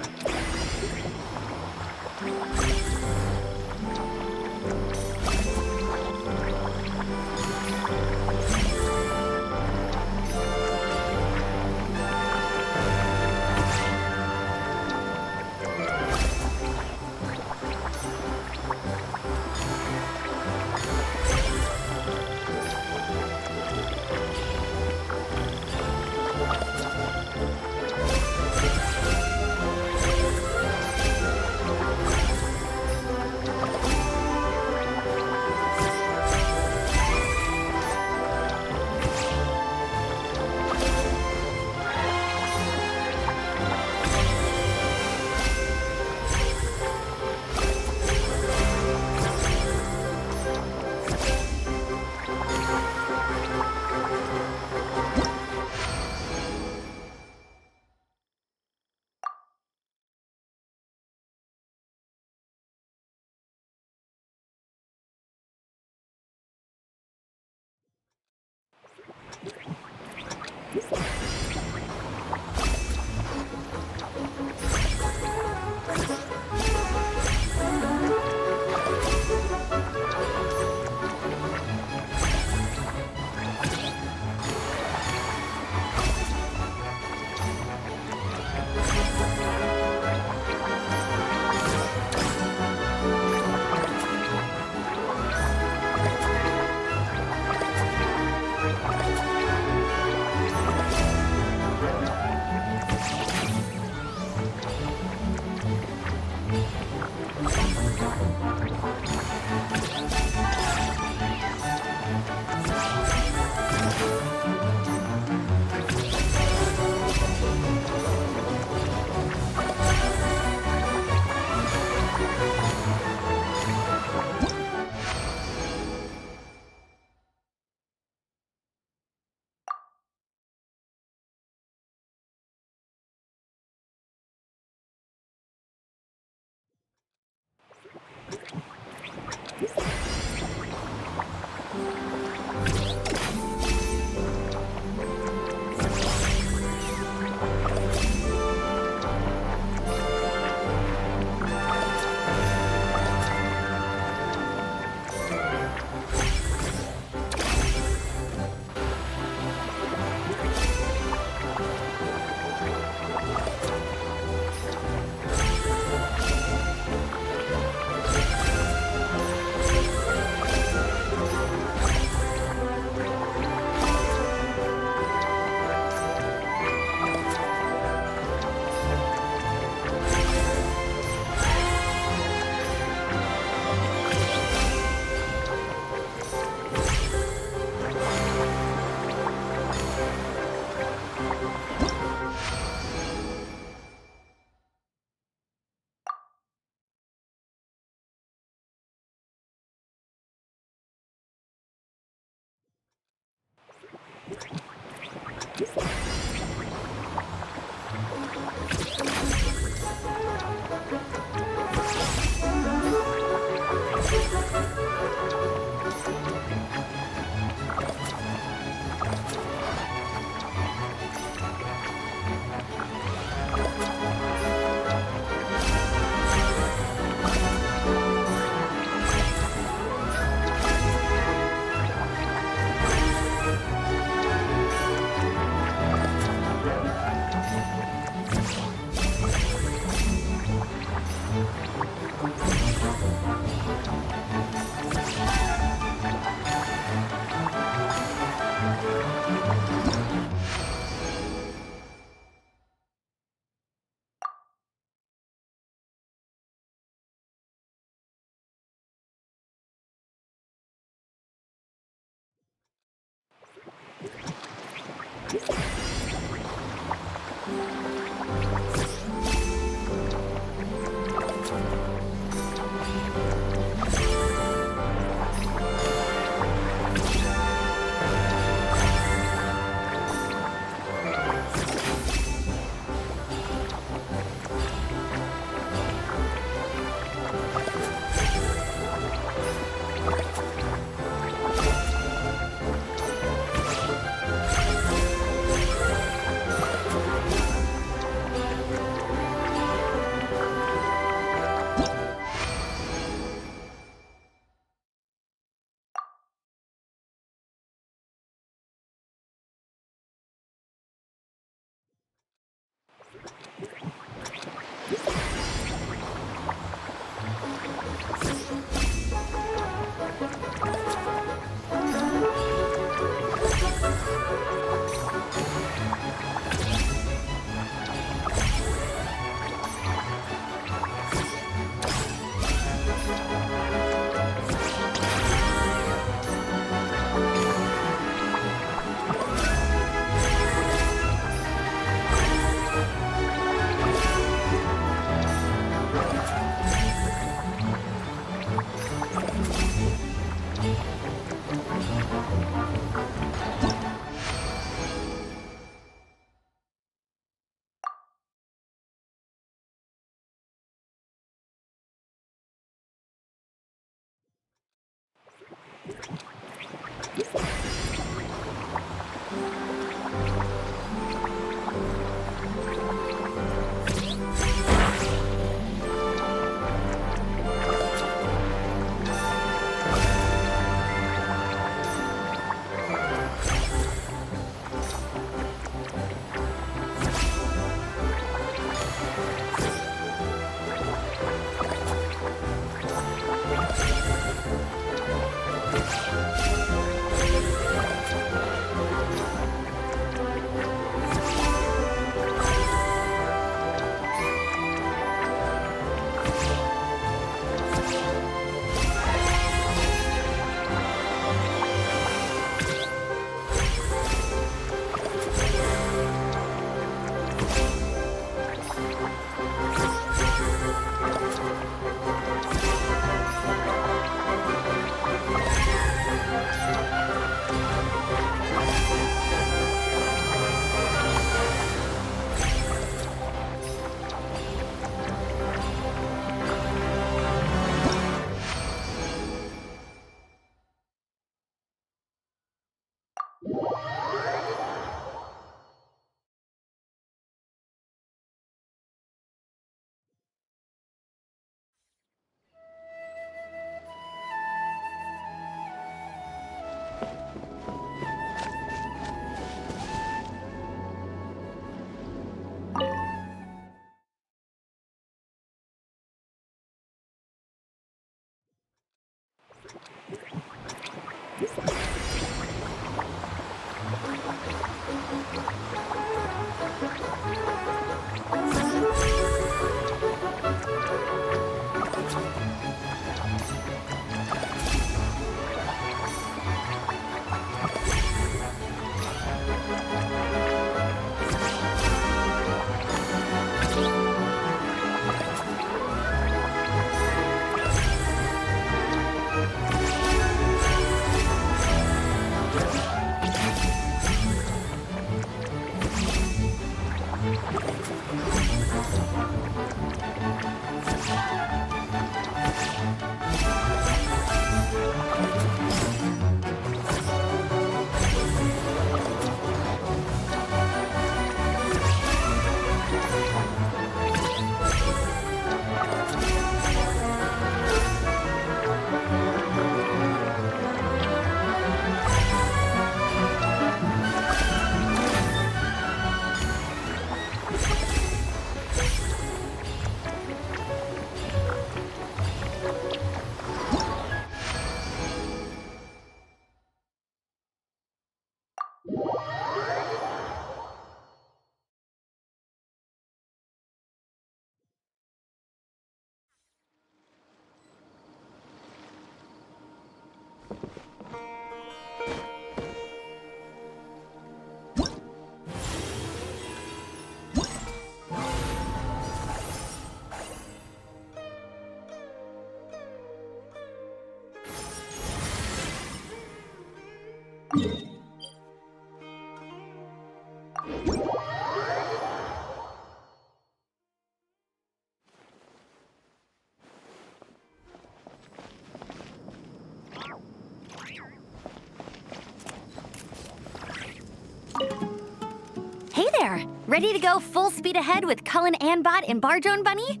Hey there! Ready to go full speed ahead with Cullen Anbot and Bardrone Bunny?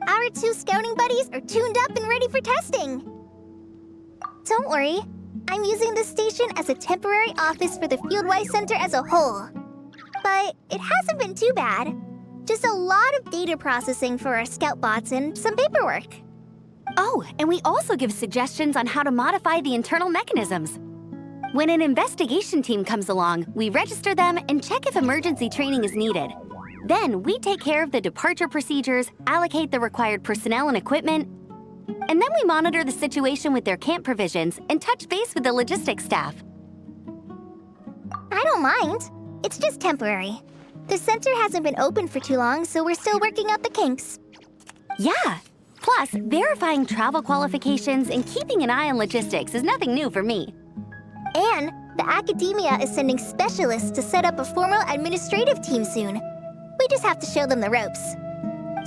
Our 2 scouting buddies are tuned up and ready for testing. Don't worry, I'm using this station as a temporary office for the Fieldwise Center as a whole. But it hasn't been too bad. Just a lot of data processing for our scout bots and some paperwork. Oh, and we also give suggestions on how to modify the internal mechanisms. When an investigation team comes along, we register them and check if emergency training is needed. Then we take care of the departure procedures, allocate the required personnel and equipment, and then we monitor the situation with their camp provisions and touch base with the logistics staff. I don't mind. It's just temporary. The center hasn't been open for too long, so we're still working out the kinks. Yeah. Plus, verifying travel qualifications and keeping an eye on logistics is nothing new for me. And the Akademiya is sending specialists to set up a formal administrative team soon. We just have to show them the ropes.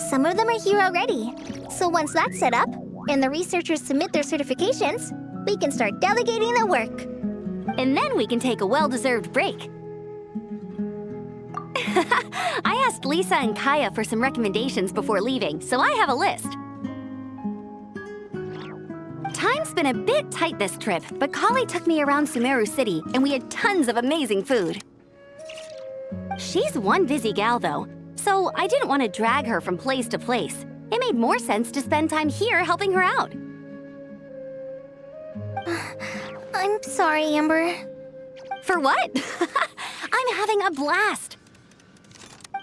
Some of them are here already. So once that's set up, and the researchers submit their certifications, we can start delegating the work. And then we can take a well-deserved break. I asked Lisa and Kaya for some recommendations before leaving, so I have a list. Time's been a bit tight this trip, but Collei took me around Sumeru City, and we had tons of amazing food. She's one busy gal, though, so I didn't want to drag her from place to place. It made more sense to spend time here helping her out. I'm sorry, Amber. For what? I'm having a blast.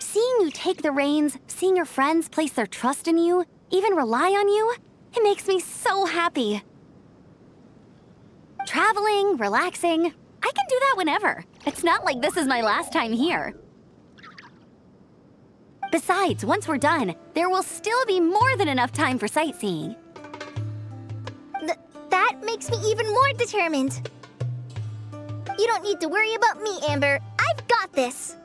Seeing you take the reins, seeing your friends place their trust in you, even rely on you, it makes me so happy. Traveling, relaxing, I can do that whenever. It's not like this is my last time here. Besides, once we're done, there will still be more than enough time for sightseeing. That makes me even more determined. You don't need to worry about me, Amber. I've got this.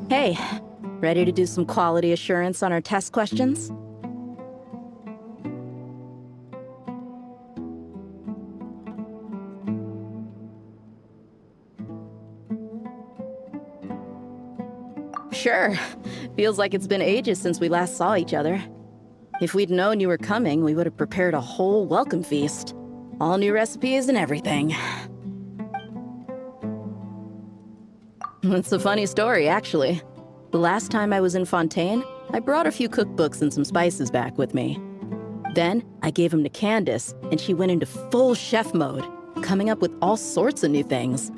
Hey, ready to do some quality assurance on our test questions? Sure. Feels like it's been ages since we last saw each other. If we'd known you were coming, we would have prepared a whole welcome feast. All new recipes and everything. It's a funny story, actually. The last time I was in Fontaine, I brought a few cookbooks and some spices back with me. Then, I gave them to Candace, and she went into full chef mode, coming up with all sorts of new things.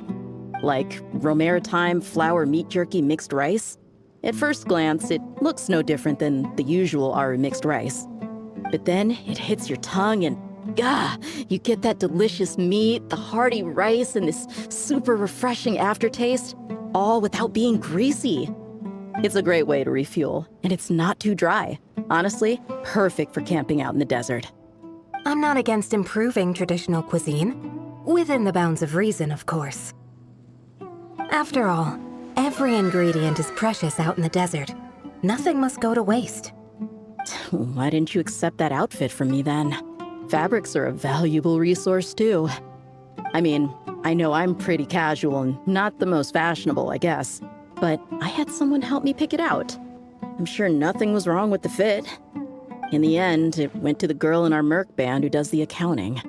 Like Romaritime flour meat jerky mixed rice. At first glance, it looks no different than the usual Aaru mixed rice. But then, it hits your tongue and you get that delicious meat, the hearty rice, and this super refreshing aftertaste, all without being greasy. It's a great way to refuel, and it's not too dry. Honestly, perfect for camping out in the desert. I'm not against improving traditional cuisine, within the bounds of reason, of course. After all, every ingredient is precious out in the desert. Nothing must go to waste. Why didn't you accept that outfit from me then? Fabrics are a valuable resource too. I mean, I know I'm pretty casual and not the most fashionable, I guess, but I had someone help me pick it out. I'm sure nothing was wrong with the fit. In the end, it went to the girl in our Merc band who does the accounting.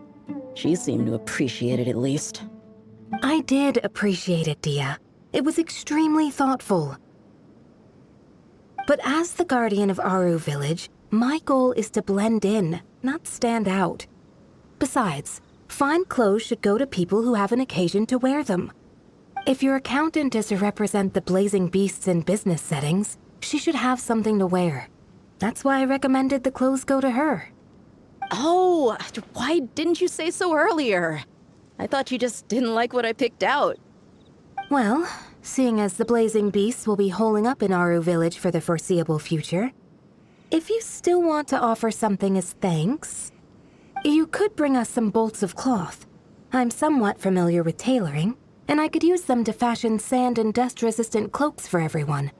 She seemed to appreciate it at least. I did appreciate it, Dehya. It was extremely thoughtful. But as the guardian of Aaru Village, my goal is to blend in, not stand out. Besides, fine clothes should go to people who have an occasion to wear them. If your accountant is to represent the blazing beasts in business settings, she should have something to wear. That's why I recommended the clothes go to her. Oh, why didn't you say so earlier? I thought you just didn't like what I picked out. Well, seeing as the blazing beasts will be holing up in Aaru Village for the foreseeable future, if you still want to offer something as thanks, you could bring us some bolts of cloth. I'm somewhat familiar with tailoring, and I could use them to fashion sand and dust-resistant cloaks for everyone.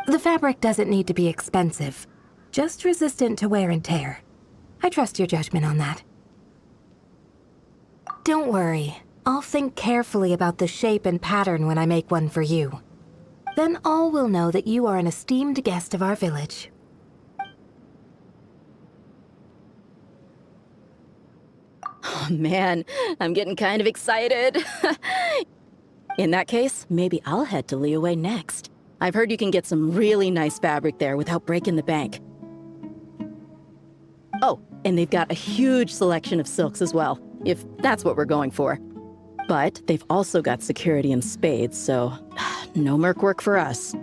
The fabric doesn't need to be expensive, just resistant to wear and tear. I trust your judgment on that. Don't worry, I'll think carefully about the shape and pattern when I make one for you. Then all will know that you are an esteemed guest of our village. Oh man, I'm getting kind of excited. In that case, maybe I'll head to Liyue next. I've heard you can get some really nice fabric there without breaking the bank. Oh, and they've got a huge selection of silks as well, if that's what we're going for. But they've also got security in spades, so no merc work for us.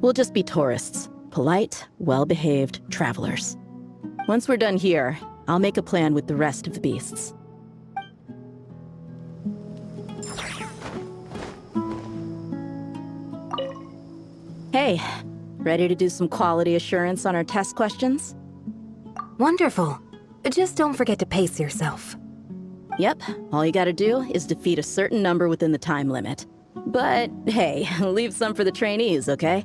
We'll just be tourists. Polite, well-behaved travelers. Once we're done here, I'll make a plan with the rest of the beasts. Hey, ready to do some quality assurance on our test questions? Wonderful. Just don't forget to pace yourself. Yep, all you gotta do is defeat a certain number within the time limit. But hey, leave some for the trainees, okay?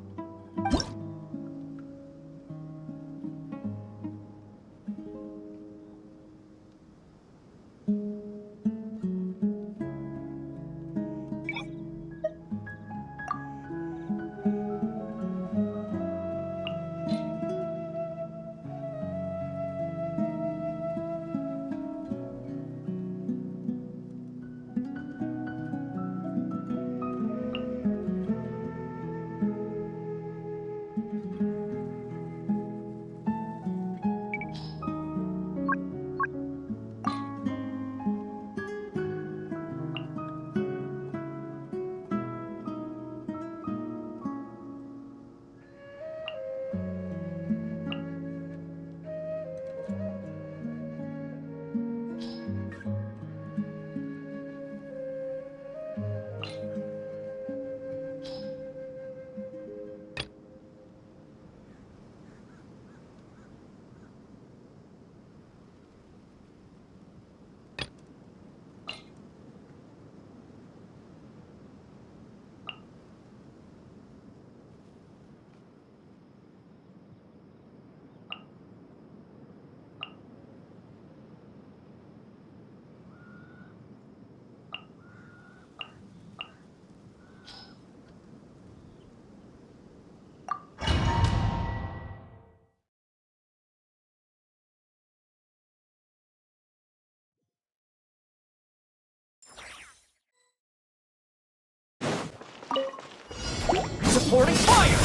Supporting fire!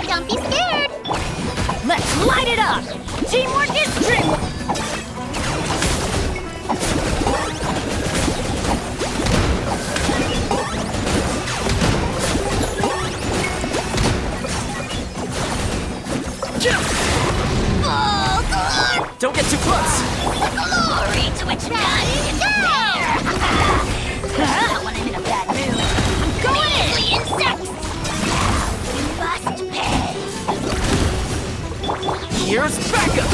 Don't be scared! Let's light it up! Teamwork is dreamwork! Oh, don't get too close! Glory to which none can compare! That one I'm in a bad mood. I'm going in! Insects! You must pay! Here's backup!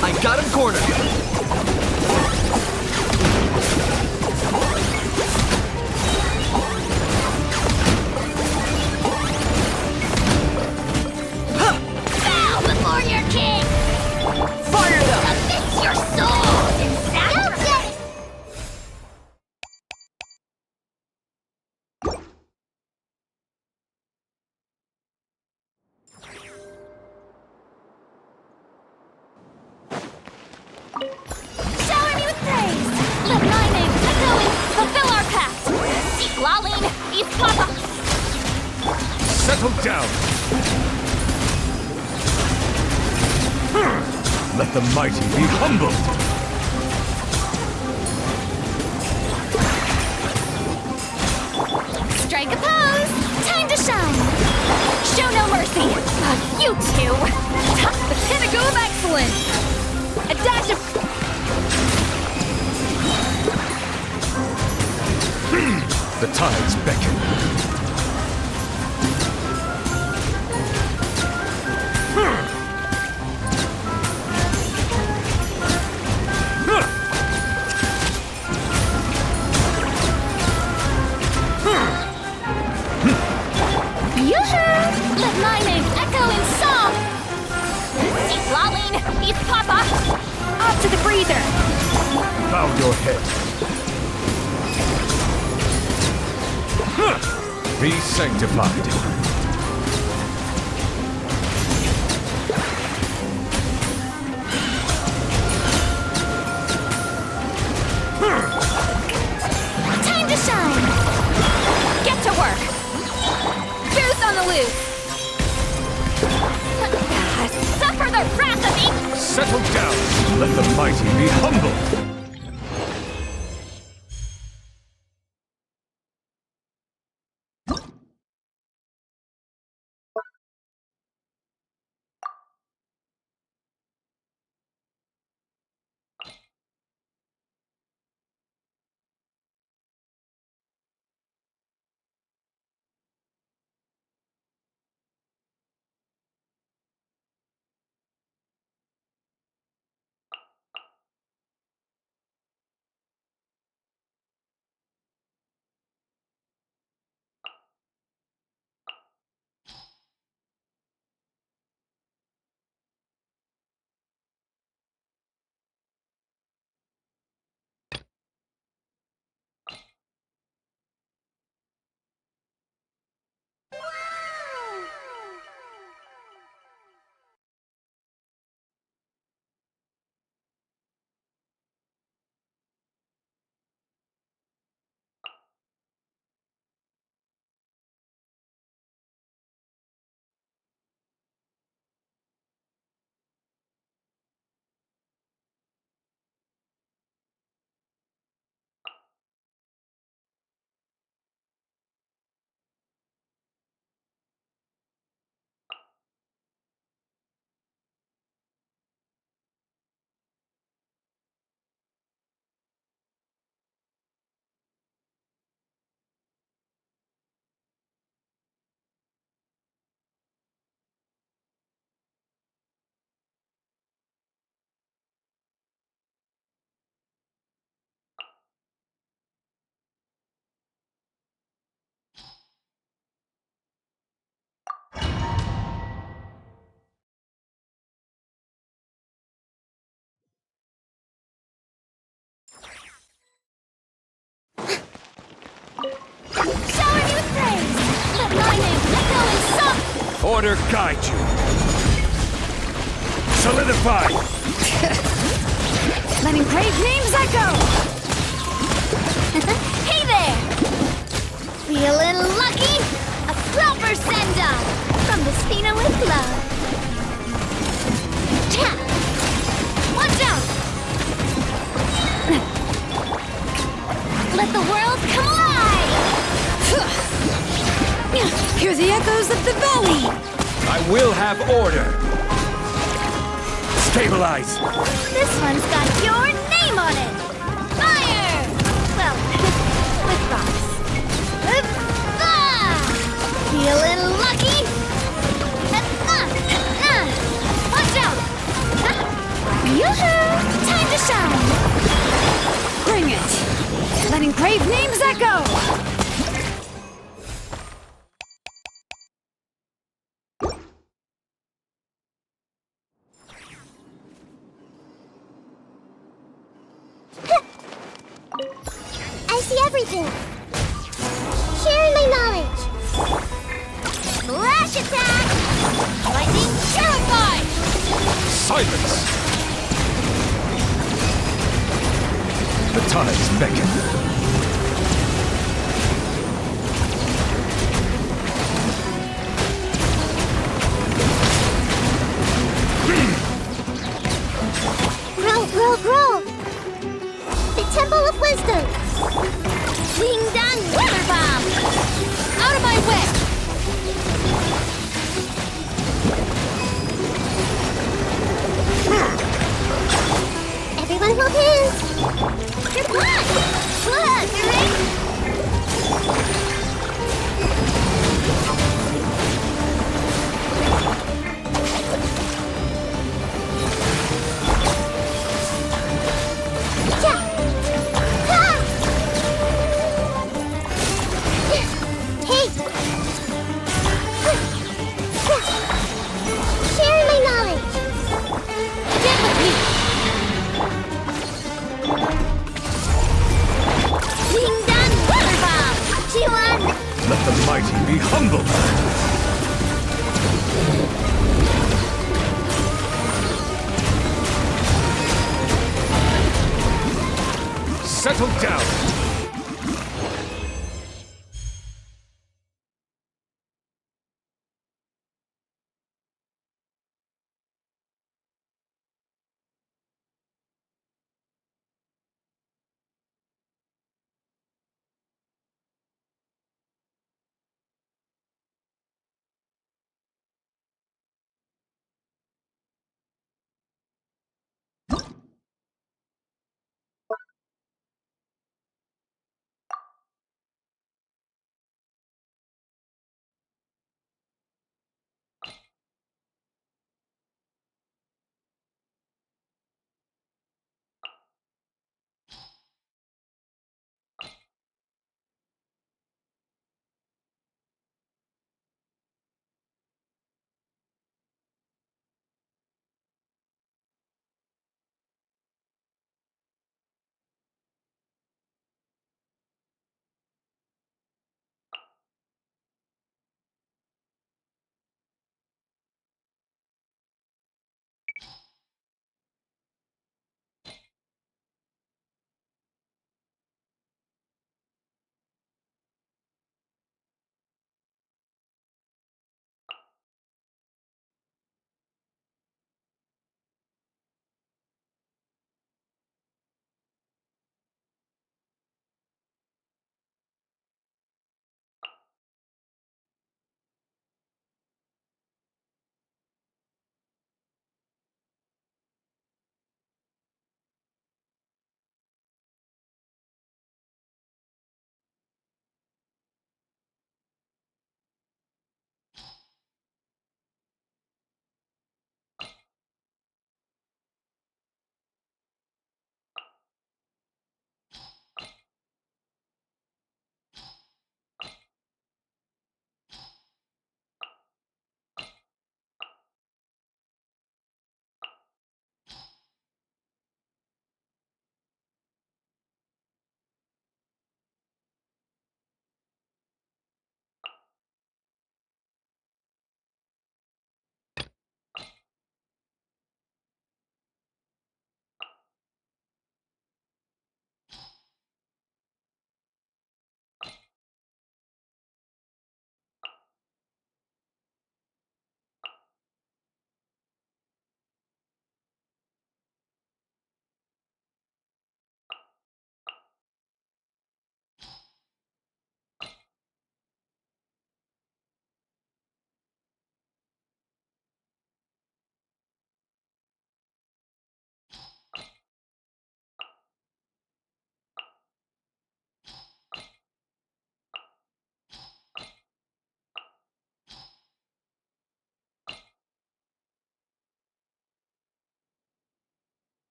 I got him cornered! Settle down! Let the mighty be humbled! Strike a pose! Time to shine! Show no mercy! You two! The pinnacle of excellence! A dash of... The tides beckon. Let my name echo in song! He's lolling! He's Papa! Off to the breather! Bow your head. Be sanctified. Time to shine! Get to work! Boots on the loose! Suffer the wrath of me! Settle down! Let the mighty be humble! Shower me with praise! Let my name echo in song! Order guide you! Solidify! Let engraved names echo! Hey there! Feeling lucky? A proper send-off from the Cyno with love. Cha! Watch out! Let the world come alive! Hear the echoes of the valley! I will have order! Stabilize! This one's got your name on it! Fire! Well, with rocks. Feeling lucky? Watch out! Yoo-hoo! Time to shine! Bring it! Let engraved names echo! I see everything. Sharing my knowledge. Flash attack! Lightning terrified! Silence! The tides beckon. Grow! The Temple of Wisdom! Ding dong weather bomb! Out of my way! Everyone hold hands! Come on! Look, you're ready? Sharing my knowledge! Get with me! Ding dong weather bomb! G1! Let the mighty be humble! Settle down!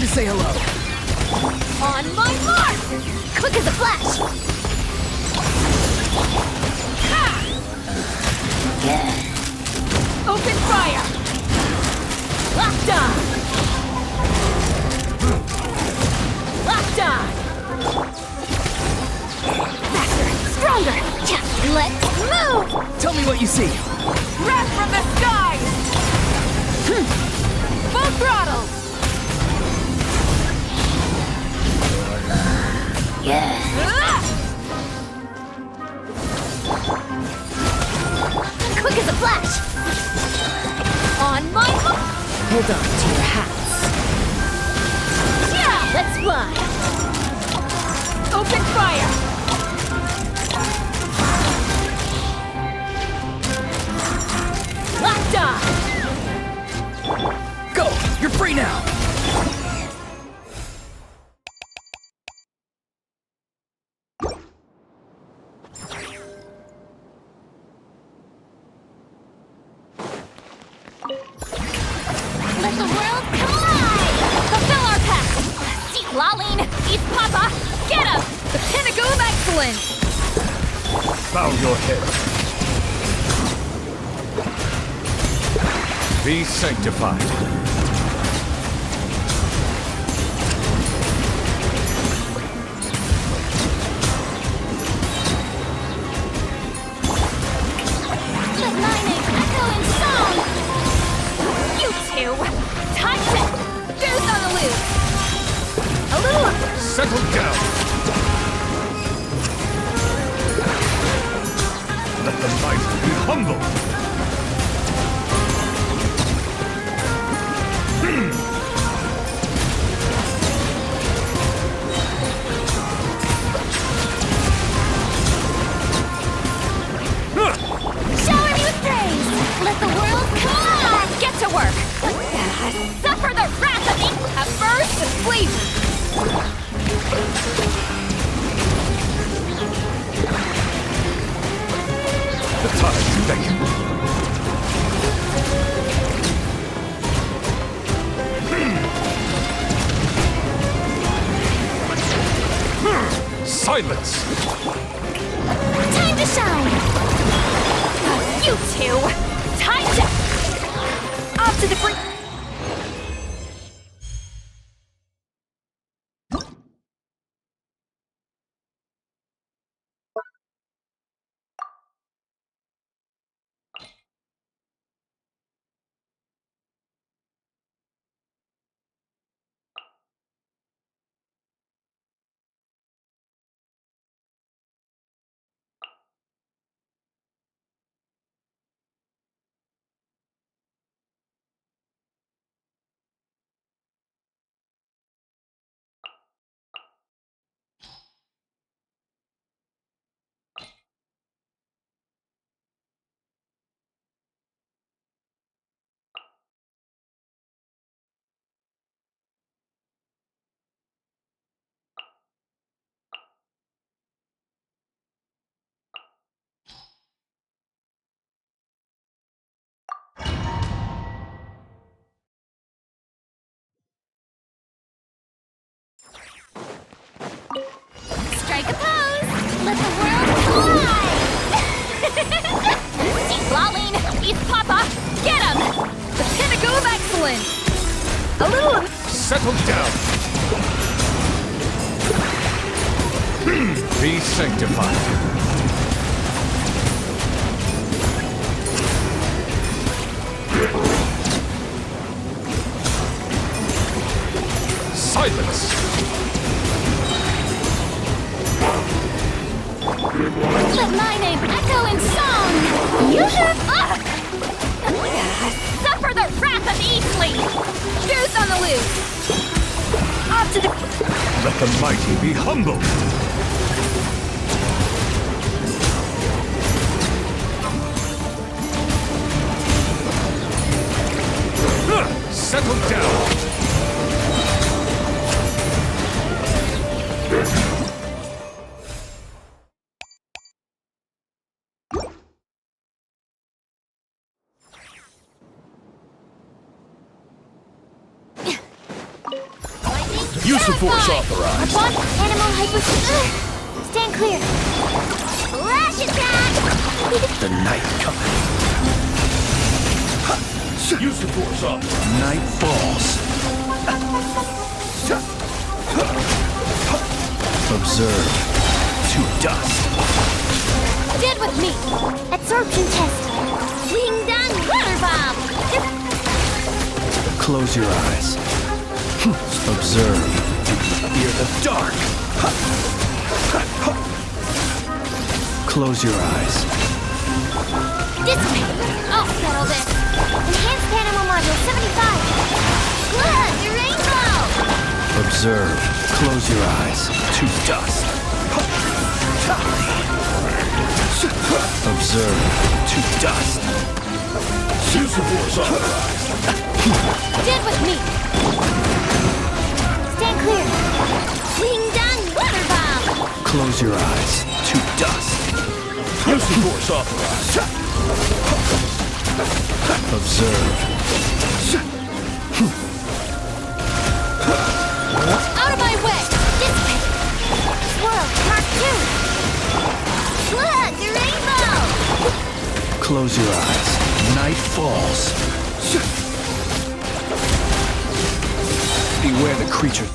Time to say hello. On my mark! Quick as a flash! Ha! Open fire! Locked on! Locked on! Faster! Stronger! Let's move! Tell me what you see. Wrath from the skies! Full throttle! Quick as a flash! On my mark! Hold on to your hats. Yeah! Let's fly! Open fire! Locked on! Go! You're free now! Let the world collide! Fulfill our pact! Seek Laline! Eat Papa! Get him! The pinnacle of excellence! Bow your head. Be sanctified. Let my name echo in song! You two! Time to deuce on the loose! A little... Settle down. Let the mighty be humble. Shower me with praise! Let the world collide! Get to work! Suffer the wrath of me! A burst of sleep! The time to beckon. Silence! Time to shine! You two! Time to... Off to the brink... Strike a pose! Let the world collide! Seek Laline! Eat Papa! Get him! The pinnacle of excellence! A little... Settle down. Be sanctified. Silence! Let my name echo in song! You should... Suffer the wrath of Eastleigh! Deuce on the loose! Off to the... Let the mighty be humbled. Settle down. Use the force authorized. One animal hypostyle. Stand clear. Flash attack! The night coming. Use the force authorized. Night falls. Observe. To dust. Dead with me. Absorption test. Wing down water bomb. Close your eyes. Observe. Fear the dark. Close your eyes. Dissipate. I'll settle this. Enhanced animal module 75. Look, your rainbow. Observe. Close your eyes. To dust. Observe. To dust. Use the force authorized. Dead with me. Stand clear. Wing down water bomb. Close your eyes. To dust. Use the force authorized. Observe. Out of my way. Dissipate. Swirl. Mark 2. Look, the rainbow. Close your eyes. Night falls. Beware the creature.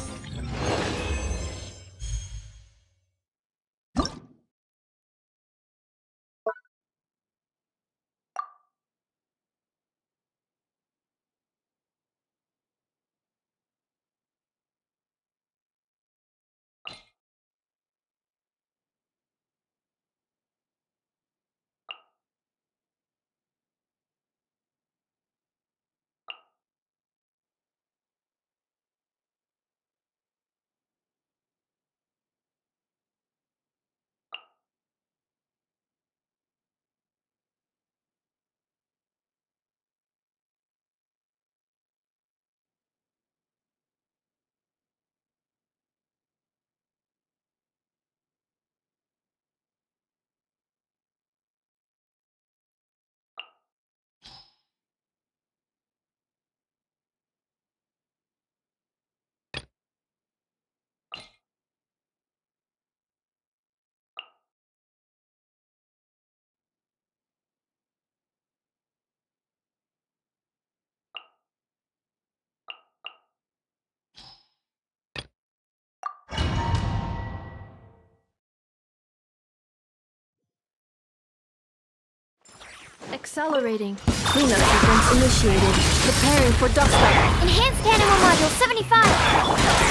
Accelerating. Cleanup sequence initiated. Preparing for dust up. Enhanced animal module 75.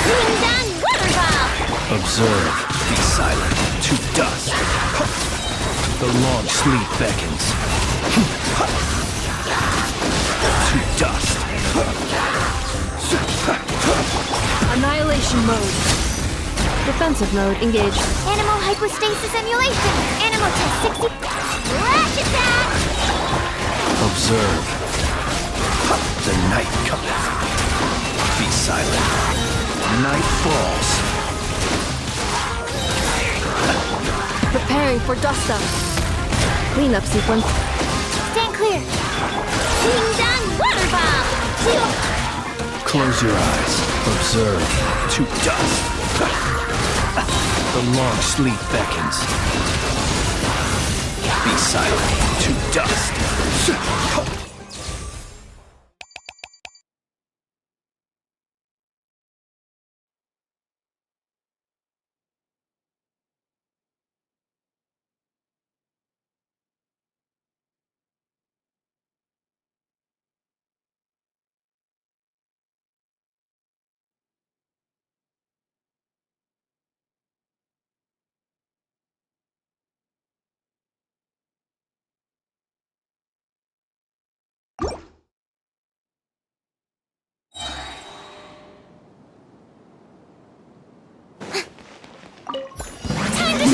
Wing down water bomb. Observe. Be silent. To dust. The long sleep beckons. To dust. Annihilation mode. Defensive mode engaged. Animal hypostasis emulation. Animal test 60. Flash attack! Observe. The night cometh. Be silent. Night falls. Preparing for dust up. Cleanup sequence. Stand clear. Wing down water bomb. Close your eyes. Observe. To dust. The long sleep beckons. Be silent. To dust.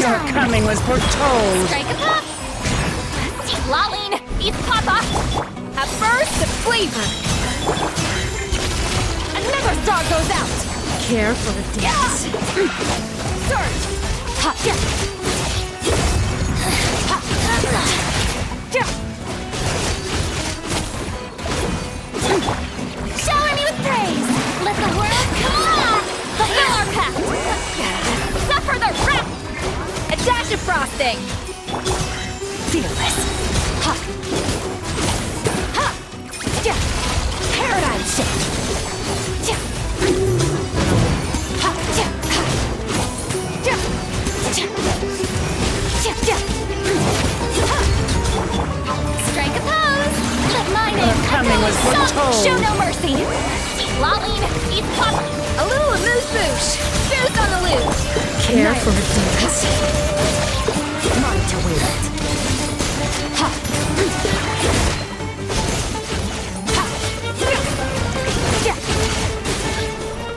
Your coming was foretold. Strike a pop. Laline, eat papa. At first, the flavor. Another star goes out. Care for a dance. Surge. Ha, yeah. Ha, yeah. Shower me with praise. Let the world come on. frosting! Fearless! Ha! Ha! Yeah! Paradigm shift! Yeah! Ha! Yeah! Ha! Yeah! Yeah! Yeah! Ha! Strike a pose! Let mine in! coming was foretold! Show no mercy! Lolling! Eat pop! A little amuse-bouche! Booze on the loose! Care for a dance? Mine to wield it! Ha! Ha! Yeah!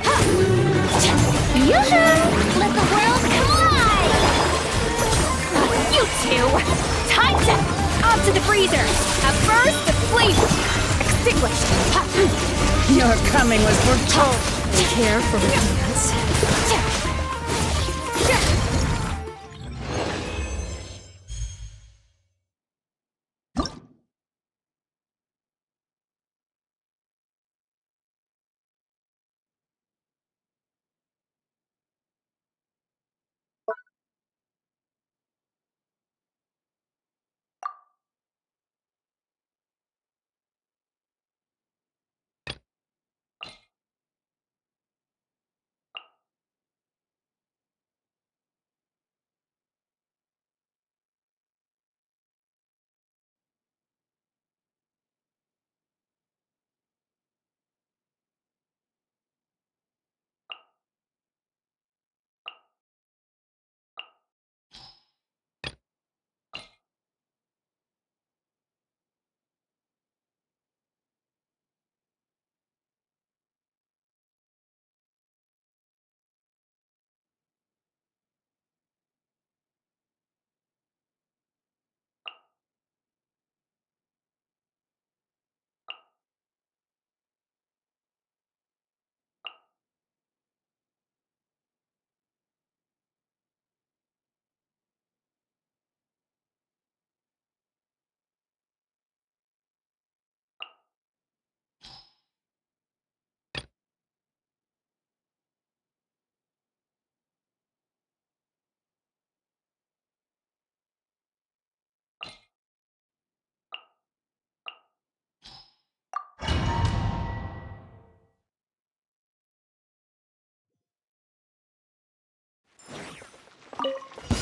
Ha! Yoo-hoo! Let the world collide! You two! Time to... Up to the freezer! A burst of flavor! Extinguished! Ha! Your coming was foretold. Care for a dance?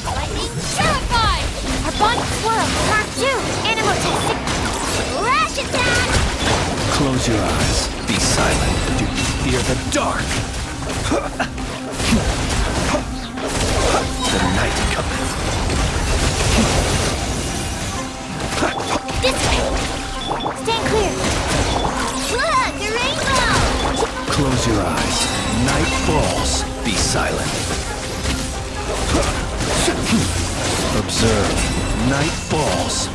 Lightning terrified! Our bond swirl, part 2, animal testing. Lash attack! Close your eyes. Be silent. Do you fear the dark? The night cometh. This way! Stand clear! Look, a rainbow! Close your eyes. Night falls. Be silent. Observe. Night falls.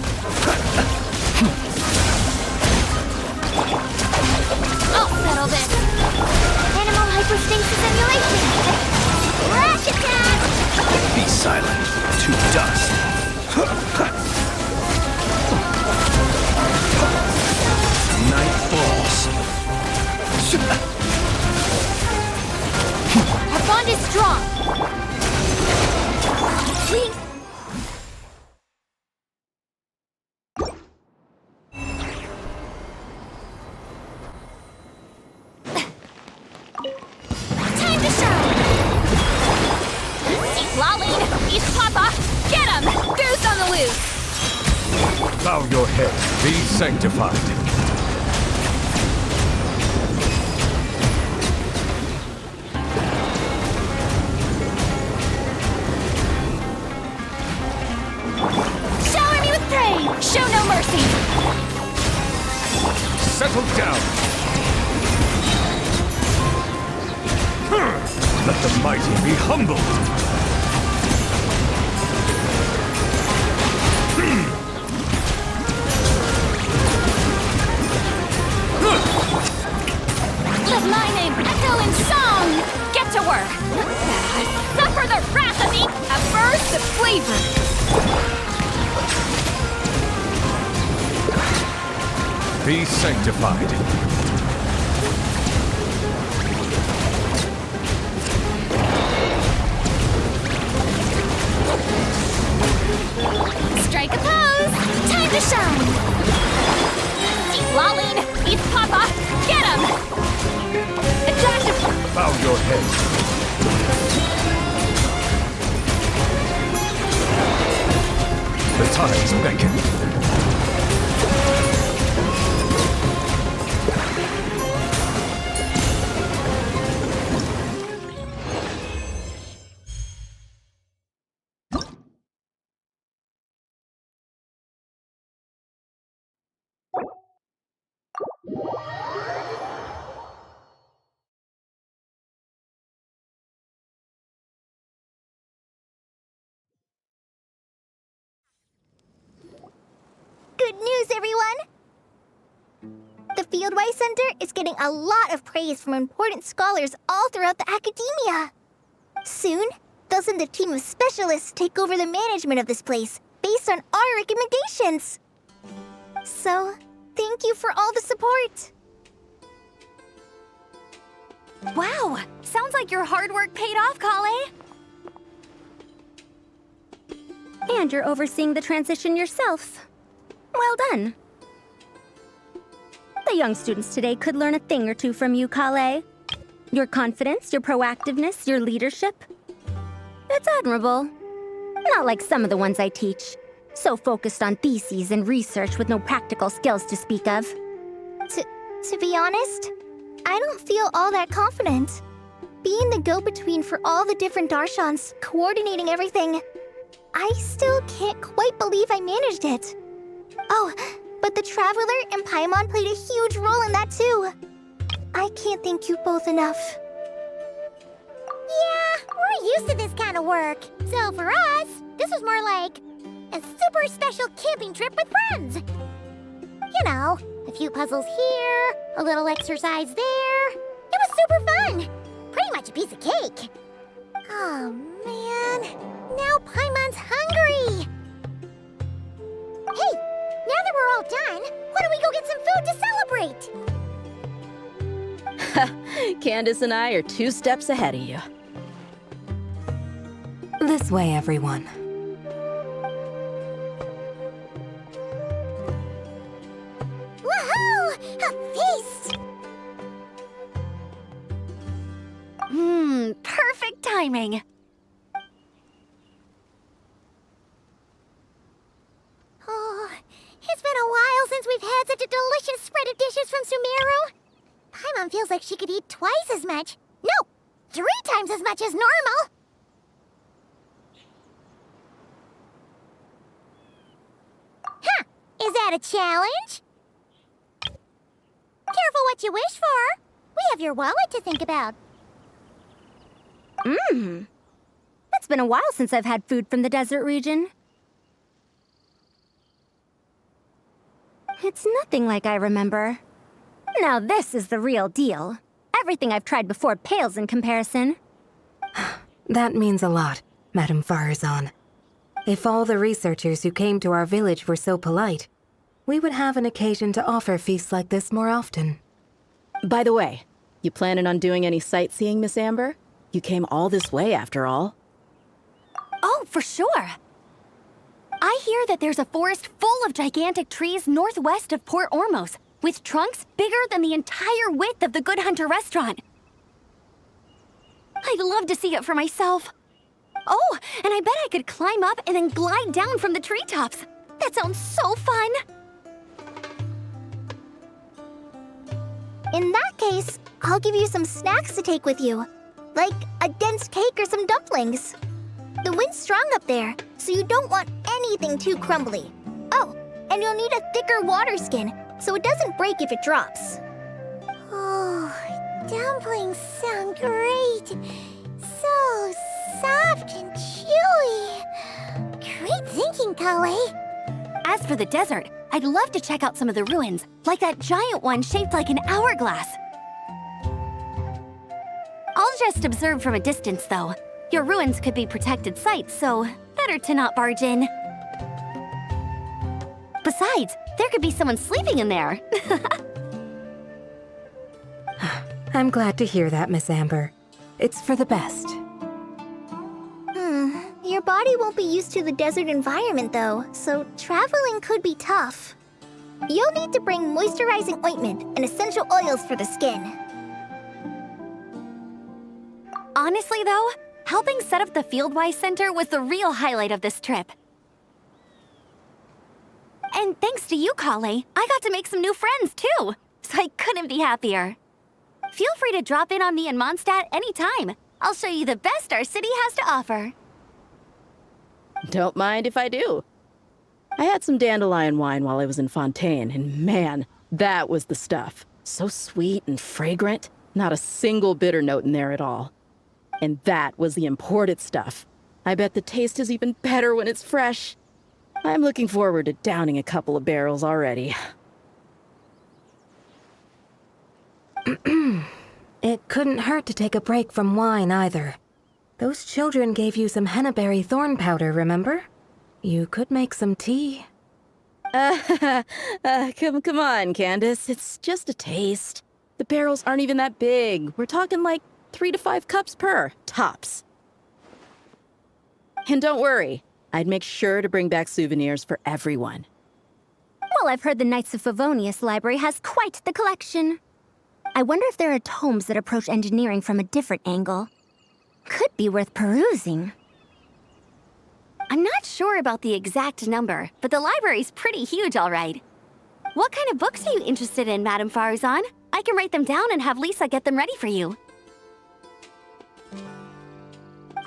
I'll settle this. Animal hyperstasis emulation. Lash attack! Be silent. To dust. Night falls. Our bond is strong. Please. Time to shine! Eat Lolling! Eat Papa! Get him! Goose on the loose! Bow your head. Be sanctified. Shower me with praise! Show no mercy! Settle down. Let the mighty be humbled. Let my name echo in song! Get to work! Suffer the wrath of me! A burst of flavor! Be sanctified. tides beckon. Good news, everyone! The Fieldwise Center is getting a lot of praise from important scholars all throughout the Akademiya. Soon, they'll send a team of specialists to take over the management of this place, based on our recommendations. So, thank you for all the support. Wow! Sounds like your hard work paid off, Collei! And you're overseeing the transition yourself. Well done. The young students today could learn a thing or two from you, Collei. Your confidence, your proactiveness, your leadership. It's admirable. Not like some of the ones I teach. So focused on theses and research with no practical skills to speak of. To be honest, I don't feel all that confident. Being the go-between for all the different Darshans, coordinating everything, I still can't quite believe I managed it. Oh, but the Traveler and Paimon played a huge role in that too. I can't thank you both enough. Yeah, we're used to this kind of work. So for us, this was more like a super special camping trip with friends. You know, a few puzzles here, a little exercise there. It was super fun. Pretty much a piece of cake. Oh man, now Paimon's hungry. Hey, now that we're all done, why don't we go get some food to celebrate? Candace and I are 2 steps ahead of you. This way, everyone. Woohoo! A feast! Perfect timing. Oh, it's been a while since we've had such a delicious spread of dishes from Sumeru. Paimon feels like she could eat twice as much. No, 3 times as much as normal. Huh, is that a challenge? Careful what you wish for. We have your wallet to think about. It's been a while since I've had food from the desert region. It's nothing like I remember. Now this is the real deal. Everything I've tried before pales in comparison. That means a lot, Madame Faruzan. If all the researchers who came to our village were so polite, we would have an occasion to offer feasts like this more often. By the way, you planning on doing any sightseeing, Miss Amber? You came all this way after all. Oh, for sure. I hear that there's a forest full of gigantic trees northwest of Port Ormos, with trunks bigger than the entire width of the Good Hunter restaurant. I'd love to see it for myself. Oh, and I bet I could climb up and then glide down from the treetops. That sounds so fun. In that case, I'll give you some snacks to take with you. Like a dense cake or some dumplings. The wind's strong up there, so you don't want anything too crumbly. Oh, and you'll need a thicker water skin, so it doesn't break if it drops. Oh, dumplings sound great. So soft and chewy. Great thinking, Collei. As for the desert, I'd love to check out some of the ruins, like that giant one shaped like an hourglass. I'll just observe from a distance, though. Your ruins could be protected sites, so better to not barge in. Besides, there could be someone sleeping in there. I'm glad to hear that, Miss Amber. It's for the best. Your body won't be used to the desert environment, though, so traveling could be tough. You'll need to bring moisturizing ointment and essential oils for the skin. Honestly, though, helping set up the Fieldwise Center was the real highlight of this trip. And thanks to you, Collei, I got to make some new friends, too. So I couldn't be happier. Feel free to drop in on me and Mondstadt anytime. I'll show you the best our city has to offer. Don't mind if I do. I had some dandelion wine while I was in Fontaine, and man, that was the stuff. So sweet and fragrant, not a single bitter note in there at all. And that was the imported stuff. I bet the taste is even better when it's fresh. I'm looking forward to downing a couple of barrels already. It couldn't hurt to take a break from wine either. Those children gave you some hennaberry thorn powder, remember? You could make some tea. Come on, Candace. It's just a taste. The barrels aren't even that big. We're talking like 3 to 5 cups per, tops. And don't worry, I'd make sure to bring back souvenirs for everyone. Well, I've heard the Knights of Favonius library has quite the collection. I wonder if there are tomes that approach engineering from a different angle. Could be worth perusing. I'm not sure about the exact number, but the library's pretty huge, all right. What kind of books are you interested in, Madame Faruzan? I can write them down and have Lisa get them ready for you.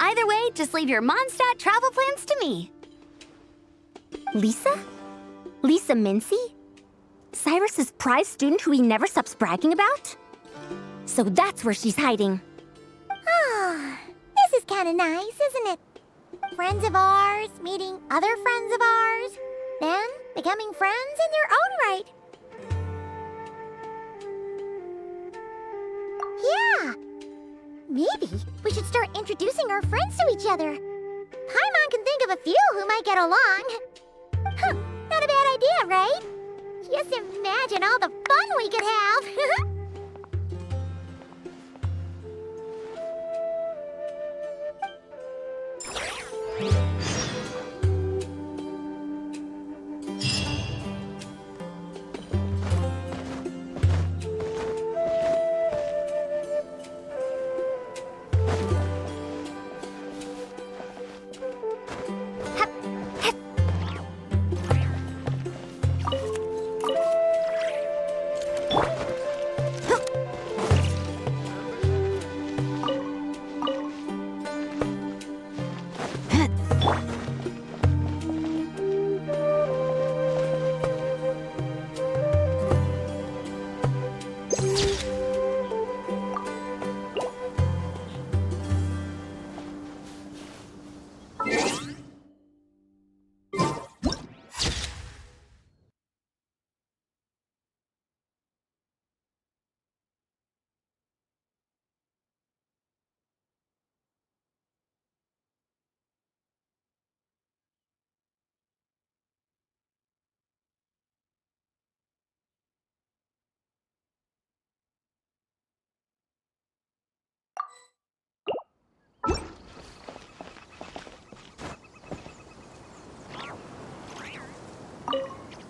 Either way, just leave your Mondstadt travel plans to me. Lisa? Lisa Mincy? Cyrus's prize student who he never stops bragging about? So that's where she's hiding. Ah, this is kinda nice, isn't it? Friends of ours meeting other friends of ours, then becoming friends in their own right. Yeah! Maybe we should start introducing our friends to each other. Paimon can think of a few who might get along. Huh, not a bad idea, right? Just imagine all the fun we could have!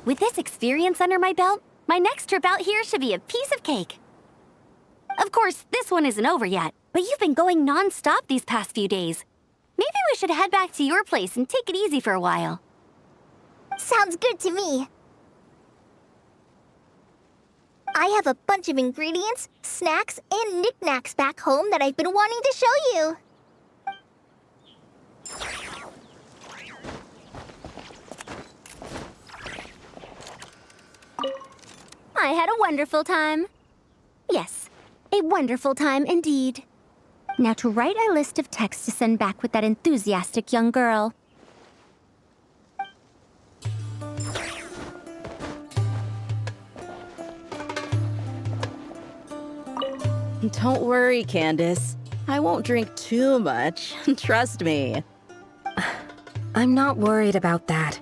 With this experience under my belt, my next trip out here should be a piece of cake. Of course, this one isn't over yet, but you've been going non-stop these past few days. Maybe we should head back to your place and take it easy for a while. Sounds good to me. I have a bunch of ingredients, snacks, and knickknacks back home that I've been wanting to show you. I had a wonderful time. Yes, a wonderful time indeed. Now to write a list of texts to send back with that enthusiastic young girl. Don't worry, Candace. I won't drink too much. Trust me. I'm not worried about that.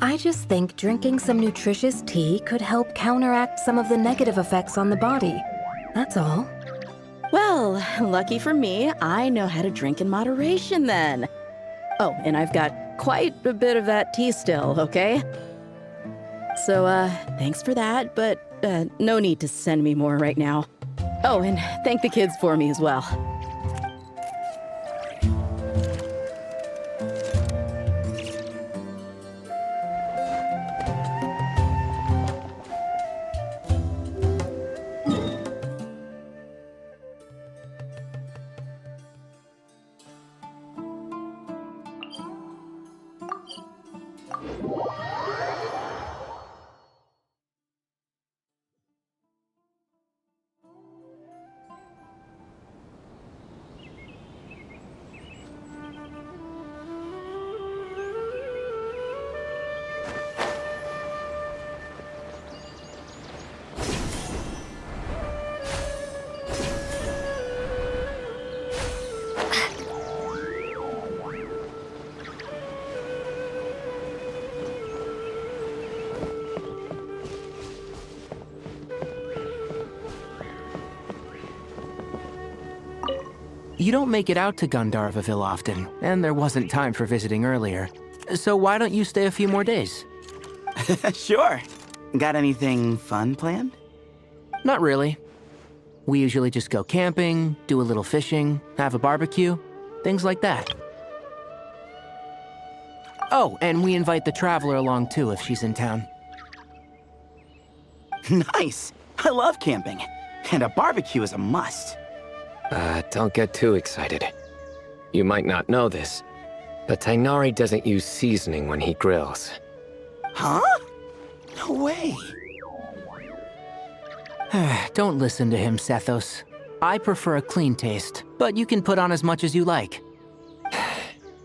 I just think drinking some nutritious tea could help counteract some of the negative effects on the body. That's all. Well, lucky for me, I know how to drink in moderation then. Oh, and I've got quite a bit of that tea still, okay? So, thanks for that, but no need to send me more right now. Oh, and thank the kids for me as well. You don't make it out to Gandharva Ville often, and there wasn't time for visiting earlier. So why don't you stay a few more days? Sure. Got anything fun planned? Not really. We usually just go camping, do a little fishing, have a barbecue, things like that. Oh, and we invite the Traveler along too if she's in town. Nice! I love camping. And a barbecue is a must. Don't get too excited. You might not know this, but Tighnari doesn't use seasoning when he grills. Huh? No way. Don't listen to him, Sethos. I prefer a clean taste, but you can put on as much as you like.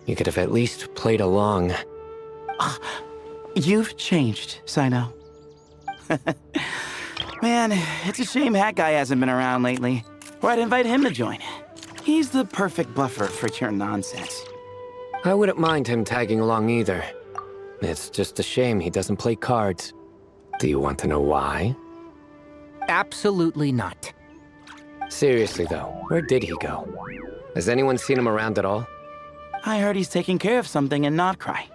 You could have at least played along. You've changed, Cyno. Man, it's a shame Hat Guy hasn't been around lately. Or I'd invite him to join. He's the perfect buffer for your nonsense. I wouldn't mind him tagging along either. It's just a shame he doesn't play cards. Do you want to know why? Absolutely not. Seriously though, where did he go? Has anyone seen him around at all? I heard he's taking care of something in Notcry.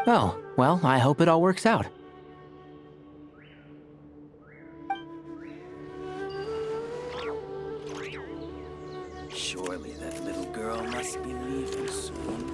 Oh, well, I hope it all works out. Surely that little girl must be leaving soon.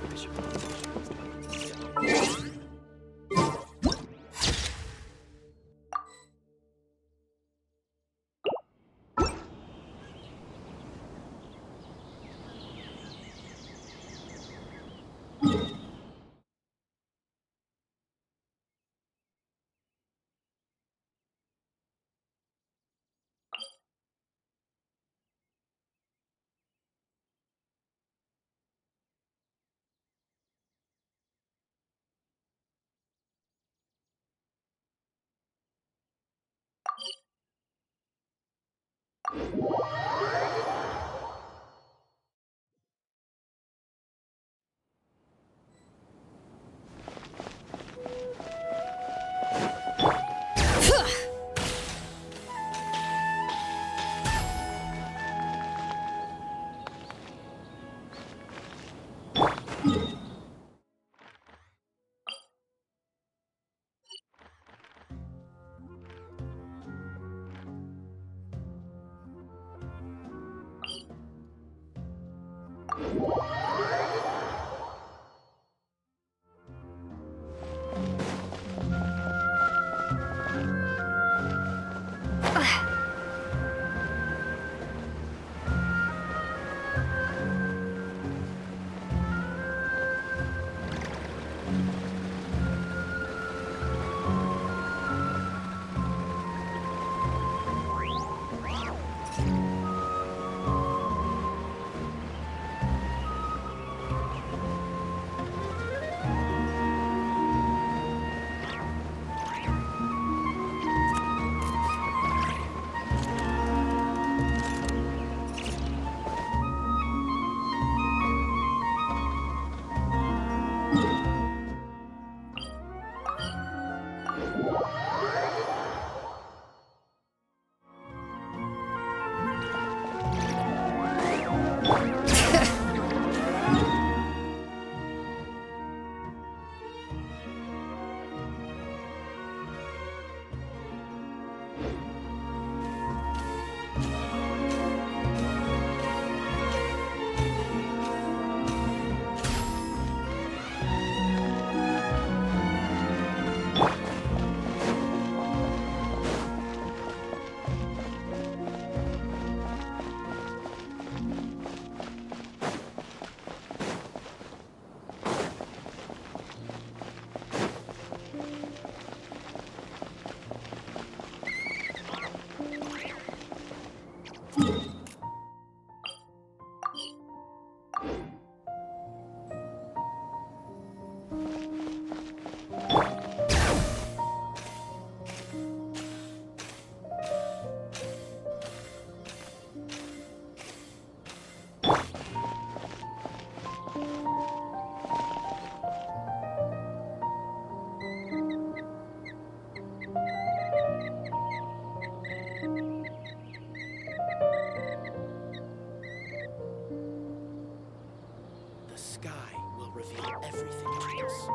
sky will reveal everything to us.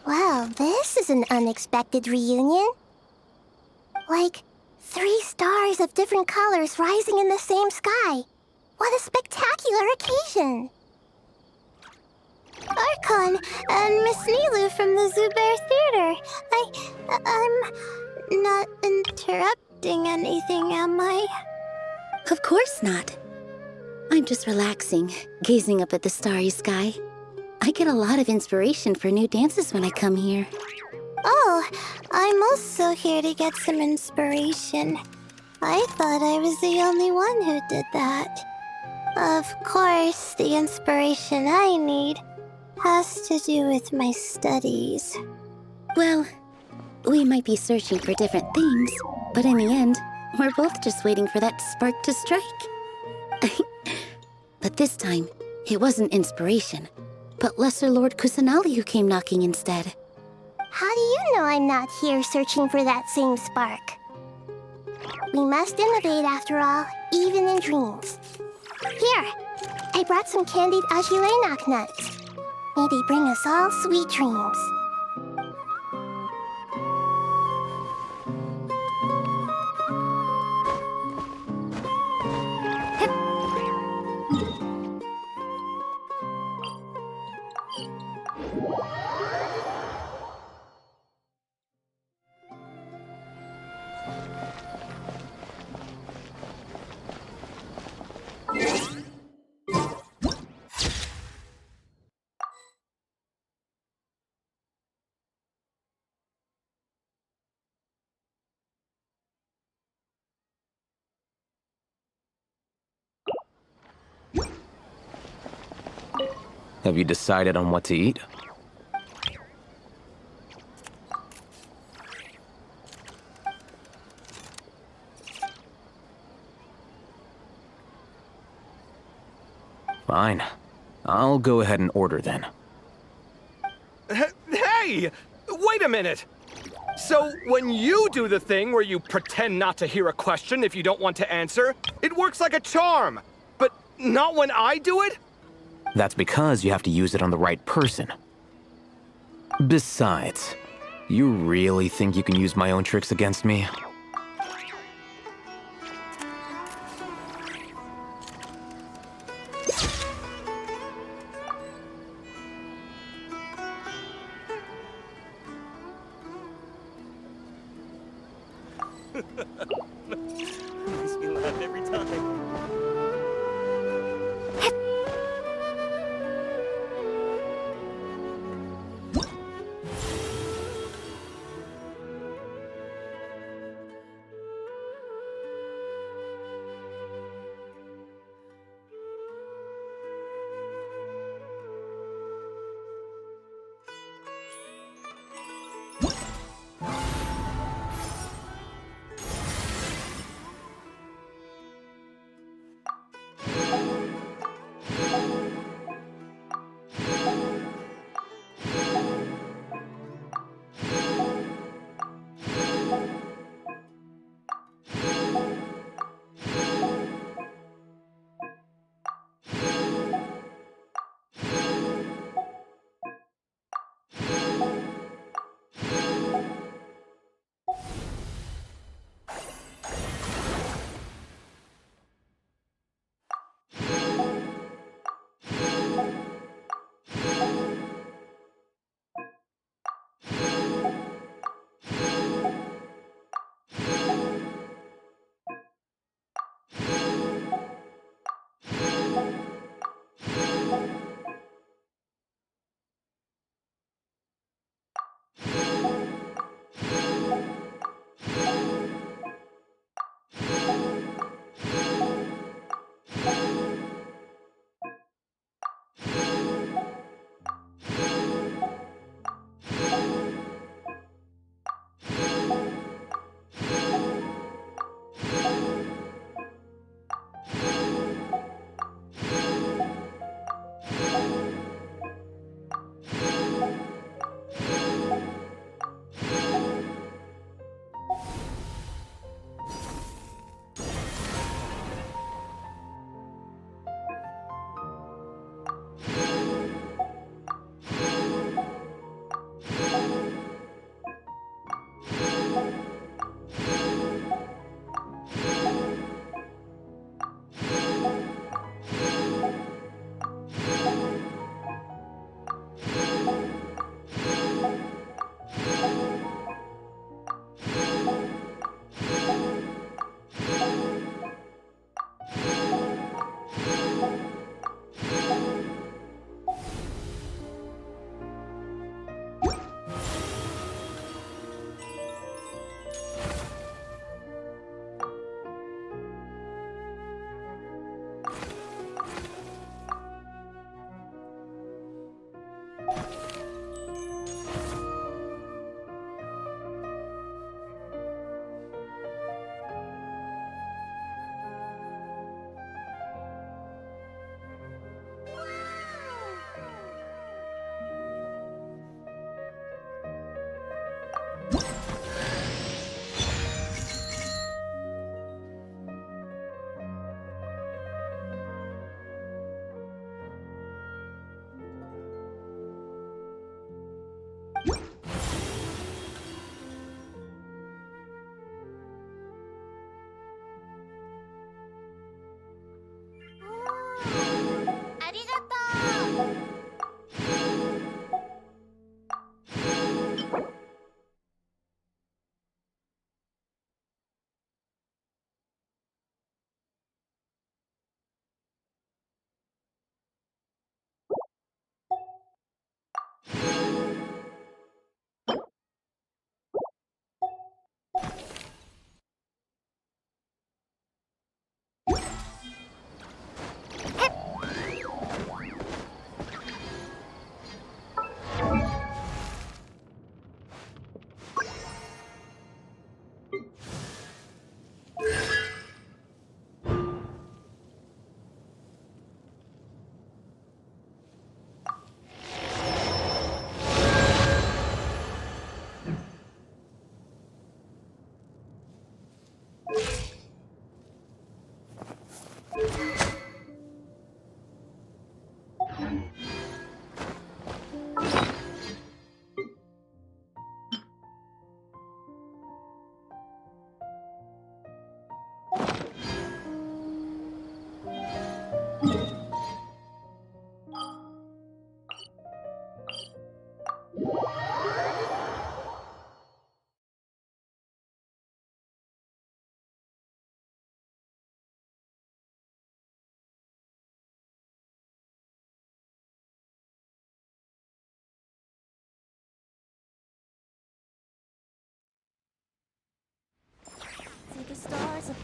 Well, this is an unexpected reunion. Like, 3 stars of different colors rising in the same sky. What a spectacular occasion! Archon and Miss Nilou from the Zubair Theater. I'm not interrupting anything, am I? Of course not. I'm just relaxing, gazing up at the starry sky. I get a lot of inspiration for new dances when I come here. Oh, I'm also here to get some inspiration. I thought I was the only one who did that. Of course, the inspiration I need has to do with my studies. Well, we might be searching for different things, but in the end, we're both just waiting for that spark to strike. But this time, it wasn't inspiration, but Lesser Lord Kusanali who came knocking instead. How do you know I'm not here searching for that same spark? We must innovate after all, even in dreams. Here, I brought some candied ajilenak nuts. May they bring us all sweet dreams. Have you decided on what to eat? Fine. I'll go ahead and order then. Hey! Wait a minute! So, when you do the thing where you pretend not to hear a question if you don't want to answer, it works like a charm. But not when I do it? That's because you have to use it on the right person. Besides, you really think you can use my own tricks against me? Makes me laugh every time.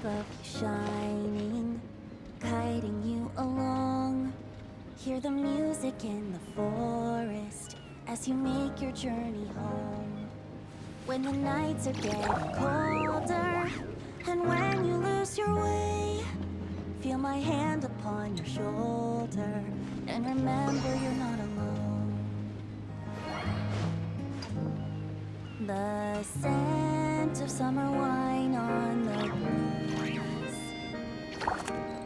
above you shining, guiding you along. Hear the music in the forest as you make your journey home. When the nights are getting colder, and when you lose your way, feel my hand upon your shoulder, and remember you're not alone. The scent of summer wine on the breeze,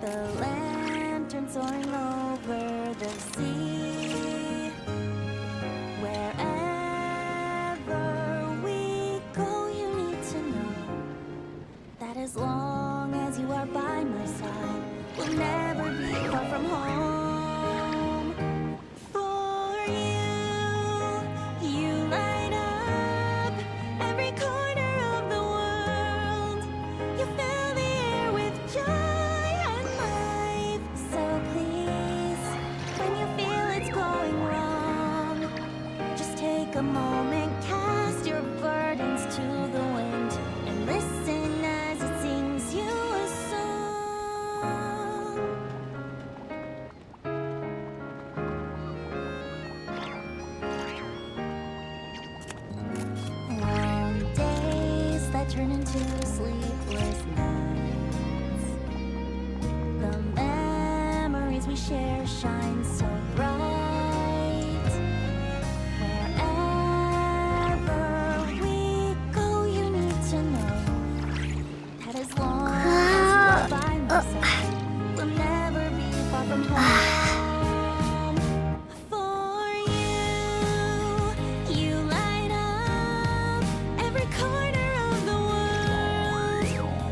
the lantern soaring over the sea. Wherever we go, you need to know that as long as you are by my side, we'll never be far from home. For you light up every corner of the world. You fill the air with joy and life. So please, when you feel it's going wrong, just take a moment, cast your burdens to the wind, and listen as it sings you a song. Long days that turn into sleepless nights. The memories we share shine so bright. Wherever we go, you need to know that as long as you are by my side, we'll never be far from home. For you light up every corner of the world.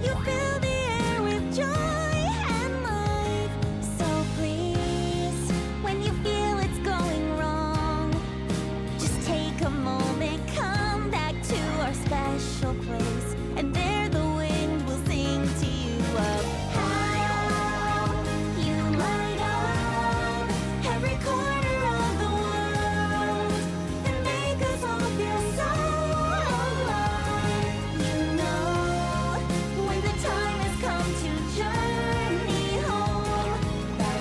You fill the air with joy and life. So please, when you feel it's going wrong, just take a moment, come back to our special place, and there the wind will sing to you of how you light up every corner of the world and make us all feel so alive. You know, when the time has come to journey home, that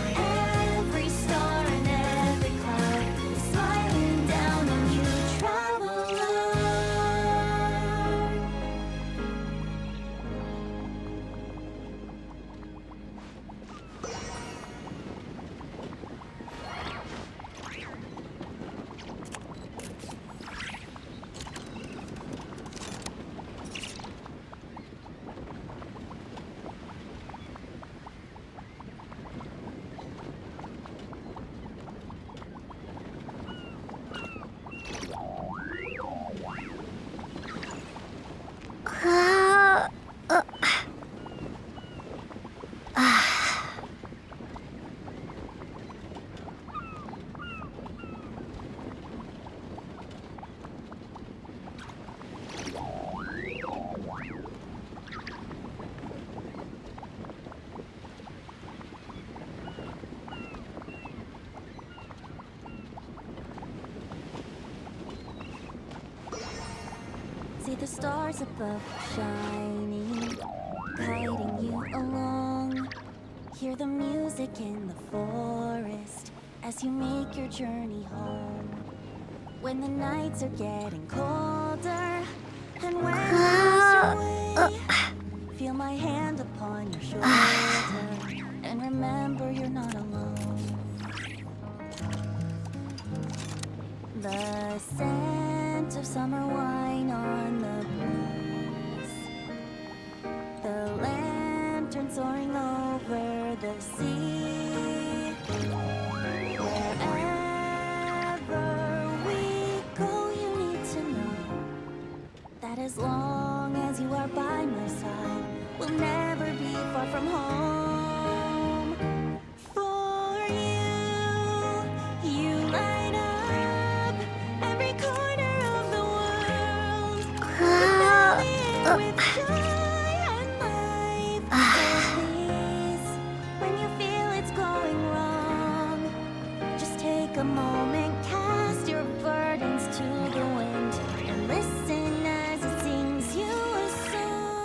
every star and every cloud is smiling down on you, traveler. See the stars above shining, guiding you along. Hear the music in the forest as you make your journey home. When the nights are getting colder, and when you lose your way, feel my hand upon your shoulder, and remember you're not alone. The scent of summer wine on the breeze, the lantern soaring over the sea. Wherever we go, you need to know that as long as you are by my side, we'll never be far from home. For you light up every corner of the world. With joy and life. So please, when you feel it's going wrong, just take a moment, cast your burdens to the wind, and listen as it sings you a song.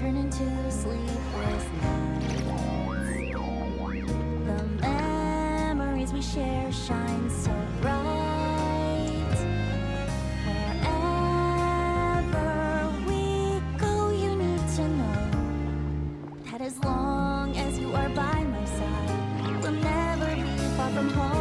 turn into sleepless nights. The memories we share shine so bright. Wherever we go, you need to know that as long as you are by my side, we'll never be far from home.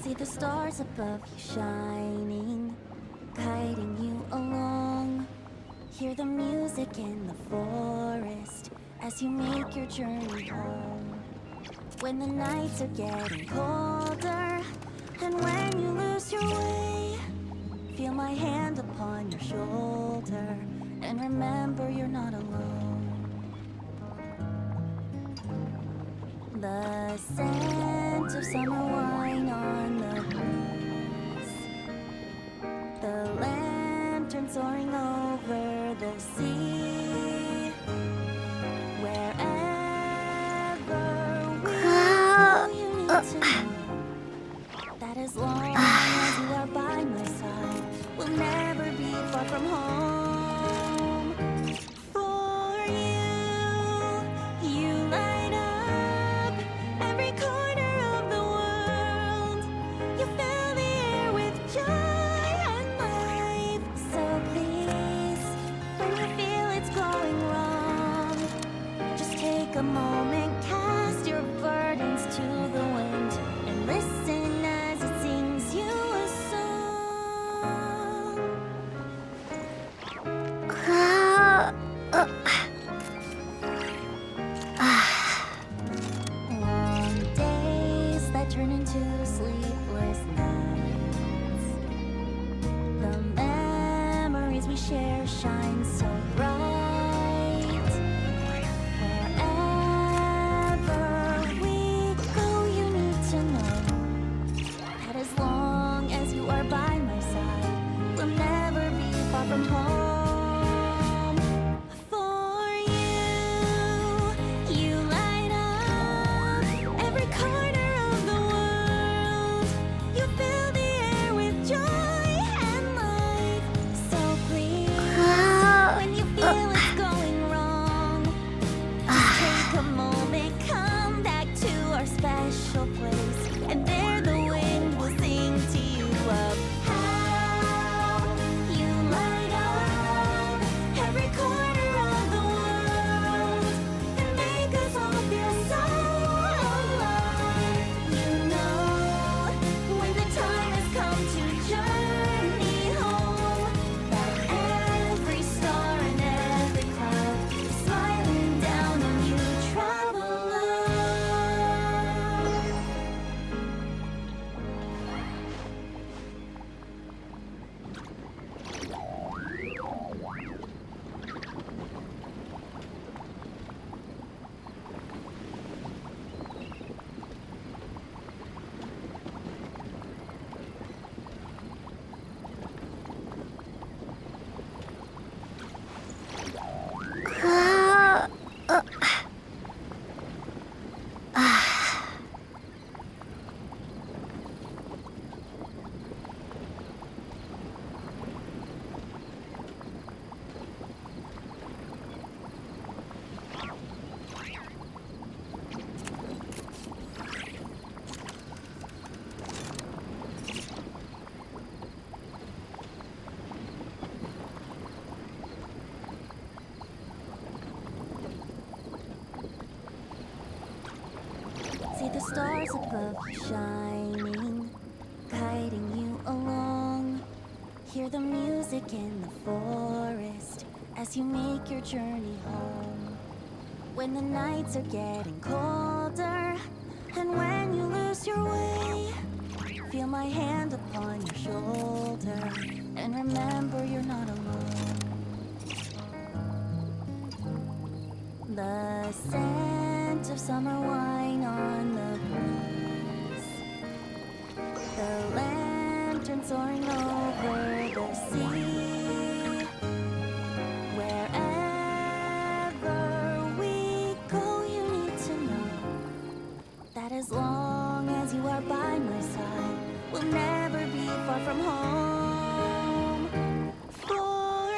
See the stars above you shining, guiding you along. Hear the music in the forest as you make your journey home. When the nights are getting colder, and when you lose your way, feel my hand upon your shoulder, and remember you're not alone. The scent of summer wine on the breeze, the lantern soaring over the sea. Wherever we go, you need to know that as long as you are by my side, we'll never be far from home. For you light up every corner of the world. You fill the air with joy and life. So please, when you feel it's going wrong, just take a moment, cast your burdens to the wind, and listen as it sings you a song. stars above you shining, guiding you along. Hear the music in the forest as you make your journey home. When the nights are getting colder, and when you lose your way, feel my hand upon your shoulder, and remember you're not alone. The scent of summer wine on the breeze, the lantern soaring over the sea. Wherever we go, you need to know that as long as you are by my side, we'll never be far from home. For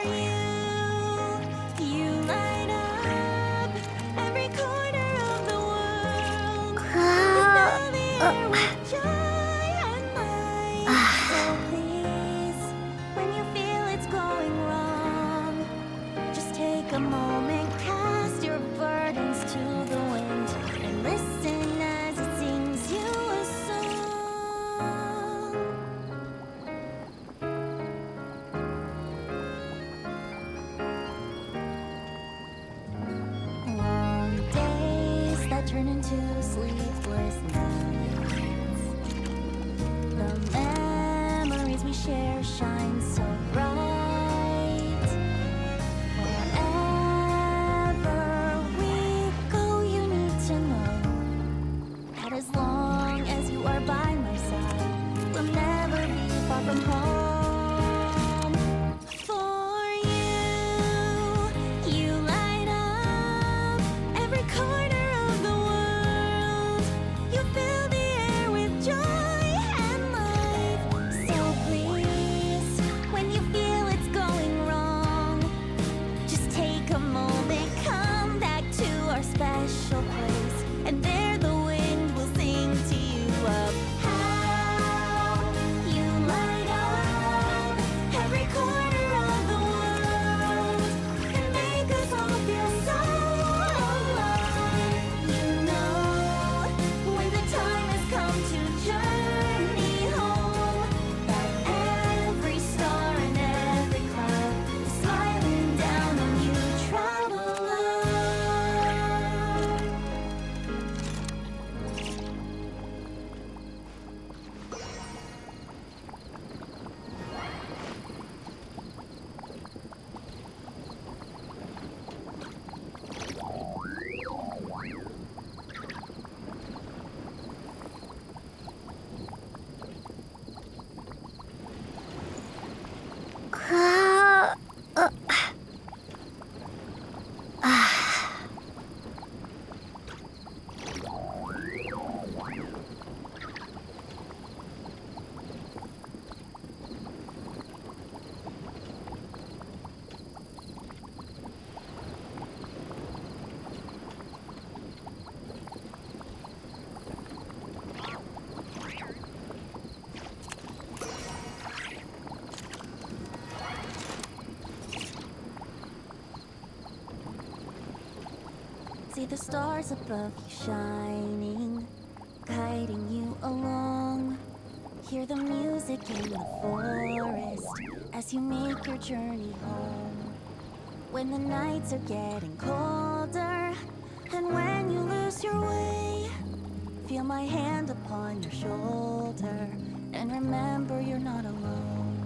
you light up every corner of the world. You fill the air with joy and light. So please, when you feel it's going wrong, just take a moment, cast your burdens to the wind, and listen as it sings you a song. Long days that turn into sleepless nights. The memories we share shine so bright. Wherever we go, you need to know that as long as you are by my side, we'll never be far from home. For you light up every corner of the world. You fill the air with joy and life. So please, when you feel it's going wrong, just take a moment, come back to our special place, and there the wind will sing to you of how you light up every corner of the world and make us all feel so alive. You know, when the time has come to journey home, that every star and every cloud is smiling down on you, traveler. See the stars above you shining, guiding you along. Hear the music in the forest as you make your journey home. When the nights are getting colder, and when you lose your way, feel my hand upon your shoulder, and remember you're not alone.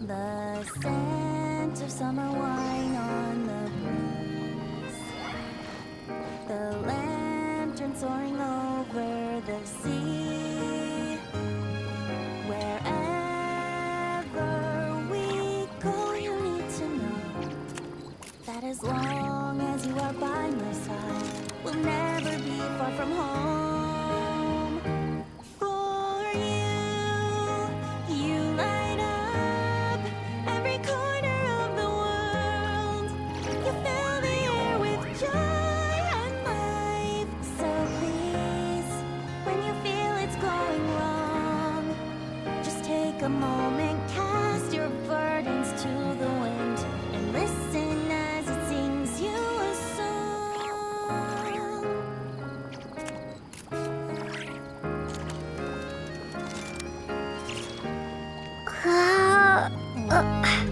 The scent of summer wine on the breeze, the lantern soaring over the sea. Wherever we go, you need to know that as long as you are by my side, we'll never be far from home. For you light up every corner of the world. You fill the air with joy and life. So please, when you feel it's going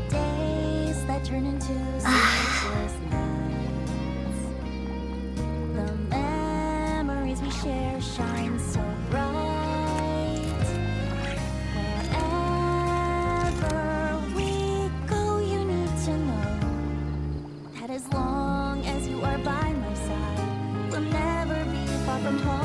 Days that turn into sleepless nights. The memories we share shine so bright. Wherever we go, you need to know that as long as you are by my side, we'll never be far from home.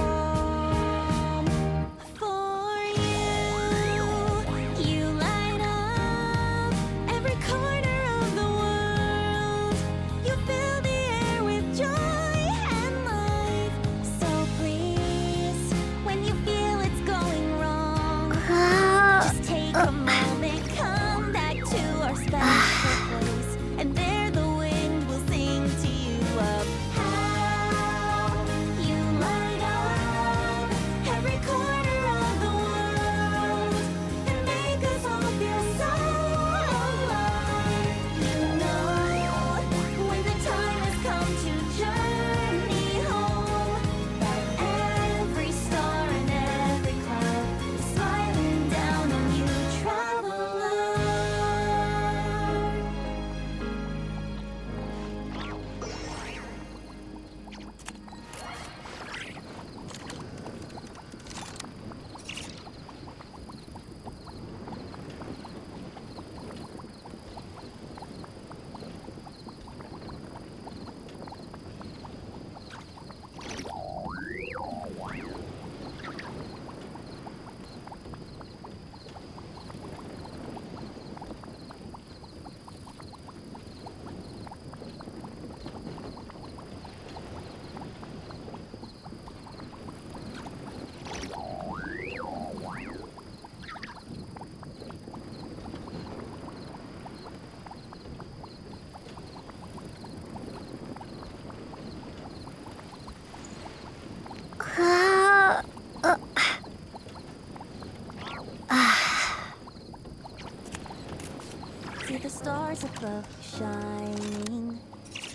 See the stars above you shining,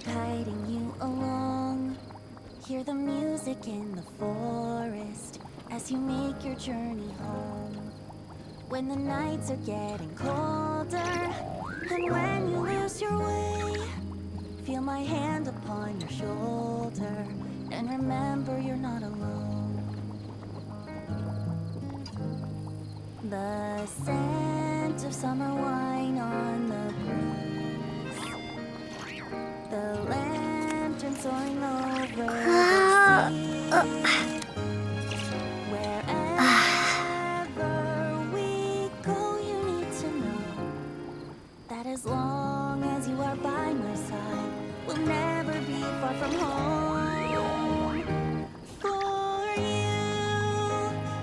guiding you along. Hear the music in the forest as you make your journey home. When the nights are getting colder, and when you lose your way, feel my hand upon your shoulder, and remember you're not alone. The scent of summer wine on the breeze, the lantern soaring over the sea. Wherever we go, you need to know that as long as you are by my side, we'll never be far from home. For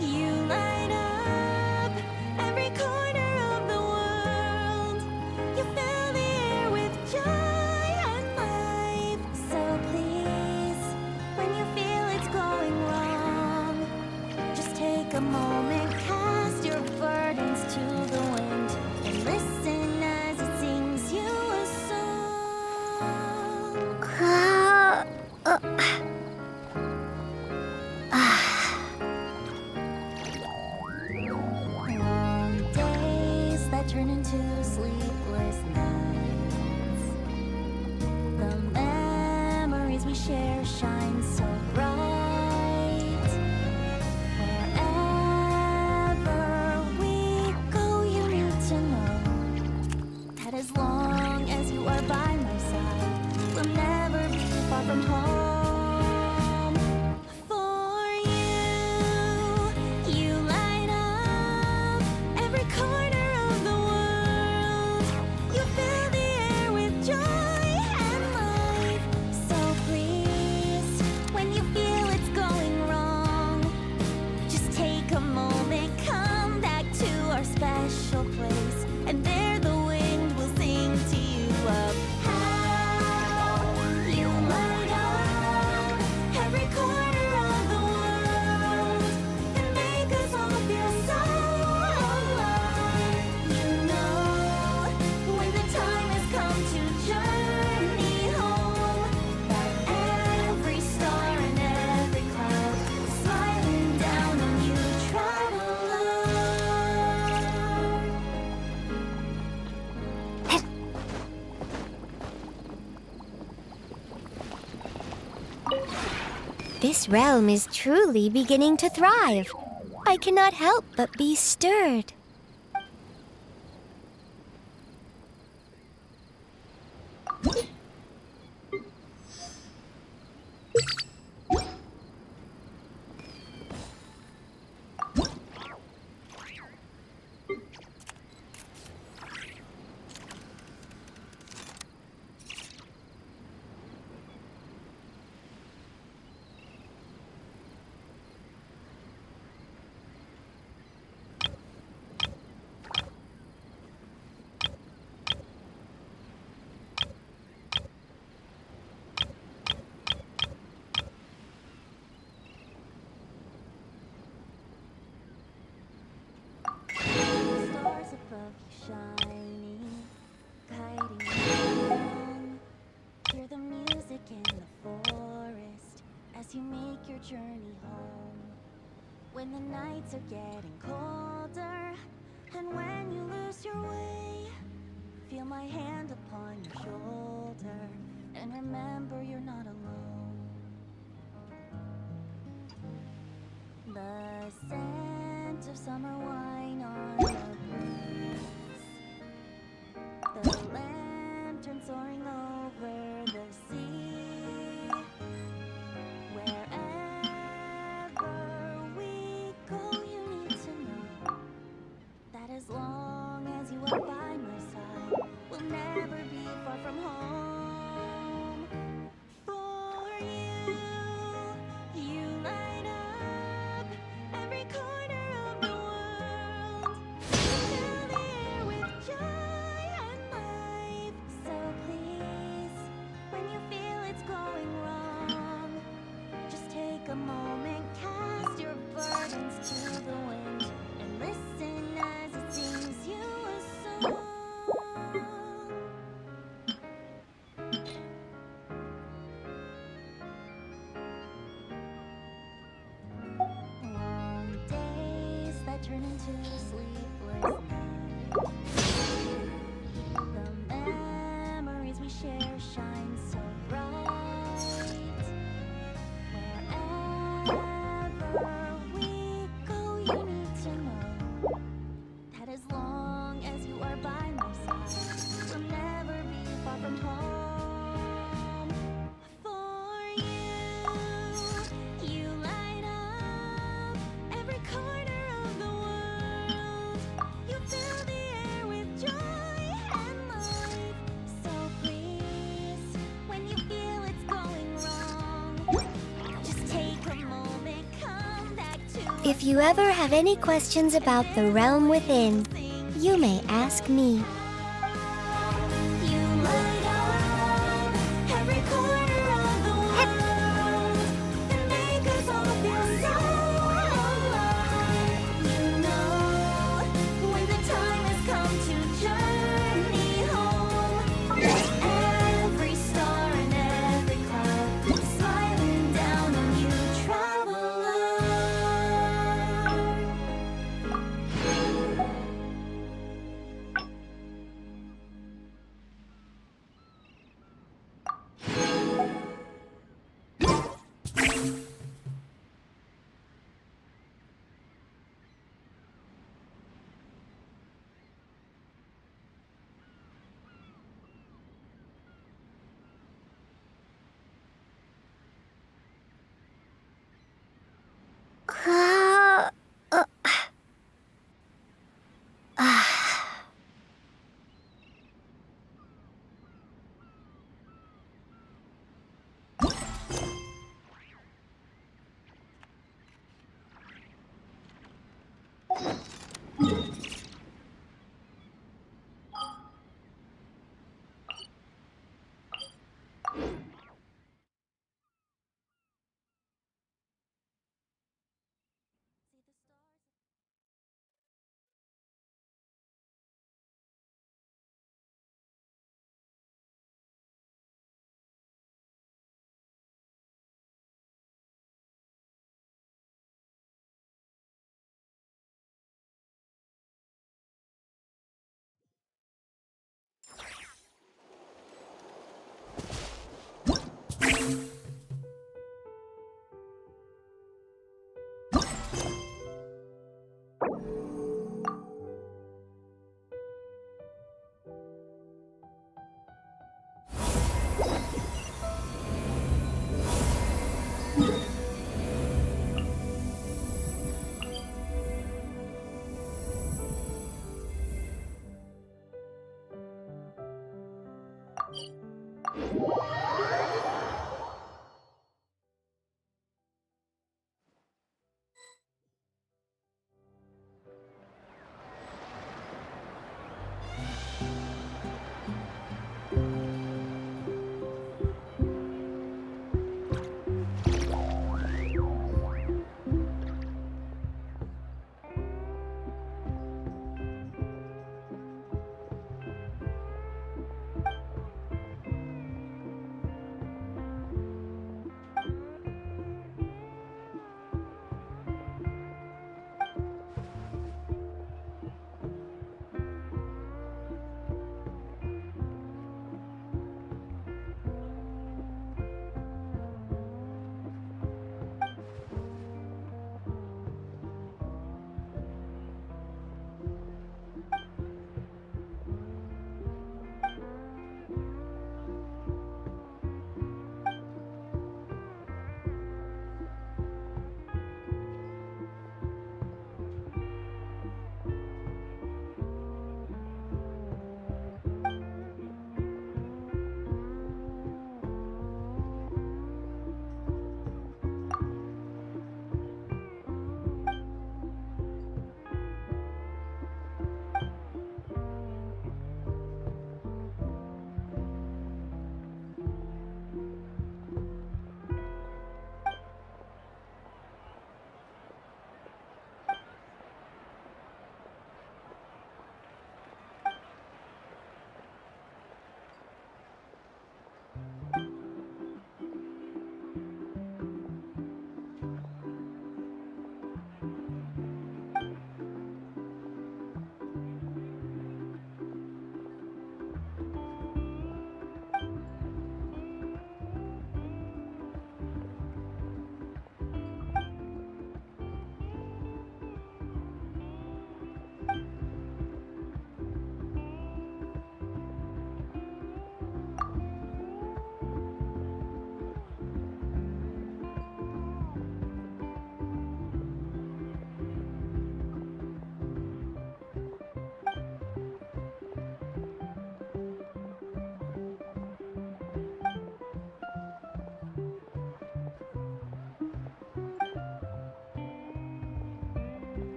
you light up every corner of the world. You fill the air with joy and life. So please, when you feel it's going wrong, just take a moment, cast your burdens to the wind, and listen as it sings you a song. Long days that turn into sleepless nights. The memories we share shine so bright. Wherever we go, you need to know that as long as you are by my side, we'll never be far from home. This realm is truly beginning to thrive. I cannot help but be stirred. Stars above you shining, guiding you along. Hear the music in the forest as you make your journey home. When the nights are getting colder, and when you lose your way, feel my hand upon your shoulder, and remember you're not alone. The scent of summer wine on the breeze, the lantern soaring over the sea. Wherever we go, you need to know that as long as you are by my side, we'll never be far from home. For you light up every corner of the world. Fill the air with joy and life. So please, when you feel it's going wrong, just take a moment, cast your burdens to the wind, and listen as it sings you a song. Long days that turn into sleepless nights. The memories we share shine so bright. Wherever we go, you need to know that as long as you are by my side, we'll never be far from home. For you light up every corner of the world. You fill the air with joy and life. So please, when you feel it's going wrong, just take a moment, come back to If you ever have any questions about the realm within, you may ask me. you light up every corner of the world and make us all feel so alive. You know, when the time has come to journey home, every star and every cloud smiling down on you, traveler.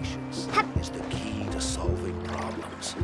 Patience is the key to solving problems.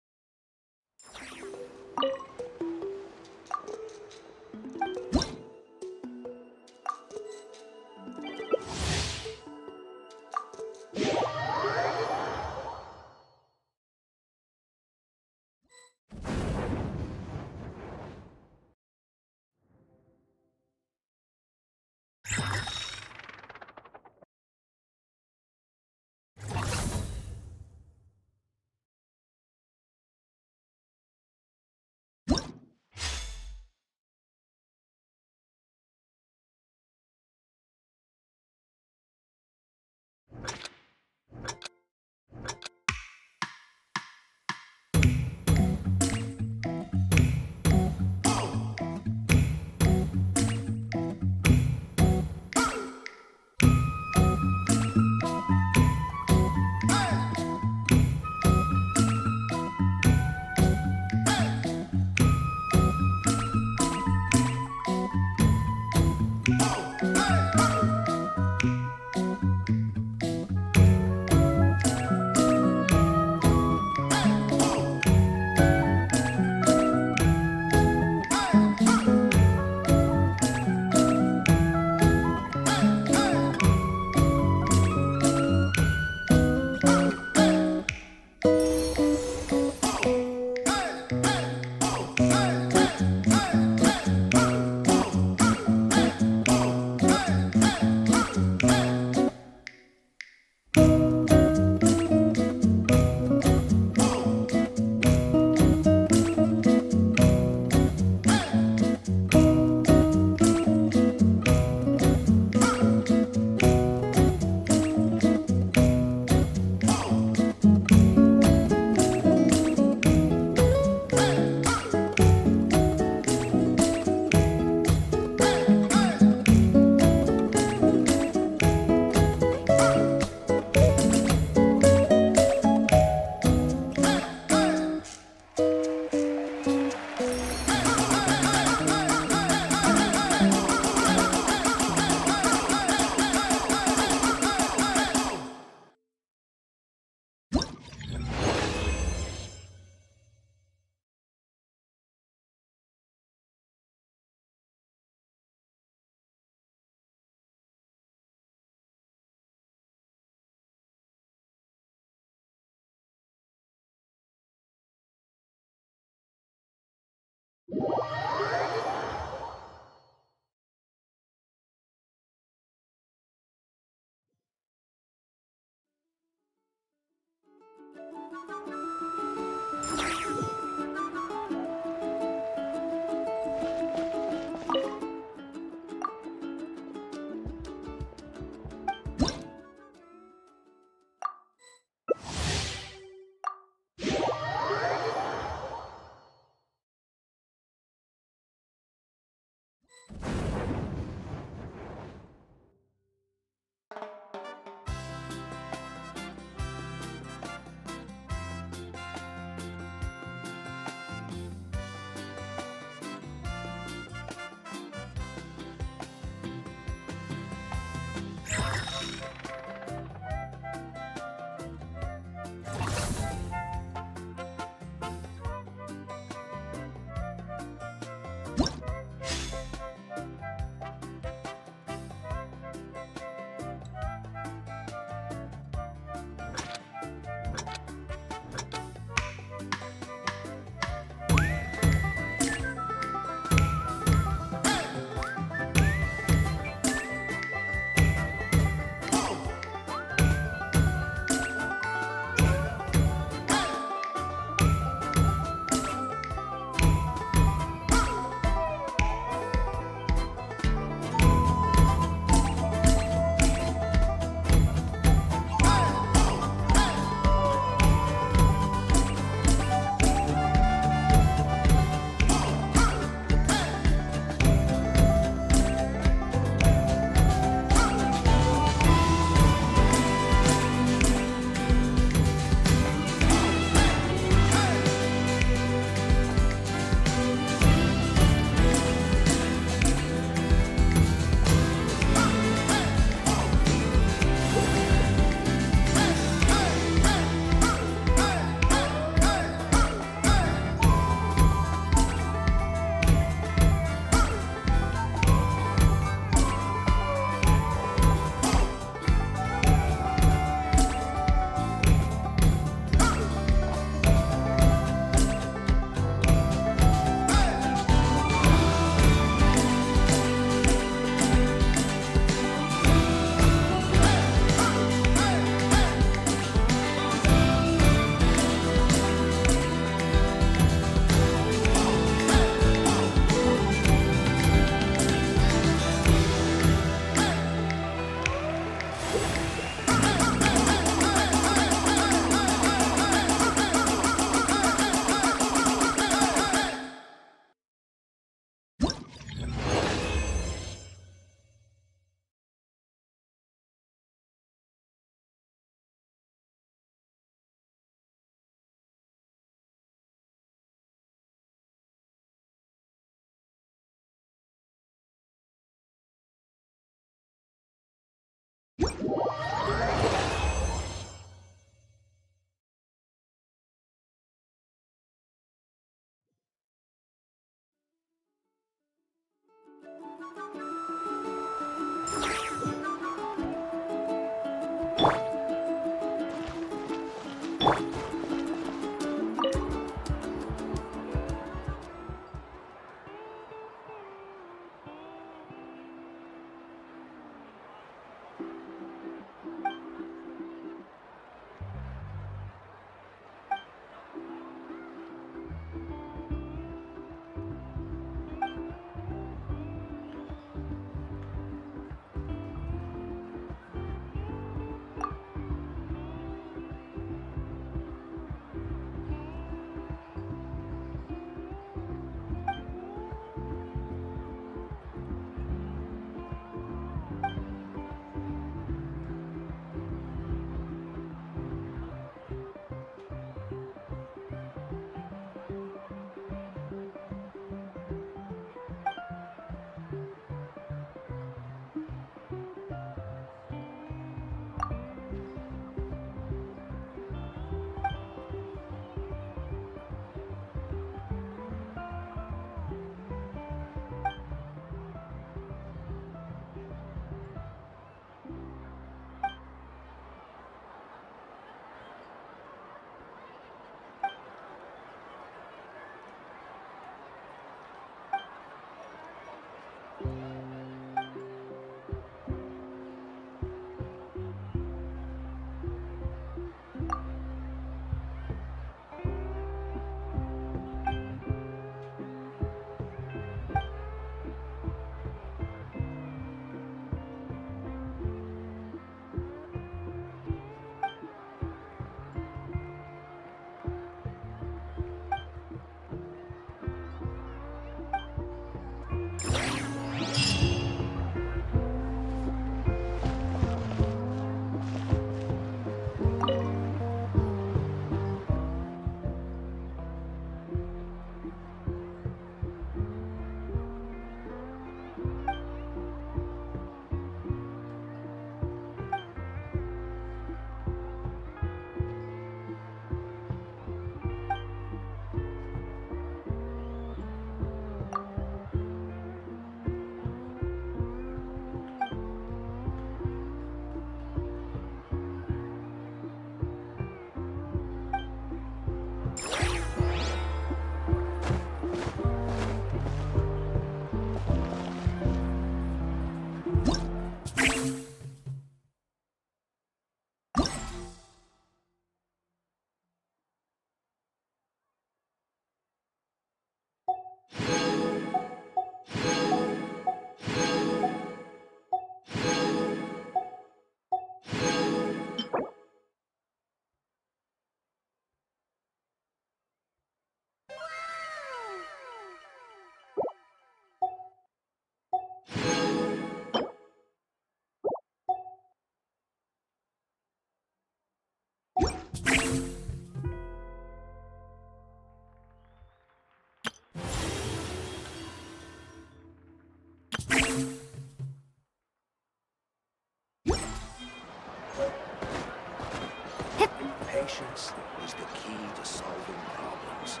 Patience is the key to solving problems.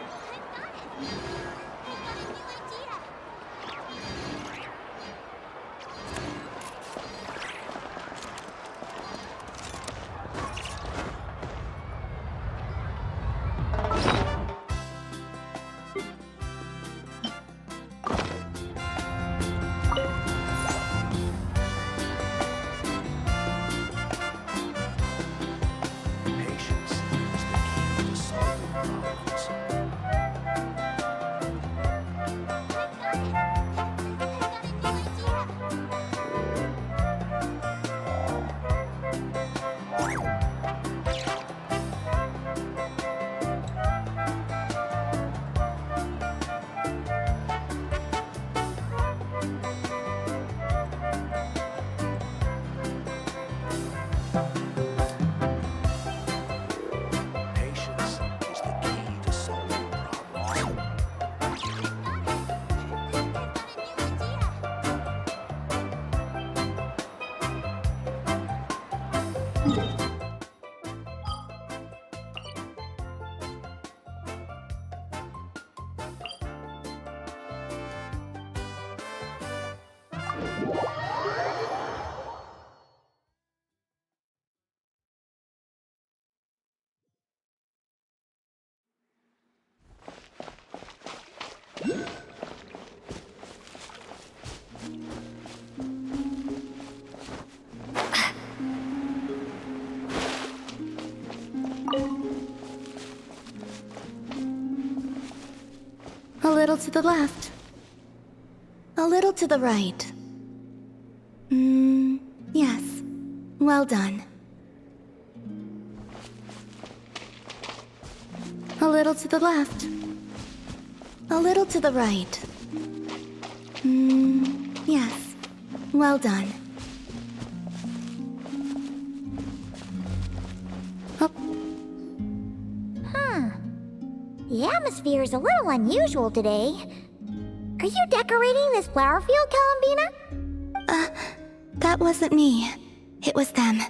A little to the left. A little to the right. Yes. Well done. A little to the left. A little to the right. Yes. Well done. The atmosphere is a little unusual today. Are you decorating this flower field, Columbina? That wasn't me. It was them.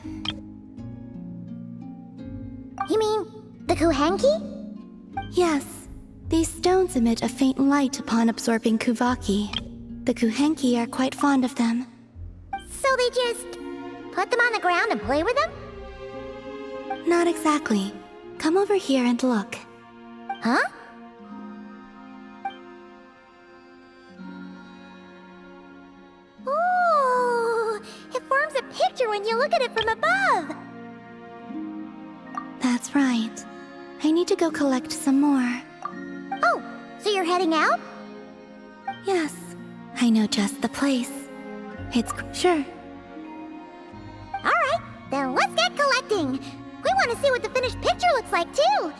You mean the Kuhenki? Yes. These stones emit a faint light upon absorbing Kuvaki. The Kuhenki are quite fond of them. So they just put them on the ground and play with them? Not exactly. Come over here and look. Huh? Oh, it forms a picture when you look at it from above. That's right. I need to go collect some more. Oh, so you're heading out? Yes. I know just the place. It's sure. Alright, then let's get collecting. We want to see what the finished picture looks like, too.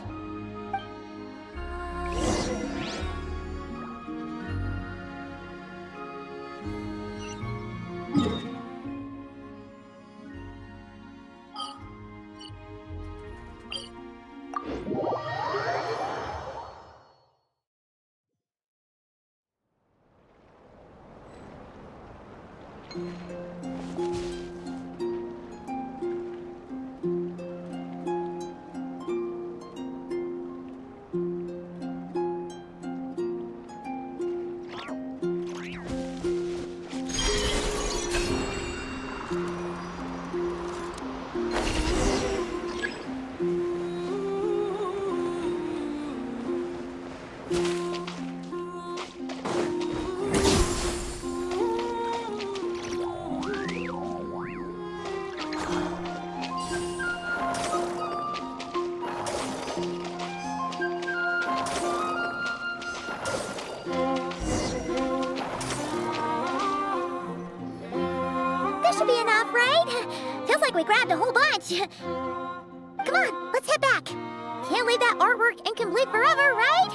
We grabbed a whole bunch. Come on, let's head back. Can't leave that artwork incomplete forever, right?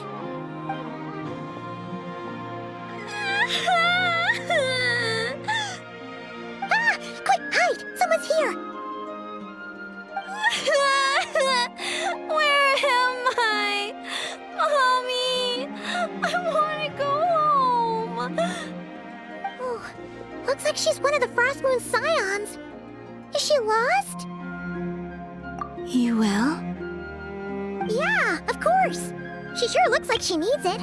Quick, hide! Someone's here! Where am I? Mommy! I want to go home! Oh, looks like she's one of the Frost Moon's scions. Is she lost? You will? Yeah, of course. She sure looks like she needs it.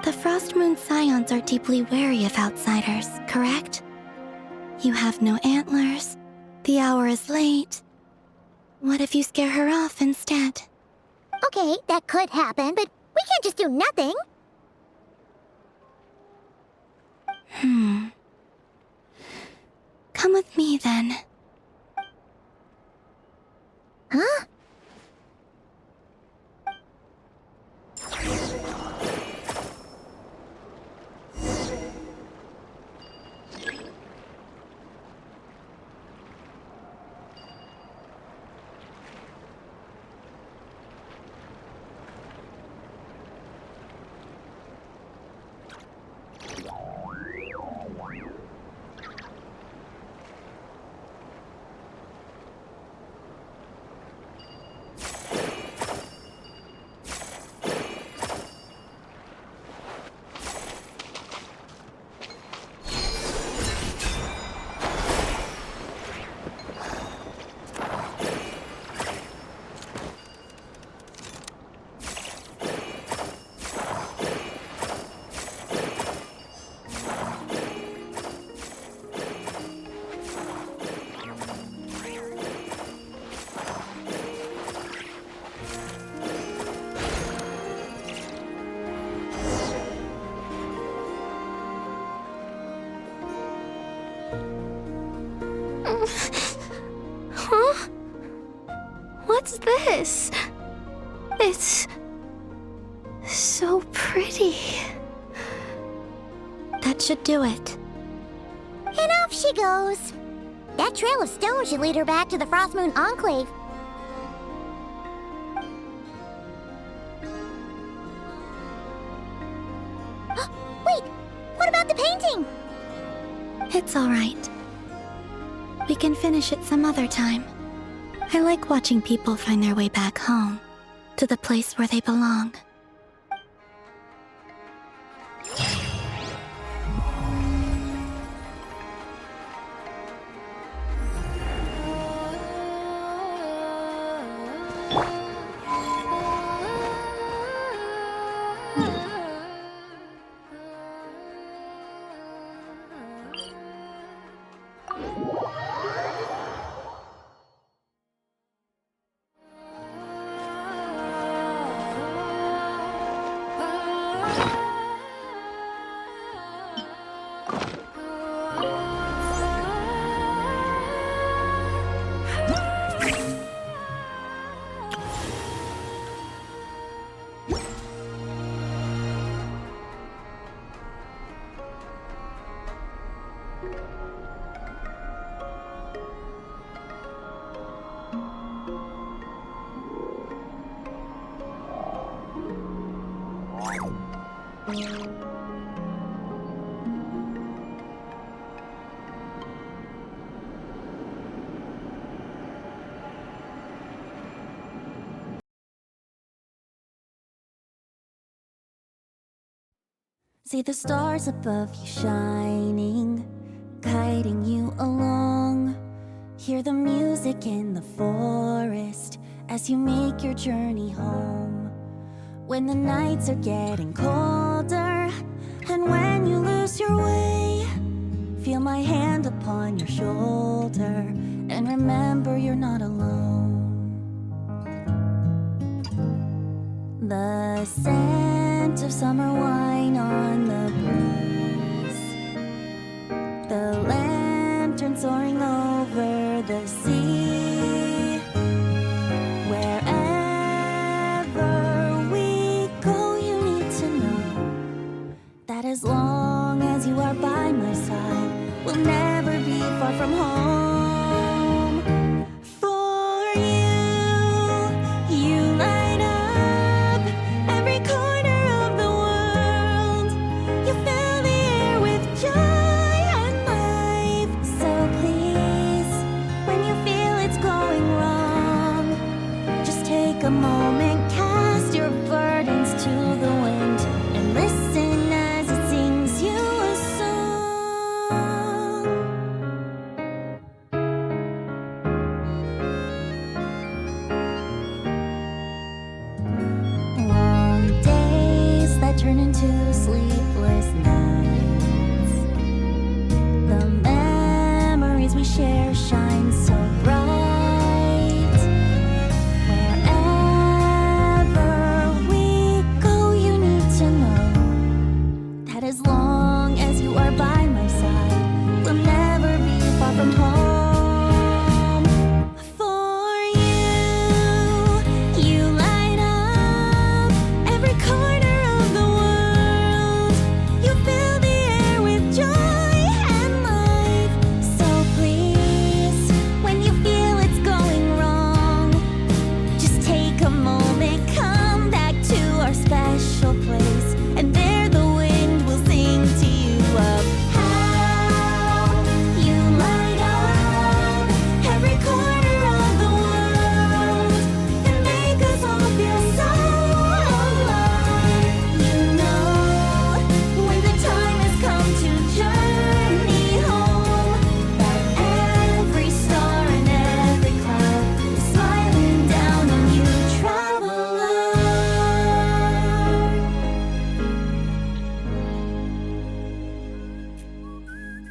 The Frost Moon Scions are deeply wary of outsiders, correct? You have no antlers. The hour is late. What if you scare her off instead? Okay, that could happen, but we can't just do nothing. Come with me, then. Huh? Huh? What's this? It's so pretty. That should do it. And off she goes. That trail of stone should lead her back to the Frost Moon Enclave. Wait, what about the painting? It's all right. We can finish it some other time. I like watching people find their way back home, to the place where they belong. See the stars above you shining, guiding you along. Hear the music in the forest as you make your journey home. When the nights are getting colder, and when you lose your way, feel my hand upon your shoulder, and remember you're not alone. The scent of summer wine on the breeze, the lantern soaring over the sea. Wherever we go, you need to know that as long as you are by my side, we'll never be far from home.